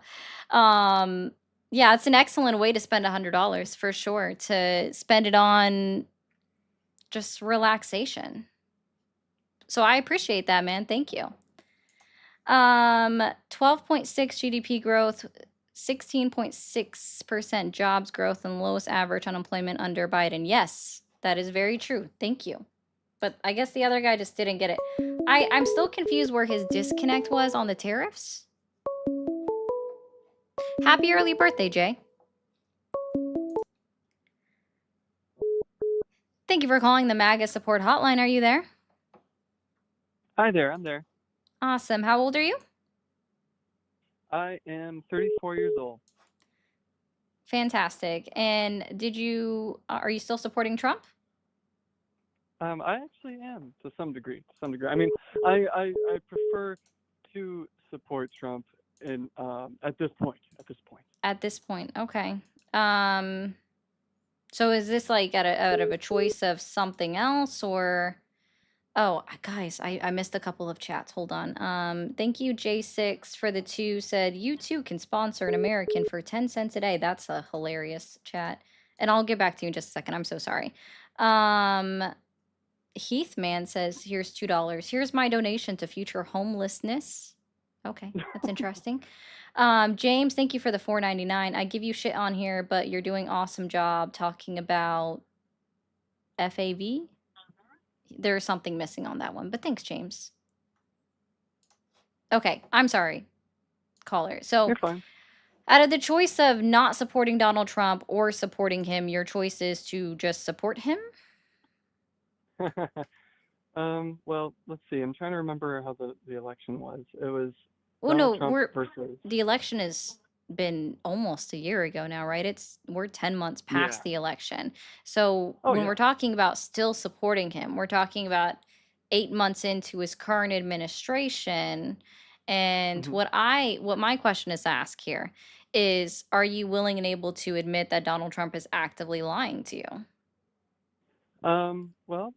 Speaker 1: Yeah, it's an excellent way to spend $100 for sure, to spend it on just relaxation. So I appreciate that, man. Thank you. 12.6 GDP growth, 16.6% jobs growth, and lowest average unemployment under Biden. Yes, that is very true. Thank you. But I guess the other guy just didn't get it. I'm still confused where his disconnect was on the tariffs. Happy early birthday, Jay. Thank you for calling the MAGA support hotline. Are you there?
Speaker 15: Hi there, I'm there.
Speaker 1: Awesome. How old are you?
Speaker 15: I am 34 years old.
Speaker 1: Fantastic. And are you still supporting Trump?
Speaker 15: I actually am to some degree. I mean, I prefer to support Trump in at this point.
Speaker 1: At this point, okay. So is this like out of a choice of something else, or? Oh, guys, I missed a couple of chats. Hold on. Thank you, J6, for the 2. Said, you too can sponsor an American for 10 cents a day. That's a hilarious chat. And I'll get back to you in just a second. I'm so sorry. Heathman says, here's $2. Here's my donation to future homelessness. Okay, that's interesting. James, thank you for the $4.99. I give you shit on here, but you're doing awesome job talking about FAV. There's something missing on that one, but thanks, James. Okay, I'm sorry, caller. So
Speaker 15: You're fine.
Speaker 1: Out of the choice of not supporting Donald Trump or supporting him, your choice is to just support him?
Speaker 15: Well, let's see. I'm trying to remember how the election was. It was
Speaker 1: Well,
Speaker 15: Donald
Speaker 1: no,
Speaker 15: Trump versus.
Speaker 1: the election has been almost a year ago now, right? We're 10 months past the election. So when we're talking about still supporting him, we're talking about 8 months into his current administration. And what my question is asked here is, are you willing and able to admit that Donald Trump is actively lying to you?
Speaker 15: Well,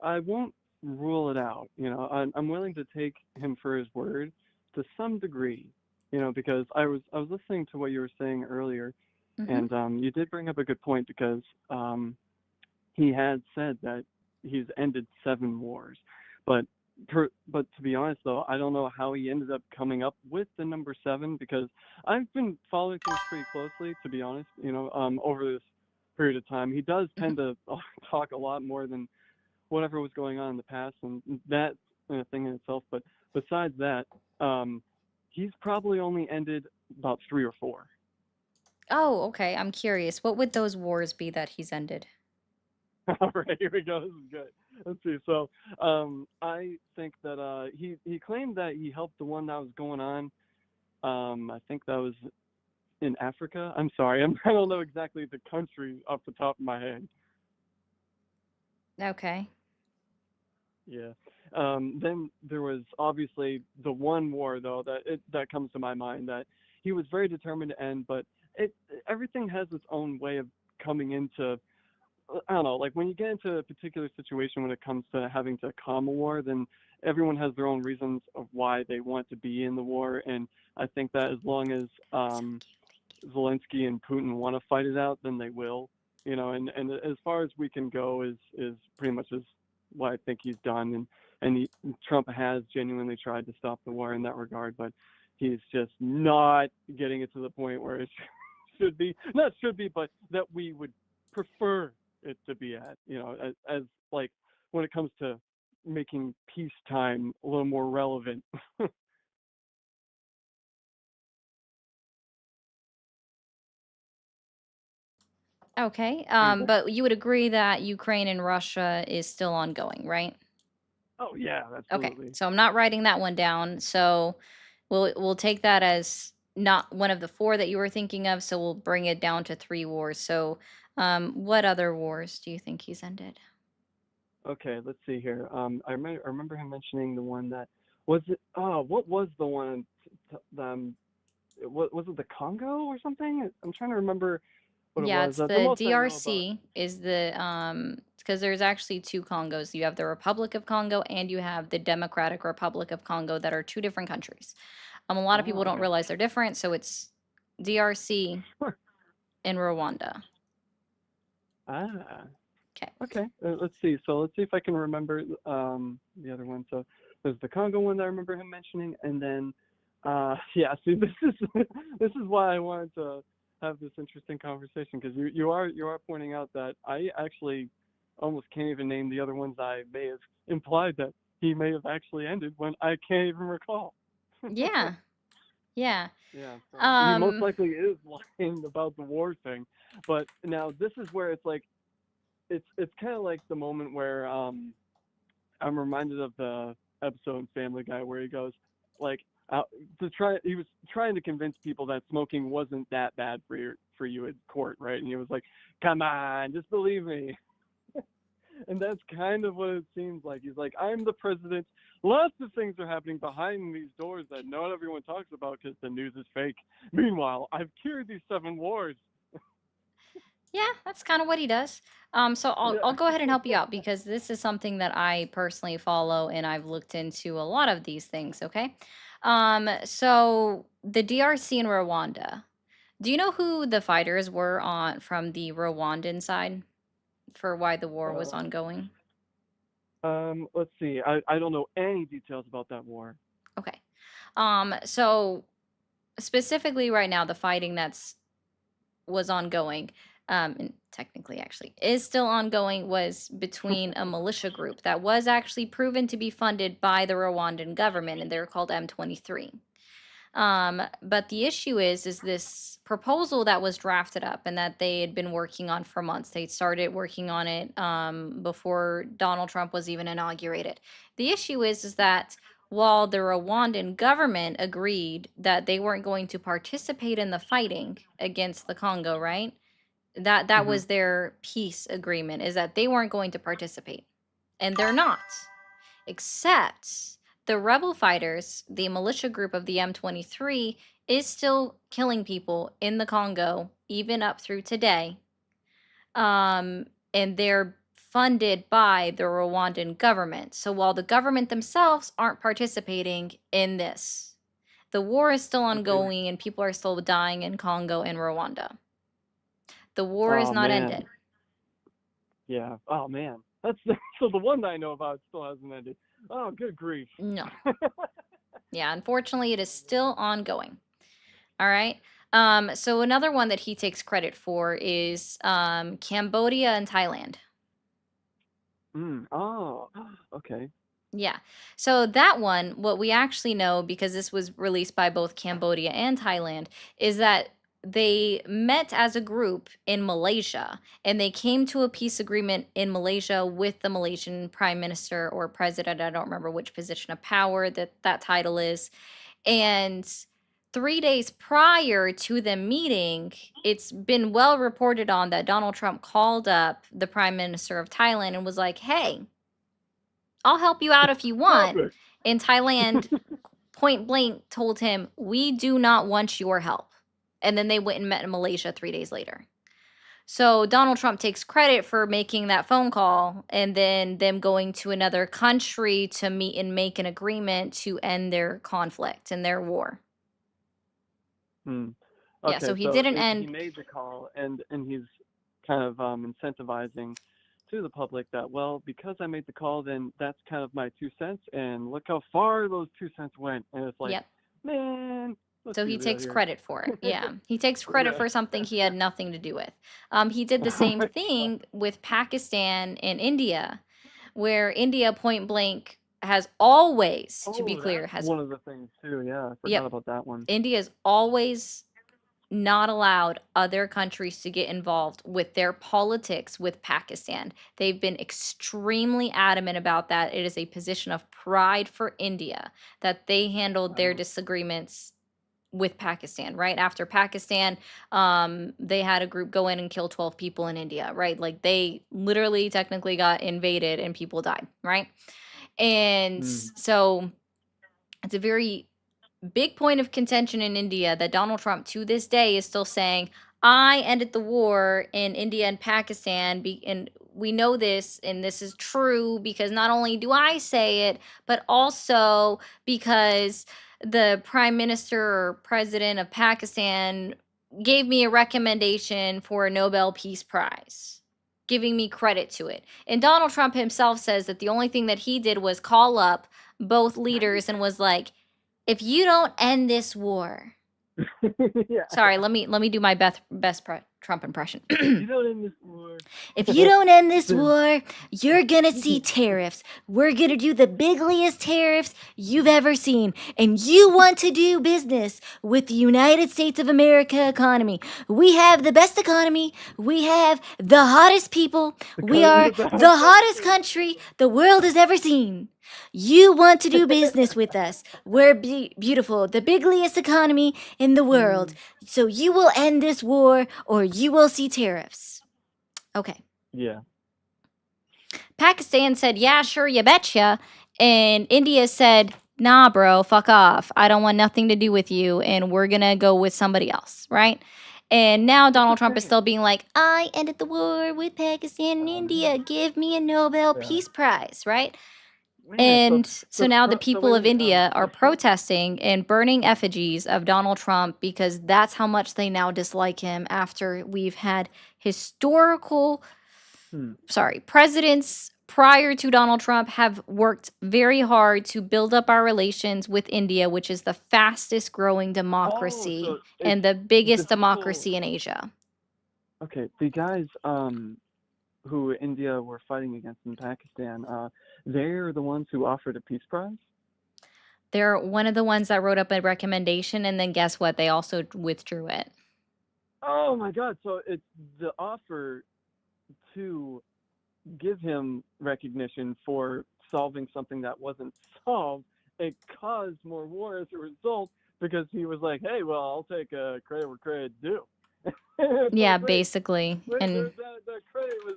Speaker 15: I won't rule it out. You know, I'm willing to take him for his word to some degree. You know, because I was listening to what you were saying earlier, and you did bring up a good point, because he had said that he's ended 7 wars, but to be honest though, I don't know how he ended up coming up with the number 7, because I've been following things pretty closely, to be honest. You know, over this period of time, he does tend to talk a lot more than whatever was going on in the past, and that thing in itself. But besides that, he's probably only ended about 3 or 4.
Speaker 1: Oh, okay. I'm curious. What would those wars be that he's ended?
Speaker 15: All right, here we go. This is good. Let's see. So, I think that he claimed that he helped the one that was going on. I think that was in Africa. I'm sorry, I don't know exactly the country off the top of my head.
Speaker 1: Okay.
Speaker 15: Yeah. Then there was obviously the one war though that comes to my mind that he was very determined to end, but everything has its own way of coming into. I don't know, like when you get into a particular situation when it comes to having to calm a war, then everyone has their own reasons of why they want to be in the war, and I think that as long as Zelensky and Putin want to fight it out, then they will. And as far as we can go is pretty much as what I think he's done, and Trump has genuinely tried to stop the war in that regard, but he's just not getting it to the point where it should be, not should be, but that we would prefer it to be at, as like when it comes to making peacetime a little more relevant.
Speaker 1: Okay.
Speaker 15: Yeah.
Speaker 1: But you would agree that Ukraine and Russia is still ongoing, right?
Speaker 15: Oh yeah,
Speaker 1: Okay.
Speaker 15: absolutely.
Speaker 1: So I'm not writing that one down. So we'll take that as not one of the four that you were thinking of. So we'll bring it down to 3 wars. So what other wars do you think he's ended?
Speaker 15: Okay, let's see here. I remember him mentioning the one that was it. Oh, what was the one? What was it? The Congo or something? I'm trying to remember what it
Speaker 1: Yeah,
Speaker 15: was.
Speaker 1: it's
Speaker 15: The
Speaker 1: the
Speaker 15: most I know about.
Speaker 1: DRC is the because there's actually 2 Congos. You have the Republic of Congo and you have the Democratic Republic of Congo that are 2 different countries. A lot of people
Speaker 15: Oh,
Speaker 1: don't
Speaker 15: okay.
Speaker 1: realize they're different, so it's DRC and Rwanda.
Speaker 15: Ah.
Speaker 1: Okay.
Speaker 15: Okay. Let's see. So let's see if I can remember the other one. So there's the Congo one that I remember him mentioning, and then yeah. See, this is this is why I wanted to have this interesting conversation because you are pointing out that I actually almost can't even name the other ones I may have implied that he may have actually ended when I can't even recall.
Speaker 1: Yeah. Yeah.
Speaker 15: Yeah, so he most
Speaker 1: Um
Speaker 15: likely is lying about the war thing. But now this is where it's like it's kind of like the moment where I'm reminded of the episode in Family Guy where he goes like he was trying to convince people that smoking wasn't that bad for you at court, right? And he was like, "Come on, just believe me." And that's kind of what it seems like. He's like, "I'm the president. Lots of things are happening behind these doors that not everyone talks about because the news is fake. Meanwhile, I've cured these 7 wars."
Speaker 1: yeah, that's kind of what he does. So I'll
Speaker 15: Yeah.
Speaker 1: go ahead and help you out because this is something that I personally follow and I've looked into a lot of these things, okay? So the DRC and Rwanda. Do you know who the fighters were on from the Rwandan side for why the war was
Speaker 15: Uh,
Speaker 1: ongoing?
Speaker 15: let's see. I don't know any details about that war.
Speaker 1: Okay. So specifically right now, the fighting that's was ongoing, and technically actually is still ongoing, was between a militia group that was actually proven to be funded by the Rwandan government, and they're called M23. But the issue is this proposal that was drafted up and that they had been working on for months. They started working on it before Donald Trump was even inaugurated. The issue is that while the Rwandan government agreed that they weren't going to participate in the fighting against the Congo, right? That
Speaker 15: Hmm.
Speaker 1: was their peace agreement, is that they weren't going to participate. And they're not, except the rebel fighters, the militia group of the M23, is still killing people in the Congo, even up through today. And they're funded by the Rwandan government. So while the government themselves aren't participating in this, the war is still
Speaker 15: Okay.
Speaker 1: ongoing and people are still dying in Congo and Rwanda. The war is
Speaker 15: Oh
Speaker 1: not
Speaker 15: man.
Speaker 1: ended.
Speaker 15: Yeah. Oh man. That's so the one that I know about still hasn't ended. Oh, good grief.
Speaker 1: No. Yeah, unfortunately, it is still ongoing. All right. So another one that he takes credit for is Cambodia and Thailand.
Speaker 15: Oh. Okay.
Speaker 1: Yeah. So that one, what we actually know, because this was released by both Cambodia and Thailand, is that they met as a group in Malaysia, and they came to a peace agreement in Malaysia with the Malaysian prime minister or president. I don't remember which position of power that title is. And 3 days prior to them meeting, it's been well reported on that Donald Trump called up the prime minister of Thailand and was like, hey, I'll help you out if you want.
Speaker 15: Perfect.
Speaker 1: And Thailand point blank told him, we do not want your help. And then they went and met in Malaysia 3 days later. So Donald Trump takes credit for making that phone call and then them going to another country to meet and make an agreement to end their conflict and their war.
Speaker 15: Hmm.
Speaker 1: Yeah,
Speaker 15: Okay,
Speaker 1: so he
Speaker 15: so
Speaker 1: didn't
Speaker 15: he
Speaker 1: end.
Speaker 15: made the call, and he's kind of incentivizing to the public that, well, because I made the call, then that's kind of my 2 cents, and look how far those 2 cents went. And it's like,
Speaker 1: Yep.
Speaker 15: man, let's
Speaker 1: So
Speaker 15: be
Speaker 1: he
Speaker 15: real
Speaker 1: takes
Speaker 15: here.
Speaker 1: credit for it. Yeah, he takes credit
Speaker 15: Yeah.
Speaker 1: for something he had nothing to do with. He did the same thing with Pakistan and India, where India point blank has always, to be
Speaker 15: Oh,
Speaker 1: clear,
Speaker 15: that's
Speaker 1: has
Speaker 15: one of the things too. Yeah, I forgot
Speaker 1: yep,
Speaker 15: about that one.
Speaker 1: India's always not allowed other countries to get involved with their politics with Pakistan. They've been extremely adamant about that. It is a position of pride for India that they handled their disagreements with Pakistan, right? After Pakistan, they had a group go in and kill 12 people in India, right? Like they literally technically got invaded and people died, right? And so it's a very big point of contention in India that Donald Trump to this day is still saying, I ended the war in India and Pakistan. And we know this, and this is true because not only do I say it, but also because the prime minister or president of Pakistan gave me a recommendation for a Nobel Peace Prize, giving me credit to it. And Donald Trump himself says that the only thing that he did was call up both leaders and was like, if you don't end this war,
Speaker 15: Yeah.
Speaker 1: sorry, let me do my best Trump impression.
Speaker 15: You don't end this war.
Speaker 1: If you don't end this war, you're gonna see tariffs. We're gonna do the bigliest tariffs you've ever seen. And you want to do business with the United States of America economy. We have the best economy. We have the hottest people. We are the hottest country the world has ever seen. You want to do business with us. We're beautiful, the bigliest economy in the world. So you will end this war or you will see tariffs. Okay.
Speaker 15: Yeah.
Speaker 1: Pakistan said, yeah, sure, you betcha. And India said, nah, bro, fuck off. I don't want nothing to do with you. And we're going to go with somebody else, right? And now Donald Trump is still being like, I ended the war with Pakistan and India. Give me a Nobel Peace Prize, right? And so now the people of India are protesting and burning effigies of Donald Trump because that's how much they now dislike him after we've had historical presidents prior to Donald Trump have worked very hard to build up our relations with India, which is the fastest growing democracy and the biggest democracy in Asia.
Speaker 15: Okay, the guys who India were fighting against in Pakistan, they're the ones who offered a peace prize?
Speaker 1: They're one of the ones that wrote up a recommendation, and then guess what? They also withdrew it.
Speaker 15: Oh my God! So it's the offer to give him recognition for solving something that wasn't solved. It caused more war as a result because he was like, "Hey, well, I'll take credit where credit due."
Speaker 1: Yeah, basically. And
Speaker 15: that credit was,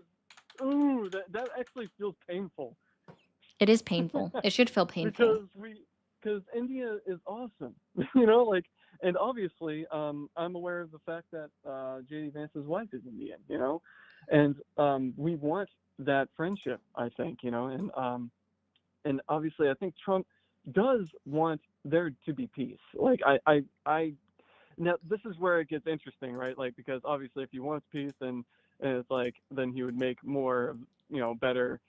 Speaker 15: that actually feels painful.
Speaker 1: it is painful. It should feel painful.
Speaker 15: Because India is awesome, you know, like, and obviously, I'm aware of the fact that J.D. Vance's wife is Indian, you know, and we want that friendship, I think, you know, and obviously, I think Trump does want there to be peace. Like, I now this is where it gets interesting, right? Like, because obviously, if he wants peace, and it's like, then he would make more, you know, better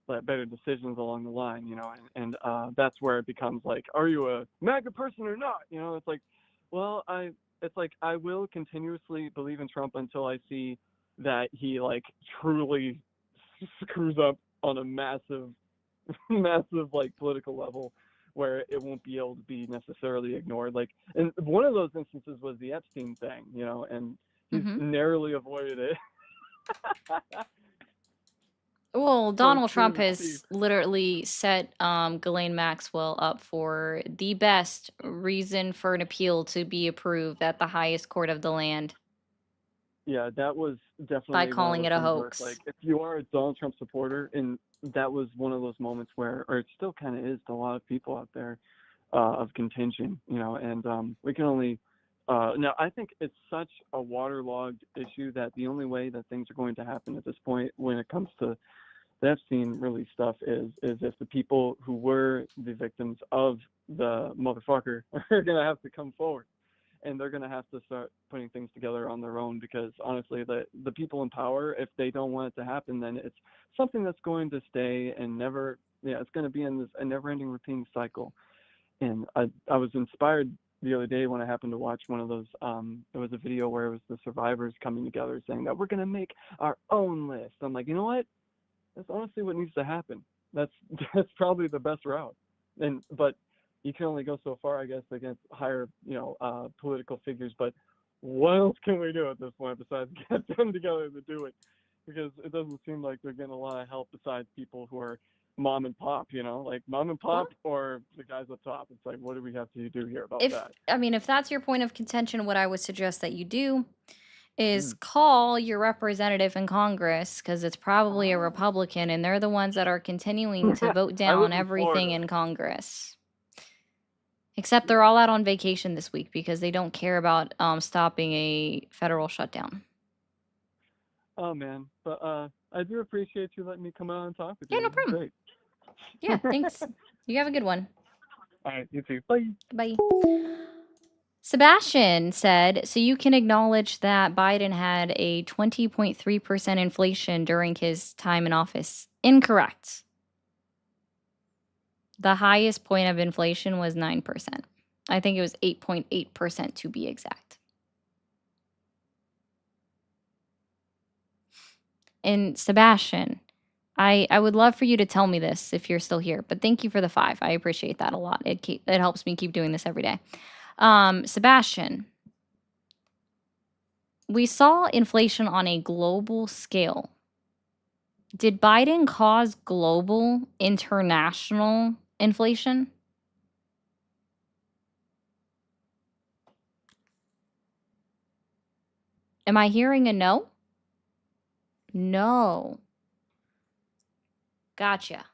Speaker 15: decisions along the line, you know, and that's where it becomes like, are you a MAGA person or not? You know, it's like, well, I will continuously believe in Trump until I see that he like truly screws up on a massive like political level. where it won't be able to be necessarily ignored. Like, and one of those instances was the Epstein thing, and he's narrowly avoided it.
Speaker 1: Well,
Speaker 15: So
Speaker 1: Donald
Speaker 15: it's
Speaker 1: Trump
Speaker 15: true to see.
Speaker 1: has literally set Ghislaine Maxwell up for the best reason for an appeal to be approved at the highest court of the land
Speaker 15: Yeah, that was
Speaker 1: by
Speaker 15: definitely one of
Speaker 1: calling
Speaker 15: those
Speaker 1: it a
Speaker 15: things where it's
Speaker 1: hoax.
Speaker 15: like, if you are a Donald Trump supporter, and that was one of those moments where, or it still kind of is to a lot of people out there, of contention, and we can only, now I think it's such a waterlogged issue that the only way that things are going to happen at this point when it comes to the Epstein really stuff is if the people who were the victims of the motherfucker are going to have to come forward. And they're going to have to start putting things together on their own, because honestly, the people in power, if they don't want it to happen, then it's something that's going to stay and never, it's going to be in a never-ending routine cycle. And I was inspired the other day when I happened to watch one of those, it was a video where it was the survivors coming together saying that we're going to make our own list. I'm like, you know what? That's honestly what needs to happen. That's probably the best route. But you can only go so far, I guess, against higher, political figures. But what else can we do at this point besides get them together to do it? Because it doesn't seem like they're getting a lot of help besides people who are mom and pop, like mom and pop or the guys up top. It's like, what do we have to do here about that?
Speaker 1: If that's your point of contention, what I would suggest that you do is call your representative in Congress, because it's probably a Republican, and they're the ones that are continuing to vote down everything in Congress. Except they're all out on vacation this week because they don't care about stopping a federal shutdown.
Speaker 15: Oh man, but I do appreciate you letting me come out and talk with
Speaker 1: Yeah,
Speaker 15: you.
Speaker 1: no problem.
Speaker 15: Great.
Speaker 1: Yeah, thanks. You have a good one.
Speaker 15: All right, you too. Bye.
Speaker 1: Bye. Sebastian said, so you can acknowledge that Biden had a 20.3% inflation during his time in office. Incorrect. The highest point of inflation was 9%. I think it was 8.8% to be exact. And Sebastian, I would love for you to tell me this if you're still here, but thank you for the 5. I appreciate that a lot. It helps me keep doing this every day. Sebastian, we saw inflation on a global scale. Did Biden cause global, international inflation? Am I hearing a no? No. Gotcha.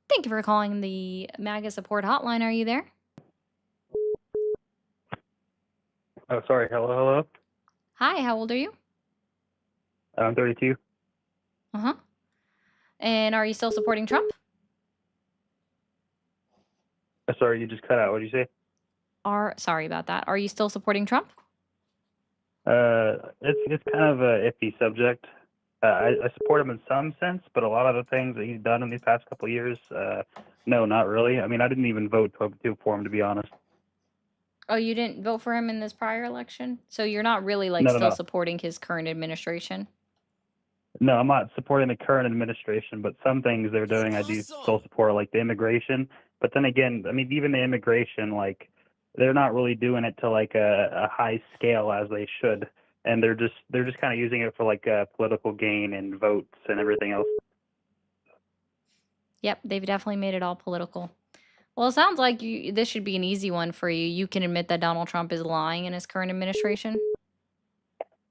Speaker 1: Thank you for calling the MAGA support hotline. Are you there?
Speaker 16: Oh, sorry. Hello.
Speaker 1: Hi, how old are you?
Speaker 16: I'm 32.
Speaker 1: Uh-huh. And are you still supporting Trump?
Speaker 16: Sorry, you just cut out. What did you say?
Speaker 1: Sorry about that. Are you still supporting Trump?
Speaker 16: It's kind of a iffy subject. I support him in some sense, but a lot of the things that he's done in these past couple of years, no, not really. I mean, I didn't even vote for him, to be honest.
Speaker 1: Oh, you didn't vote for him in this prior election? So you're not really
Speaker 16: No.
Speaker 1: supporting his current administration?
Speaker 16: No, I'm not supporting the current administration, but some things they're doing I do still support, like the immigration. But then again, I mean, even the immigration, like, they're not really doing it to like a high scale as they should, and they're just kind of using it for like political gain and votes and everything else.
Speaker 1: Yep, they've definitely made it all political. Well, it sounds like this should be an easy one for you. You can admit that Donald Trump is lying in his current administration.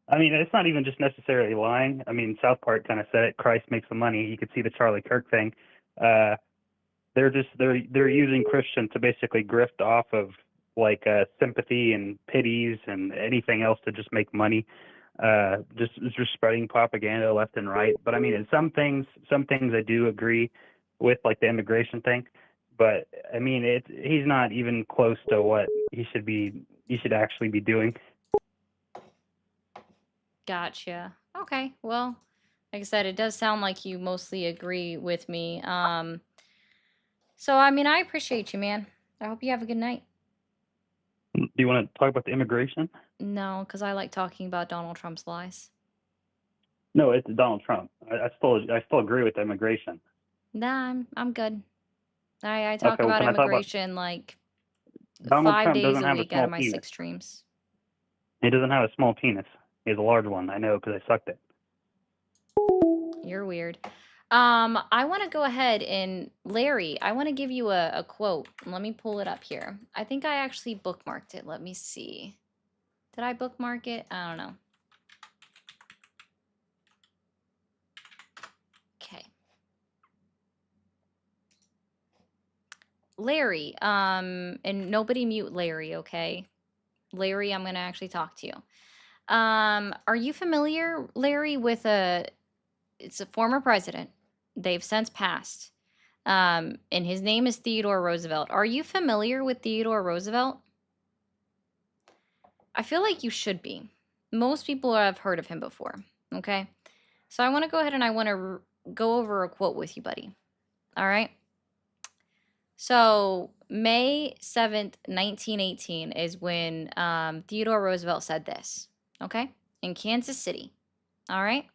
Speaker 16: I mean, it's not even just necessarily lying. I mean, South Park kind of said it. Christ makes the money. You could see the Charlie Kirk thing. They're using Christians to basically grift off of like sympathy and pities and anything else to just make money. Just spreading propaganda left and right. But I mean, in some things I do agree with, like the immigration thing. But I mean, he's not even close to what he should actually be doing.
Speaker 1: Gotcha. Okay, well, Like I said, it does sound like you mostly agree with me. So, I mean, I appreciate you, man. I hope you have a good night.
Speaker 16: Do you want to talk about the immigration?
Speaker 1: No, because I like talking about Donald Trump's lies.
Speaker 16: No, it's Donald Trump. I still agree with the immigration.
Speaker 1: Nah, I'm good. I talk
Speaker 16: Okay, well,
Speaker 1: about
Speaker 16: can I talk about
Speaker 1: immigration like
Speaker 16: Donald
Speaker 1: 5
Speaker 16: Trump
Speaker 1: days
Speaker 16: doesn't
Speaker 1: a
Speaker 16: have a
Speaker 1: week out
Speaker 16: small
Speaker 1: of my
Speaker 16: penis.
Speaker 1: 6 streams.
Speaker 16: He doesn't have a small penis. He has a large one. I know because I sucked it.
Speaker 1: You're weird. I want to go ahead and Larry, I want to give you a quote. Let me pull it up here. I think I actually bookmarked it. Let me see. Did I bookmark it? I don't know. Okay. Larry, and nobody mute Larry, okay? Larry, I'm going to actually talk to you. Are you familiar, Larry, with it's a former president. They've since passed. And his name is Theodore Roosevelt. Are you familiar with Theodore Roosevelt? I feel like you should be. Most people have heard of him before, okay? So I want to go ahead and I want to go over a quote with you, buddy. All right? So May 7th, 1918 is when Theodore Roosevelt said this, okay? In Kansas City, all right?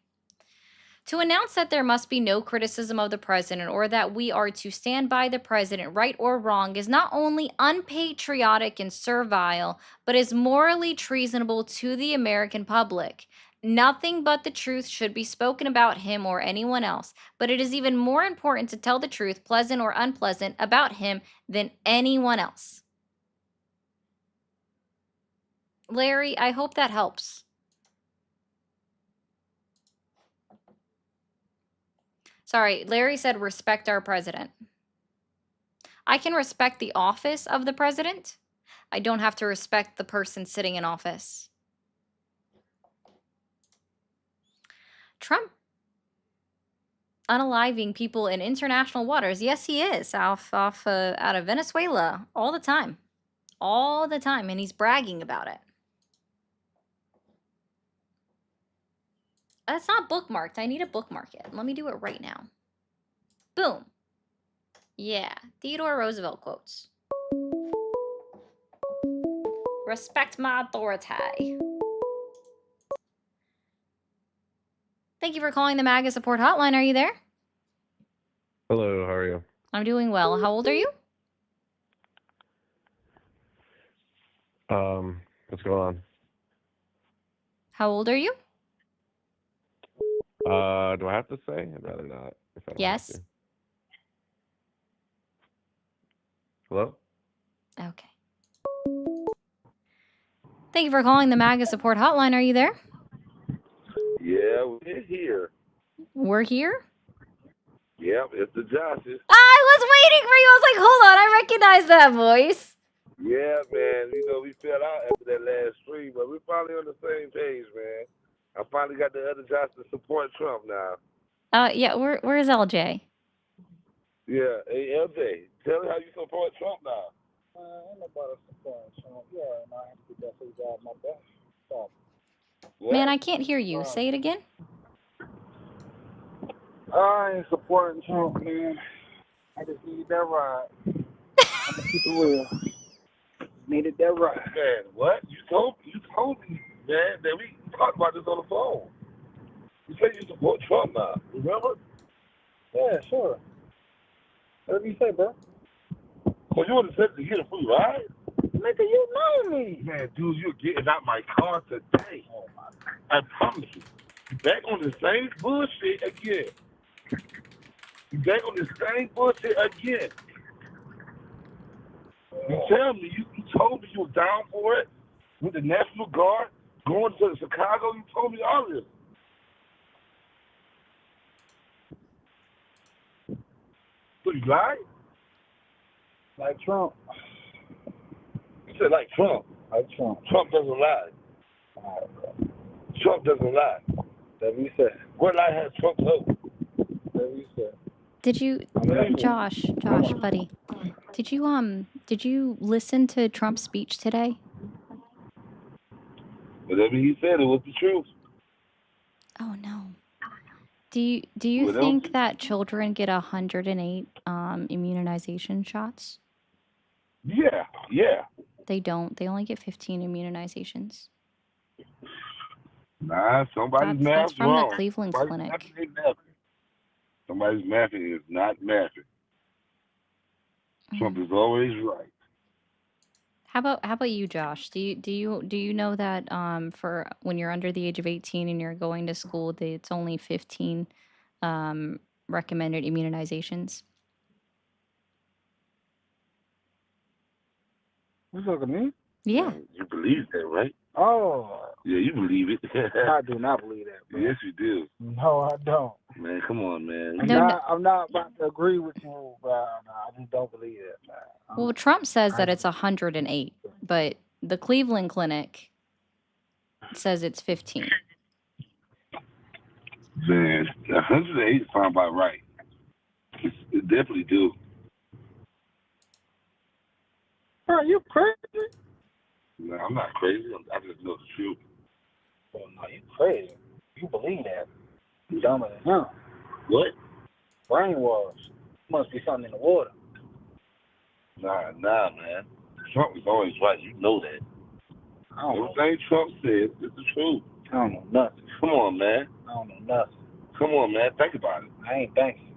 Speaker 1: To announce that there must be no criticism of the president or that we are to stand by the president, right or wrong, is not only unpatriotic and servile, but is morally treasonable to the American public. Nothing but the truth should be spoken about him or anyone else, but it is even more important to tell the truth, pleasant or unpleasant, about him than anyone else. Larry, I hope that helps. Sorry, Larry said respect our president. I can respect the office of the president. I don't have to respect the person sitting in office. Trump unaliving people in international waters. Yes, he is out of Venezuela all the time, and he's bragging about it. That's not bookmarked. I need to bookmark it. Let me do it right now. Boom. Yeah, Theodore Roosevelt quotes. Respect my authority. Thank you for calling the MAGA support hotline. Are you there?
Speaker 17: Hello, how are you?
Speaker 1: I'm doing well. How old are you?
Speaker 17: What's going on?
Speaker 1: How old are you?
Speaker 17: Do I have to say? I'd rather not if I don't
Speaker 1: Yes.
Speaker 17: have to. Hello?
Speaker 1: Okay. Thank you for calling the MAGA support hotline. Are you there?
Speaker 18: Yeah, we're here.
Speaker 1: We're here?
Speaker 18: Yep, it's the Joshes.
Speaker 1: I was waiting for you. I was like, hold on. I recognize that voice.
Speaker 18: Yeah, man. You know, we fell out after that last stream, but we're finally on the same page, man. I finally got the other Josh to support Trump now.
Speaker 1: Yeah, where's LJ?
Speaker 18: Yeah, hey, LJ, tell me how you support Trump now.
Speaker 19: Ain't nobody supporting Trump. Yeah, and I have to get that figured out my best. So,
Speaker 1: Man, I can't hear you. Say it again.
Speaker 19: I ain't supporting Trump, man. I just need that ride. I'm gonna keep it real. Needed that ride.
Speaker 18: Man, what? You told me, man, that we talked about this on the phone. You said you support Trump now. Remember?
Speaker 19: Yeah, sure. Whatever you say, bro.
Speaker 18: Well, you would have said to get a free ride?
Speaker 19: Nigga, you know me.
Speaker 18: Man, dude, you're getting out my car today. Oh, my God. I promise you. You back on the same bullshit again. You back on the same bullshit again. You tell me, you told me you were down for it with the National Guard, going to Chicago. You told me all this. So you lied?
Speaker 19: Like Trump.
Speaker 18: You said like Trump.
Speaker 19: Like Trump.
Speaker 18: Trump doesn't lie. Trump doesn't lie.
Speaker 19: Whatever you said.
Speaker 18: What lie has Trump told?
Speaker 19: Whatever you said.
Speaker 1: Did you, Josh, buddy? Did you listen to Trump's speech today?
Speaker 18: Whatever he said, it was the truth.
Speaker 1: Oh no. Do you
Speaker 18: What else?
Speaker 1: think that children get 108 immunization shots?
Speaker 18: Yeah.
Speaker 1: They don't. They only get 15 immunizations.
Speaker 18: Nah, somebody's
Speaker 1: That's
Speaker 18: math's
Speaker 1: from the
Speaker 18: wrong.
Speaker 1: Cleveland
Speaker 18: Somebody's
Speaker 1: Clinic.
Speaker 18: mathing ain't mathing. Somebody's mathing is not mathing. Trump is always right.
Speaker 1: How about you, Josh? Do you know that for when you're under the age of 18 and you're going to school, it's only 15 recommended immunizations?
Speaker 19: You talking to me?
Speaker 1: Yeah.
Speaker 18: You believe that, right?
Speaker 19: Oh,
Speaker 18: Yeah, you believe it.
Speaker 19: I do not believe that, bro.
Speaker 18: Yes, you do.
Speaker 19: No, I don't.
Speaker 18: Man, come on, man.
Speaker 19: I'm not about to agree with you, bro. No, I just don't believe that, man.
Speaker 1: Well, Trump says that it's 108, but the Cleveland Clinic says it's 15.
Speaker 18: Man, 108 sound about right. It definitely do.
Speaker 19: Bro, you crazy?
Speaker 18: No, I'm not crazy. I just know the truth.
Speaker 19: Oh, no, you crazy. You believe that. You dumber than him.
Speaker 18: What?
Speaker 19: Brainwash. Must be something in the water.
Speaker 18: Nah, man. Trump is always right. You know that.
Speaker 19: I don't know.
Speaker 18: Everything Trump says is the truth.
Speaker 19: I don't know nothing.
Speaker 18: Come on, man.
Speaker 19: I don't know nothing.
Speaker 18: Come on, man. Think about it.
Speaker 19: I ain't thinking.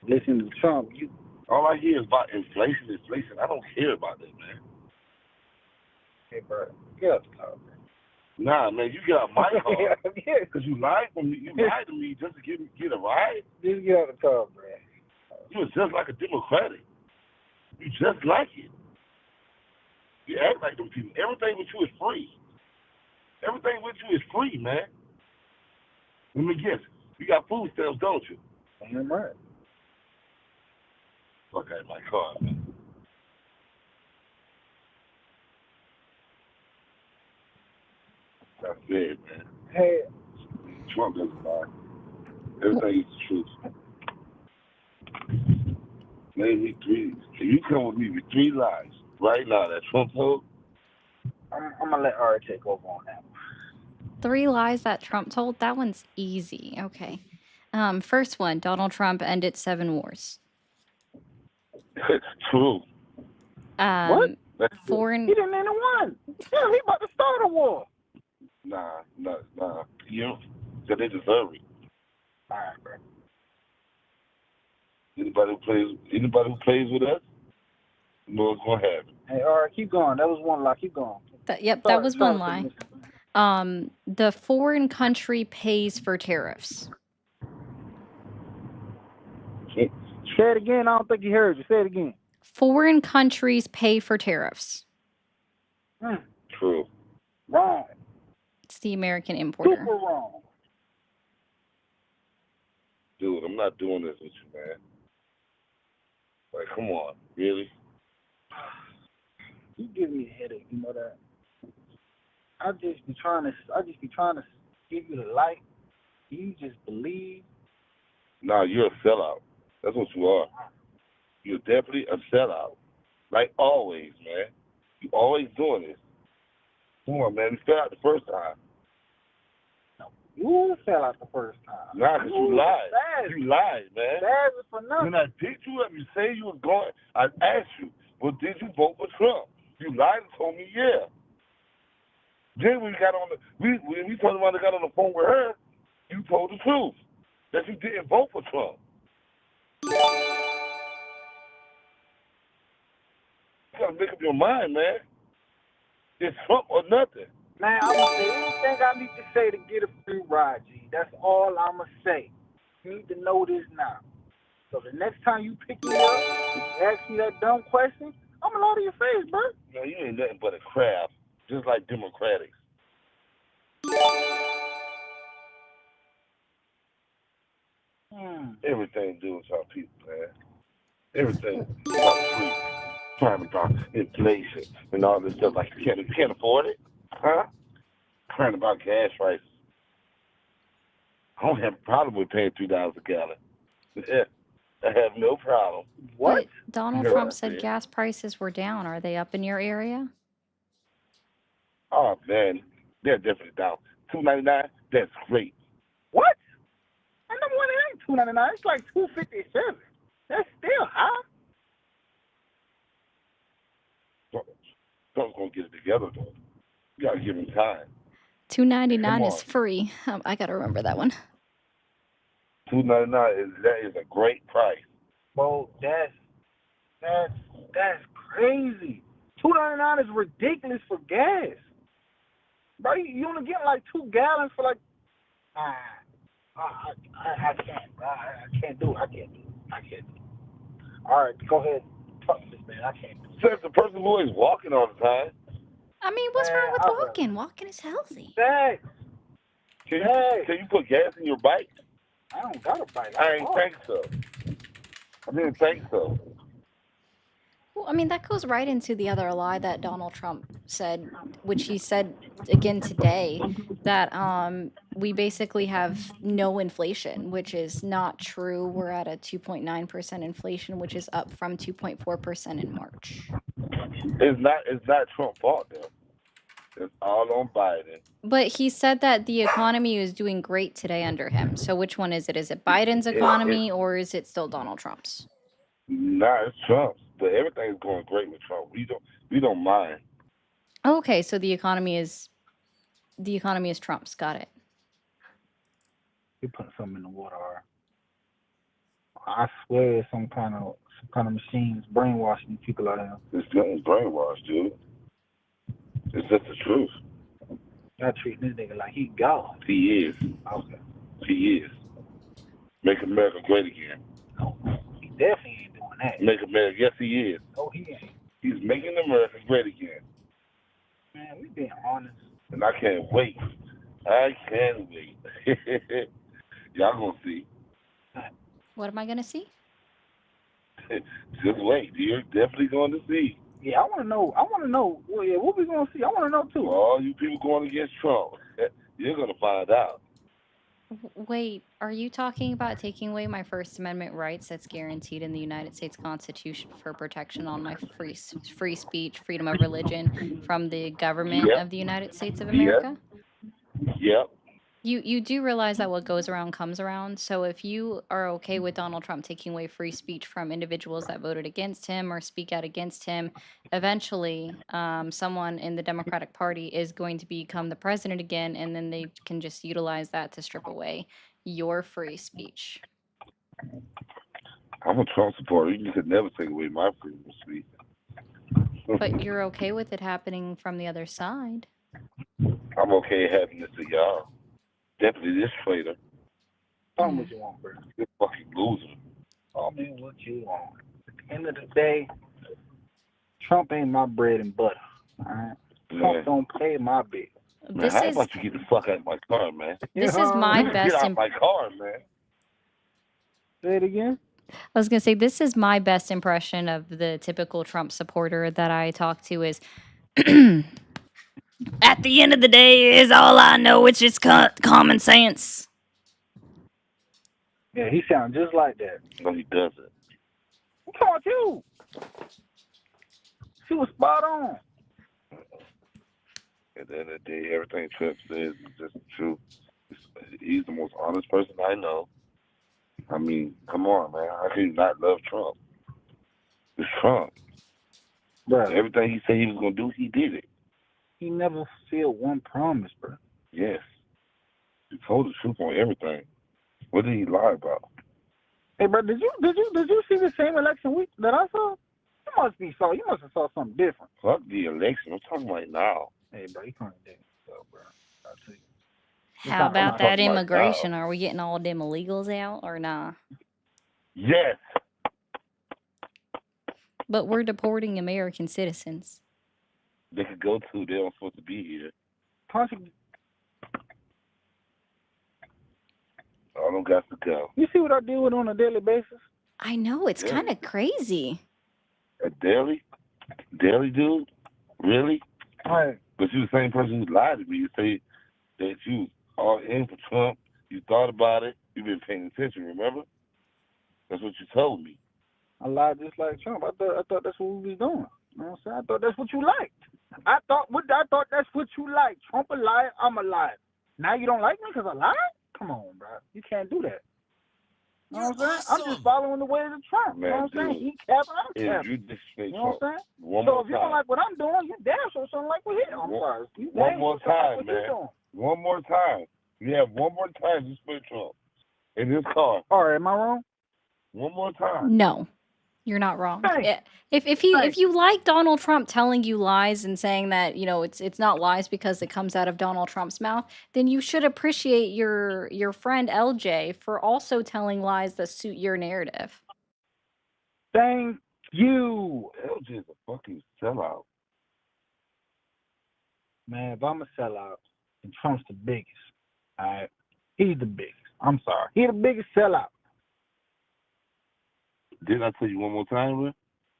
Speaker 19: Listen to Trump, you.
Speaker 18: All I hear is about inflation. I don't care about that, man.
Speaker 19: Hey, bro, get up the car, bro.
Speaker 18: Nah, man, you get out my car.
Speaker 19: Yeah.
Speaker 18: Because you lied to me. You lied to me just to get a ride.
Speaker 19: Just get out the car, bro.
Speaker 18: You was just like a Democratic. You just like it. You act like them people. Everything with you is free. Everything with you is free, man. Let me guess. You got food stamps, don't you?
Speaker 19: Damn right.
Speaker 18: Fuck out of my car, man. That's it, man.
Speaker 19: Hey.
Speaker 18: Trump doesn't lie. Everything is the truth. Name me three. If you come with me with 3 lies right now that Trump told,
Speaker 19: I'm going to let Ari take over on that one.
Speaker 1: 3 lies that Trump told? That one's easy. Okay. First one, Donald Trump ended 7 wars.
Speaker 18: True.
Speaker 19: What?
Speaker 1: Foreign.
Speaker 19: He didn't end one. Yeah, he about to start a war.
Speaker 18: Nah. You know, because they deserve it.
Speaker 19: All right, bro.
Speaker 18: Anybody who plays with us, you know what's gonna happen.
Speaker 19: Hey, Ari, keep going. That was one lie. Keep going.
Speaker 1: That was one lie. The foreign country pays for tariffs.
Speaker 19: Say it again. I don't think he heard you. Say it again.
Speaker 1: Foreign countries pay for tariffs.
Speaker 18: True.
Speaker 19: Wrong.
Speaker 1: It's the American importer.
Speaker 19: Super wrong.
Speaker 18: Dude, I'm not doing this with you, man. Like, come on, really?
Speaker 19: You give me a headache, you know that. I just be trying to give you the light. You just believe.
Speaker 18: Nah, you're a sellout. That's what you are. You're definitely a sellout. Like always, man. You always doing this. Come on, man. You fell out the first time.
Speaker 19: You fell out the first time.
Speaker 18: Nah, because you lied. You lied, man.
Speaker 19: Bad for nothing.
Speaker 18: When I picked you up, you say you was going. I asked you, well, did you vote for Trump? You lied and told me, yeah. Then when we got on when we turned around and got on the phone with her, you told the truth that you didn't vote for Trump. You gotta make up your mind, man. It's Trump or nothing.
Speaker 19: Man, I'm gonna say anything I need to say to get a free ride, G. That's all I'm gonna say. You need to know this now. So the next time you pick me up, if you ask me that dumb question, I'm gonna lie to your face, bro.
Speaker 18: Man, you ain't nothing but a crab, just like Democrats. Everything to do with our people, man. Everything about free. Trying about inflation and all this stuff. Like, you can't afford it? Huh? Crying about gas prices. I don't have a problem with paying $3 a gallon. Yeah, I have no problem.
Speaker 1: What? But Donald Trump said gas prices were down. Are they up in your area?
Speaker 18: Oh, man. They're definitely down. $2.99, that's great.
Speaker 19: What? $2.99. It's like $2.57. That's still high.
Speaker 18: Trump's gonna get it together though. You gotta give him time.
Speaker 1: $2.99 is
Speaker 18: on.
Speaker 1: free. I gotta remember that one.
Speaker 18: $2.99 is a great price.
Speaker 19: Well, that's crazy. $2.99 is ridiculous for gas. Bro, you only get like 2 gallons for like. I can't, bro. I can't do it. All right, go ahead. Talk to this man. I can't do it.
Speaker 18: Says the person who is walking all the time.
Speaker 1: I mean, what's wrong with walking? Walking is healthy.
Speaker 19: Thanks.
Speaker 18: Can you put gas in your bike?
Speaker 19: I don't got a bike.
Speaker 18: I ain't think so. I didn't think so.
Speaker 1: Well, I mean, that goes right into the other lie that Donald Trump said, which he said again today, that we basically have no inflation, which is not true. We're at a 2.9% inflation, which is up from 2.4% in March.
Speaker 18: It's not Trump's fault though. It's all on Biden.
Speaker 1: But he said that the economy is doing great today under him. So which one is it? Is it Biden's economy or is it still Donald Trump's?
Speaker 18: Nah, it's Trump's. But everything's going great with Trump. We don't mind.
Speaker 1: Okay, so the economy is Trump's. Got it.
Speaker 19: You put something in the water. I swear it's some kind of machines brainwashing people out there.
Speaker 18: It's brainwashed, dude. It's just the truth.
Speaker 19: Y'all treating this nigga like he God.
Speaker 18: He is.
Speaker 19: Okay.
Speaker 18: He is. Make America great again.
Speaker 19: No, he definitely ain't doing that.
Speaker 18: Make America. Yes, he is.
Speaker 19: No, he ain't.
Speaker 18: He's making America great again.
Speaker 19: Man, we being honest.
Speaker 18: And I can't wait. I can't wait. Y'all gonna see.
Speaker 1: What am I gonna see?
Speaker 18: Just wait. You're definitely going to see.
Speaker 19: Yeah, I want to know. Well, yeah, what we gonna see? I want to know too.
Speaker 18: All you people going against Trump, you're gonna find out.
Speaker 1: Wait, are you talking about taking away my First Amendment rights that's guaranteed in the United States Constitution for protection on my free speech, freedom of religion from the government of the United States of America?
Speaker 18: Yep.
Speaker 1: You do realize that what goes around comes around. So if you are okay with Donald Trump taking away free speech from individuals that voted against him or speak out against him, eventually someone in the Democratic Party is going to become the president again, and then they can just utilize that to strip away your free speech.
Speaker 18: I'm a Trump supporter. You could never take away my freedom of speech.
Speaker 1: But you're okay with it happening from the other side.
Speaker 18: I'm okay having this to y'all. Definitely this traitor.
Speaker 19: Tell me what you want, bro.
Speaker 18: This fucking loser.
Speaker 19: Tell me what you want. At the end of the day, Trump ain't my bread and butter. All right. Trump don't pay my bill.
Speaker 18: Man, how about you get the fuck out of my car, man?
Speaker 1: This is my best.
Speaker 18: Get out of my car, man.
Speaker 19: Say it again.
Speaker 1: I was gonna say this is my best impression of the typical Trump supporter that I talk to is. At the end of the day, is all I know. It's just common sense.
Speaker 19: Yeah, he sounds just like that.
Speaker 18: No, he doesn't.
Speaker 19: I'm talking about you. She was spot on.
Speaker 18: At the end of the day, everything Trump says is just the truth. He's the most honest person I know. I mean, come on, man. How can you not love Trump? It's Trump.
Speaker 19: Bro.
Speaker 18: Everything he said he was going to do, he did it.
Speaker 19: He never fulfilled one promise, bro.
Speaker 18: Yes. He told the truth on everything. What did he lie about?
Speaker 19: Hey, bro, did you see the same election week that I saw? You must have saw something different.
Speaker 18: Fuck the election. I'm talking right now.
Speaker 19: Hey, bro, you can't do so, bro. I'll tell you.
Speaker 1: How about that immigration? Are we getting all them illegals out or nah?
Speaker 18: Yes.
Speaker 1: But we're deporting American citizens.
Speaker 18: They could go to. They don't supposed to be here.
Speaker 19: Possibly.
Speaker 18: All them got to go.
Speaker 19: You see what I deal with on a daily basis?
Speaker 1: I know, it's kind of crazy.
Speaker 18: A daily? Daily, dude? Really?
Speaker 19: All right.
Speaker 18: But you the same person who lied to me. You say that you all in for Trump. You thought about it. You've been paying attention, remember? That's what you told me.
Speaker 19: I lied just like Trump. I thought that's what we was doing. You know what I'm saying? I thought that's what you liked. I thought that's what you like. Trump a liar, I'm a liar. Now you don't like me because I lied? Come on, bro. You can't do that. You know what I'm saying? I'm just following the ways of Trump. You know what I'm saying? He capping, I'm capping.
Speaker 18: You disrespect
Speaker 19: You know what I'm saying?
Speaker 18: One
Speaker 19: So
Speaker 18: more
Speaker 19: if you don't
Speaker 18: time.
Speaker 19: like what I'm doing, you damn sure something like what he. I'm sorry. You
Speaker 18: One
Speaker 19: damn
Speaker 18: more
Speaker 19: sure something like
Speaker 18: time,
Speaker 19: what
Speaker 18: man.
Speaker 19: he doing.
Speaker 18: One more time. You have one more time to split Trump in this car.
Speaker 19: All right, am I wrong?
Speaker 18: One more time.
Speaker 1: No, you're not wrong.
Speaker 19: Thanks.
Speaker 1: If you like Donald Trump telling you lies and saying that it's not lies because it comes out of Donald Trump's mouth, then you should appreciate your friend LJ for also telling lies that suit your narrative.
Speaker 19: Thank you.
Speaker 18: LJ is a fucking sellout.
Speaker 19: Man, if I'm a sellout, then Trump's the biggest. All right? He's the biggest. I'm sorry. He's the biggest sellout.
Speaker 18: Didn't I tell you one more time, bro?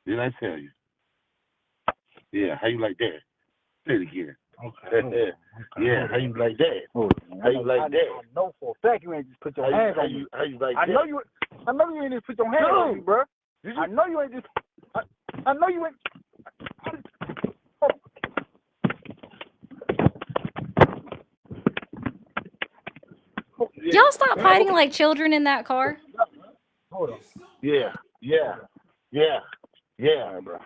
Speaker 18: Didn't I tell you? Yeah, how you like that? Say it again.
Speaker 19: Okay.
Speaker 18: Yeah, how you like that? How you like that?
Speaker 19: I know for a fact you ain't just put your hands on me.
Speaker 18: How you like
Speaker 19: I
Speaker 18: that?
Speaker 19: know you ain't just put your hands on me, bro. I know you ain't just. I know you ain't.
Speaker 1: Y'all stop fighting like children in that car.
Speaker 19: Hold on.
Speaker 18: Yeah.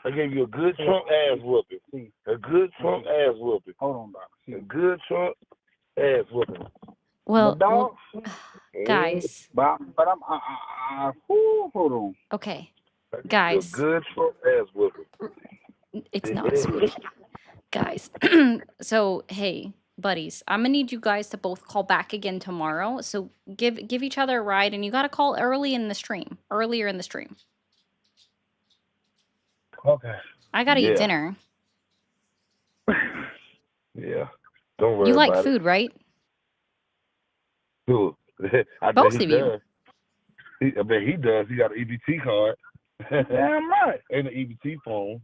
Speaker 18: I gave you a good Trump ass whooping. A good Trump ass whooping.
Speaker 19: Hold on, Doc.
Speaker 18: A good Trump ass whooping.
Speaker 1: Well,
Speaker 19: dog.
Speaker 1: guys.
Speaker 19: But I'm. Hold on.
Speaker 1: Okay,
Speaker 18: A
Speaker 1: guys.
Speaker 18: good Trump ass whooping.
Speaker 1: It's not sweet. Guys. So, hey, buddies, I'm gonna need you guys to both call back again tomorrow. So give each other a ride, and you gotta call earlier in the stream.
Speaker 19: Okay.
Speaker 1: I gotta eat dinner.
Speaker 18: Yeah. Don't worry
Speaker 1: You like
Speaker 18: about
Speaker 1: food, right?
Speaker 18: Who? I bet
Speaker 1: Both
Speaker 18: he
Speaker 1: of you.
Speaker 18: does. I bet he does. He got an EBT card.
Speaker 19: Damn right.
Speaker 18: And an EBT phone.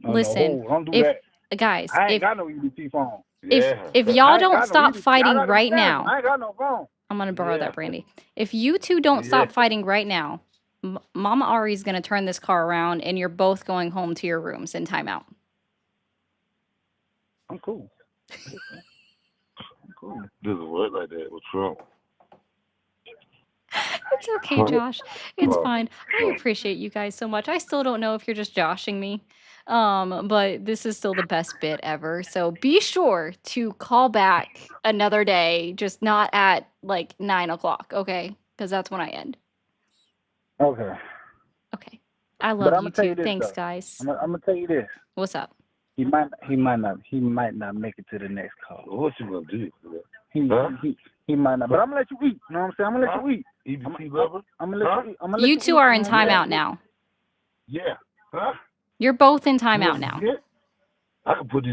Speaker 1: Listen,
Speaker 19: don't do
Speaker 1: if
Speaker 19: that.
Speaker 1: guys,
Speaker 19: I ain't
Speaker 1: if
Speaker 19: got no EBT phone.
Speaker 1: if y'all don't stop fighting right now,
Speaker 19: I ain't got no phone.
Speaker 1: I'm gonna borrow that, Brandy. If you two don't stop fighting right now, Mama Ari's gonna turn this car around, and you're both going home to your rooms in timeout.
Speaker 19: I'm cool.
Speaker 18: Doesn't work like that with Trump.
Speaker 1: It's okay, Josh. It's fine. I appreciate you guys so much. I still don't know if you're just joshing me. But this is still the best bit ever. So be sure to call back another day, just not at like 9 o'clock, okay? Because that's when I end.
Speaker 19: Okay.
Speaker 1: Okay. I
Speaker 19: But
Speaker 1: love
Speaker 19: I'm
Speaker 1: you
Speaker 19: gonna tell
Speaker 1: too.
Speaker 19: you this,
Speaker 1: Thanks,
Speaker 19: though.
Speaker 1: guys.
Speaker 19: I'm gonna tell you this.
Speaker 1: What's up?
Speaker 19: He might not make it to the next call.
Speaker 18: What you gonna do?
Speaker 19: He might not. But I'm gonna let you eat. You know what I'm saying? I'm gonna let you eat.
Speaker 18: EBT lover?
Speaker 19: I'm gonna let you eat. I'm gonna let
Speaker 1: You
Speaker 19: you
Speaker 1: two
Speaker 19: eat.
Speaker 1: are in timeout now.
Speaker 18: Yeah. Huh?
Speaker 1: You're both in timeout now.
Speaker 18: I can put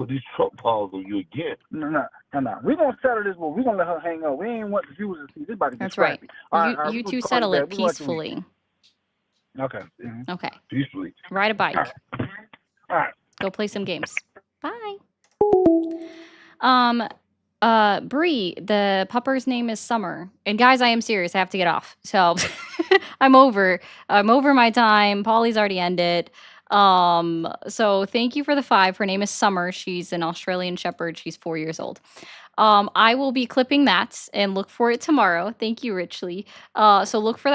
Speaker 18: these Trump paws on you again.
Speaker 19: No. We're gonna settle this one. We're gonna let her hang up. We ain't want the viewers to see this about to get
Speaker 1: That's right.
Speaker 19: scrappy. All right,
Speaker 1: You
Speaker 19: we're
Speaker 1: two
Speaker 19: gonna call
Speaker 1: settle
Speaker 19: you
Speaker 1: it
Speaker 19: back. We're gonna let you eat.
Speaker 1: peacefully.
Speaker 19: Okay.
Speaker 1: Okay.
Speaker 18: Peacefully.
Speaker 1: Ride a bike.
Speaker 19: All right.
Speaker 1: Go play some games. Bye. Bree, the pupper's name is Summer. And guys, I am serious. I have to get off. So I'm over my time. Polly's already ended. So thank you for the 5. Her name is Summer. She's an Australian Shepherd. She's 4 years old. I will be clipping that and look for it tomorrow. Thank you, Richly. So look for that.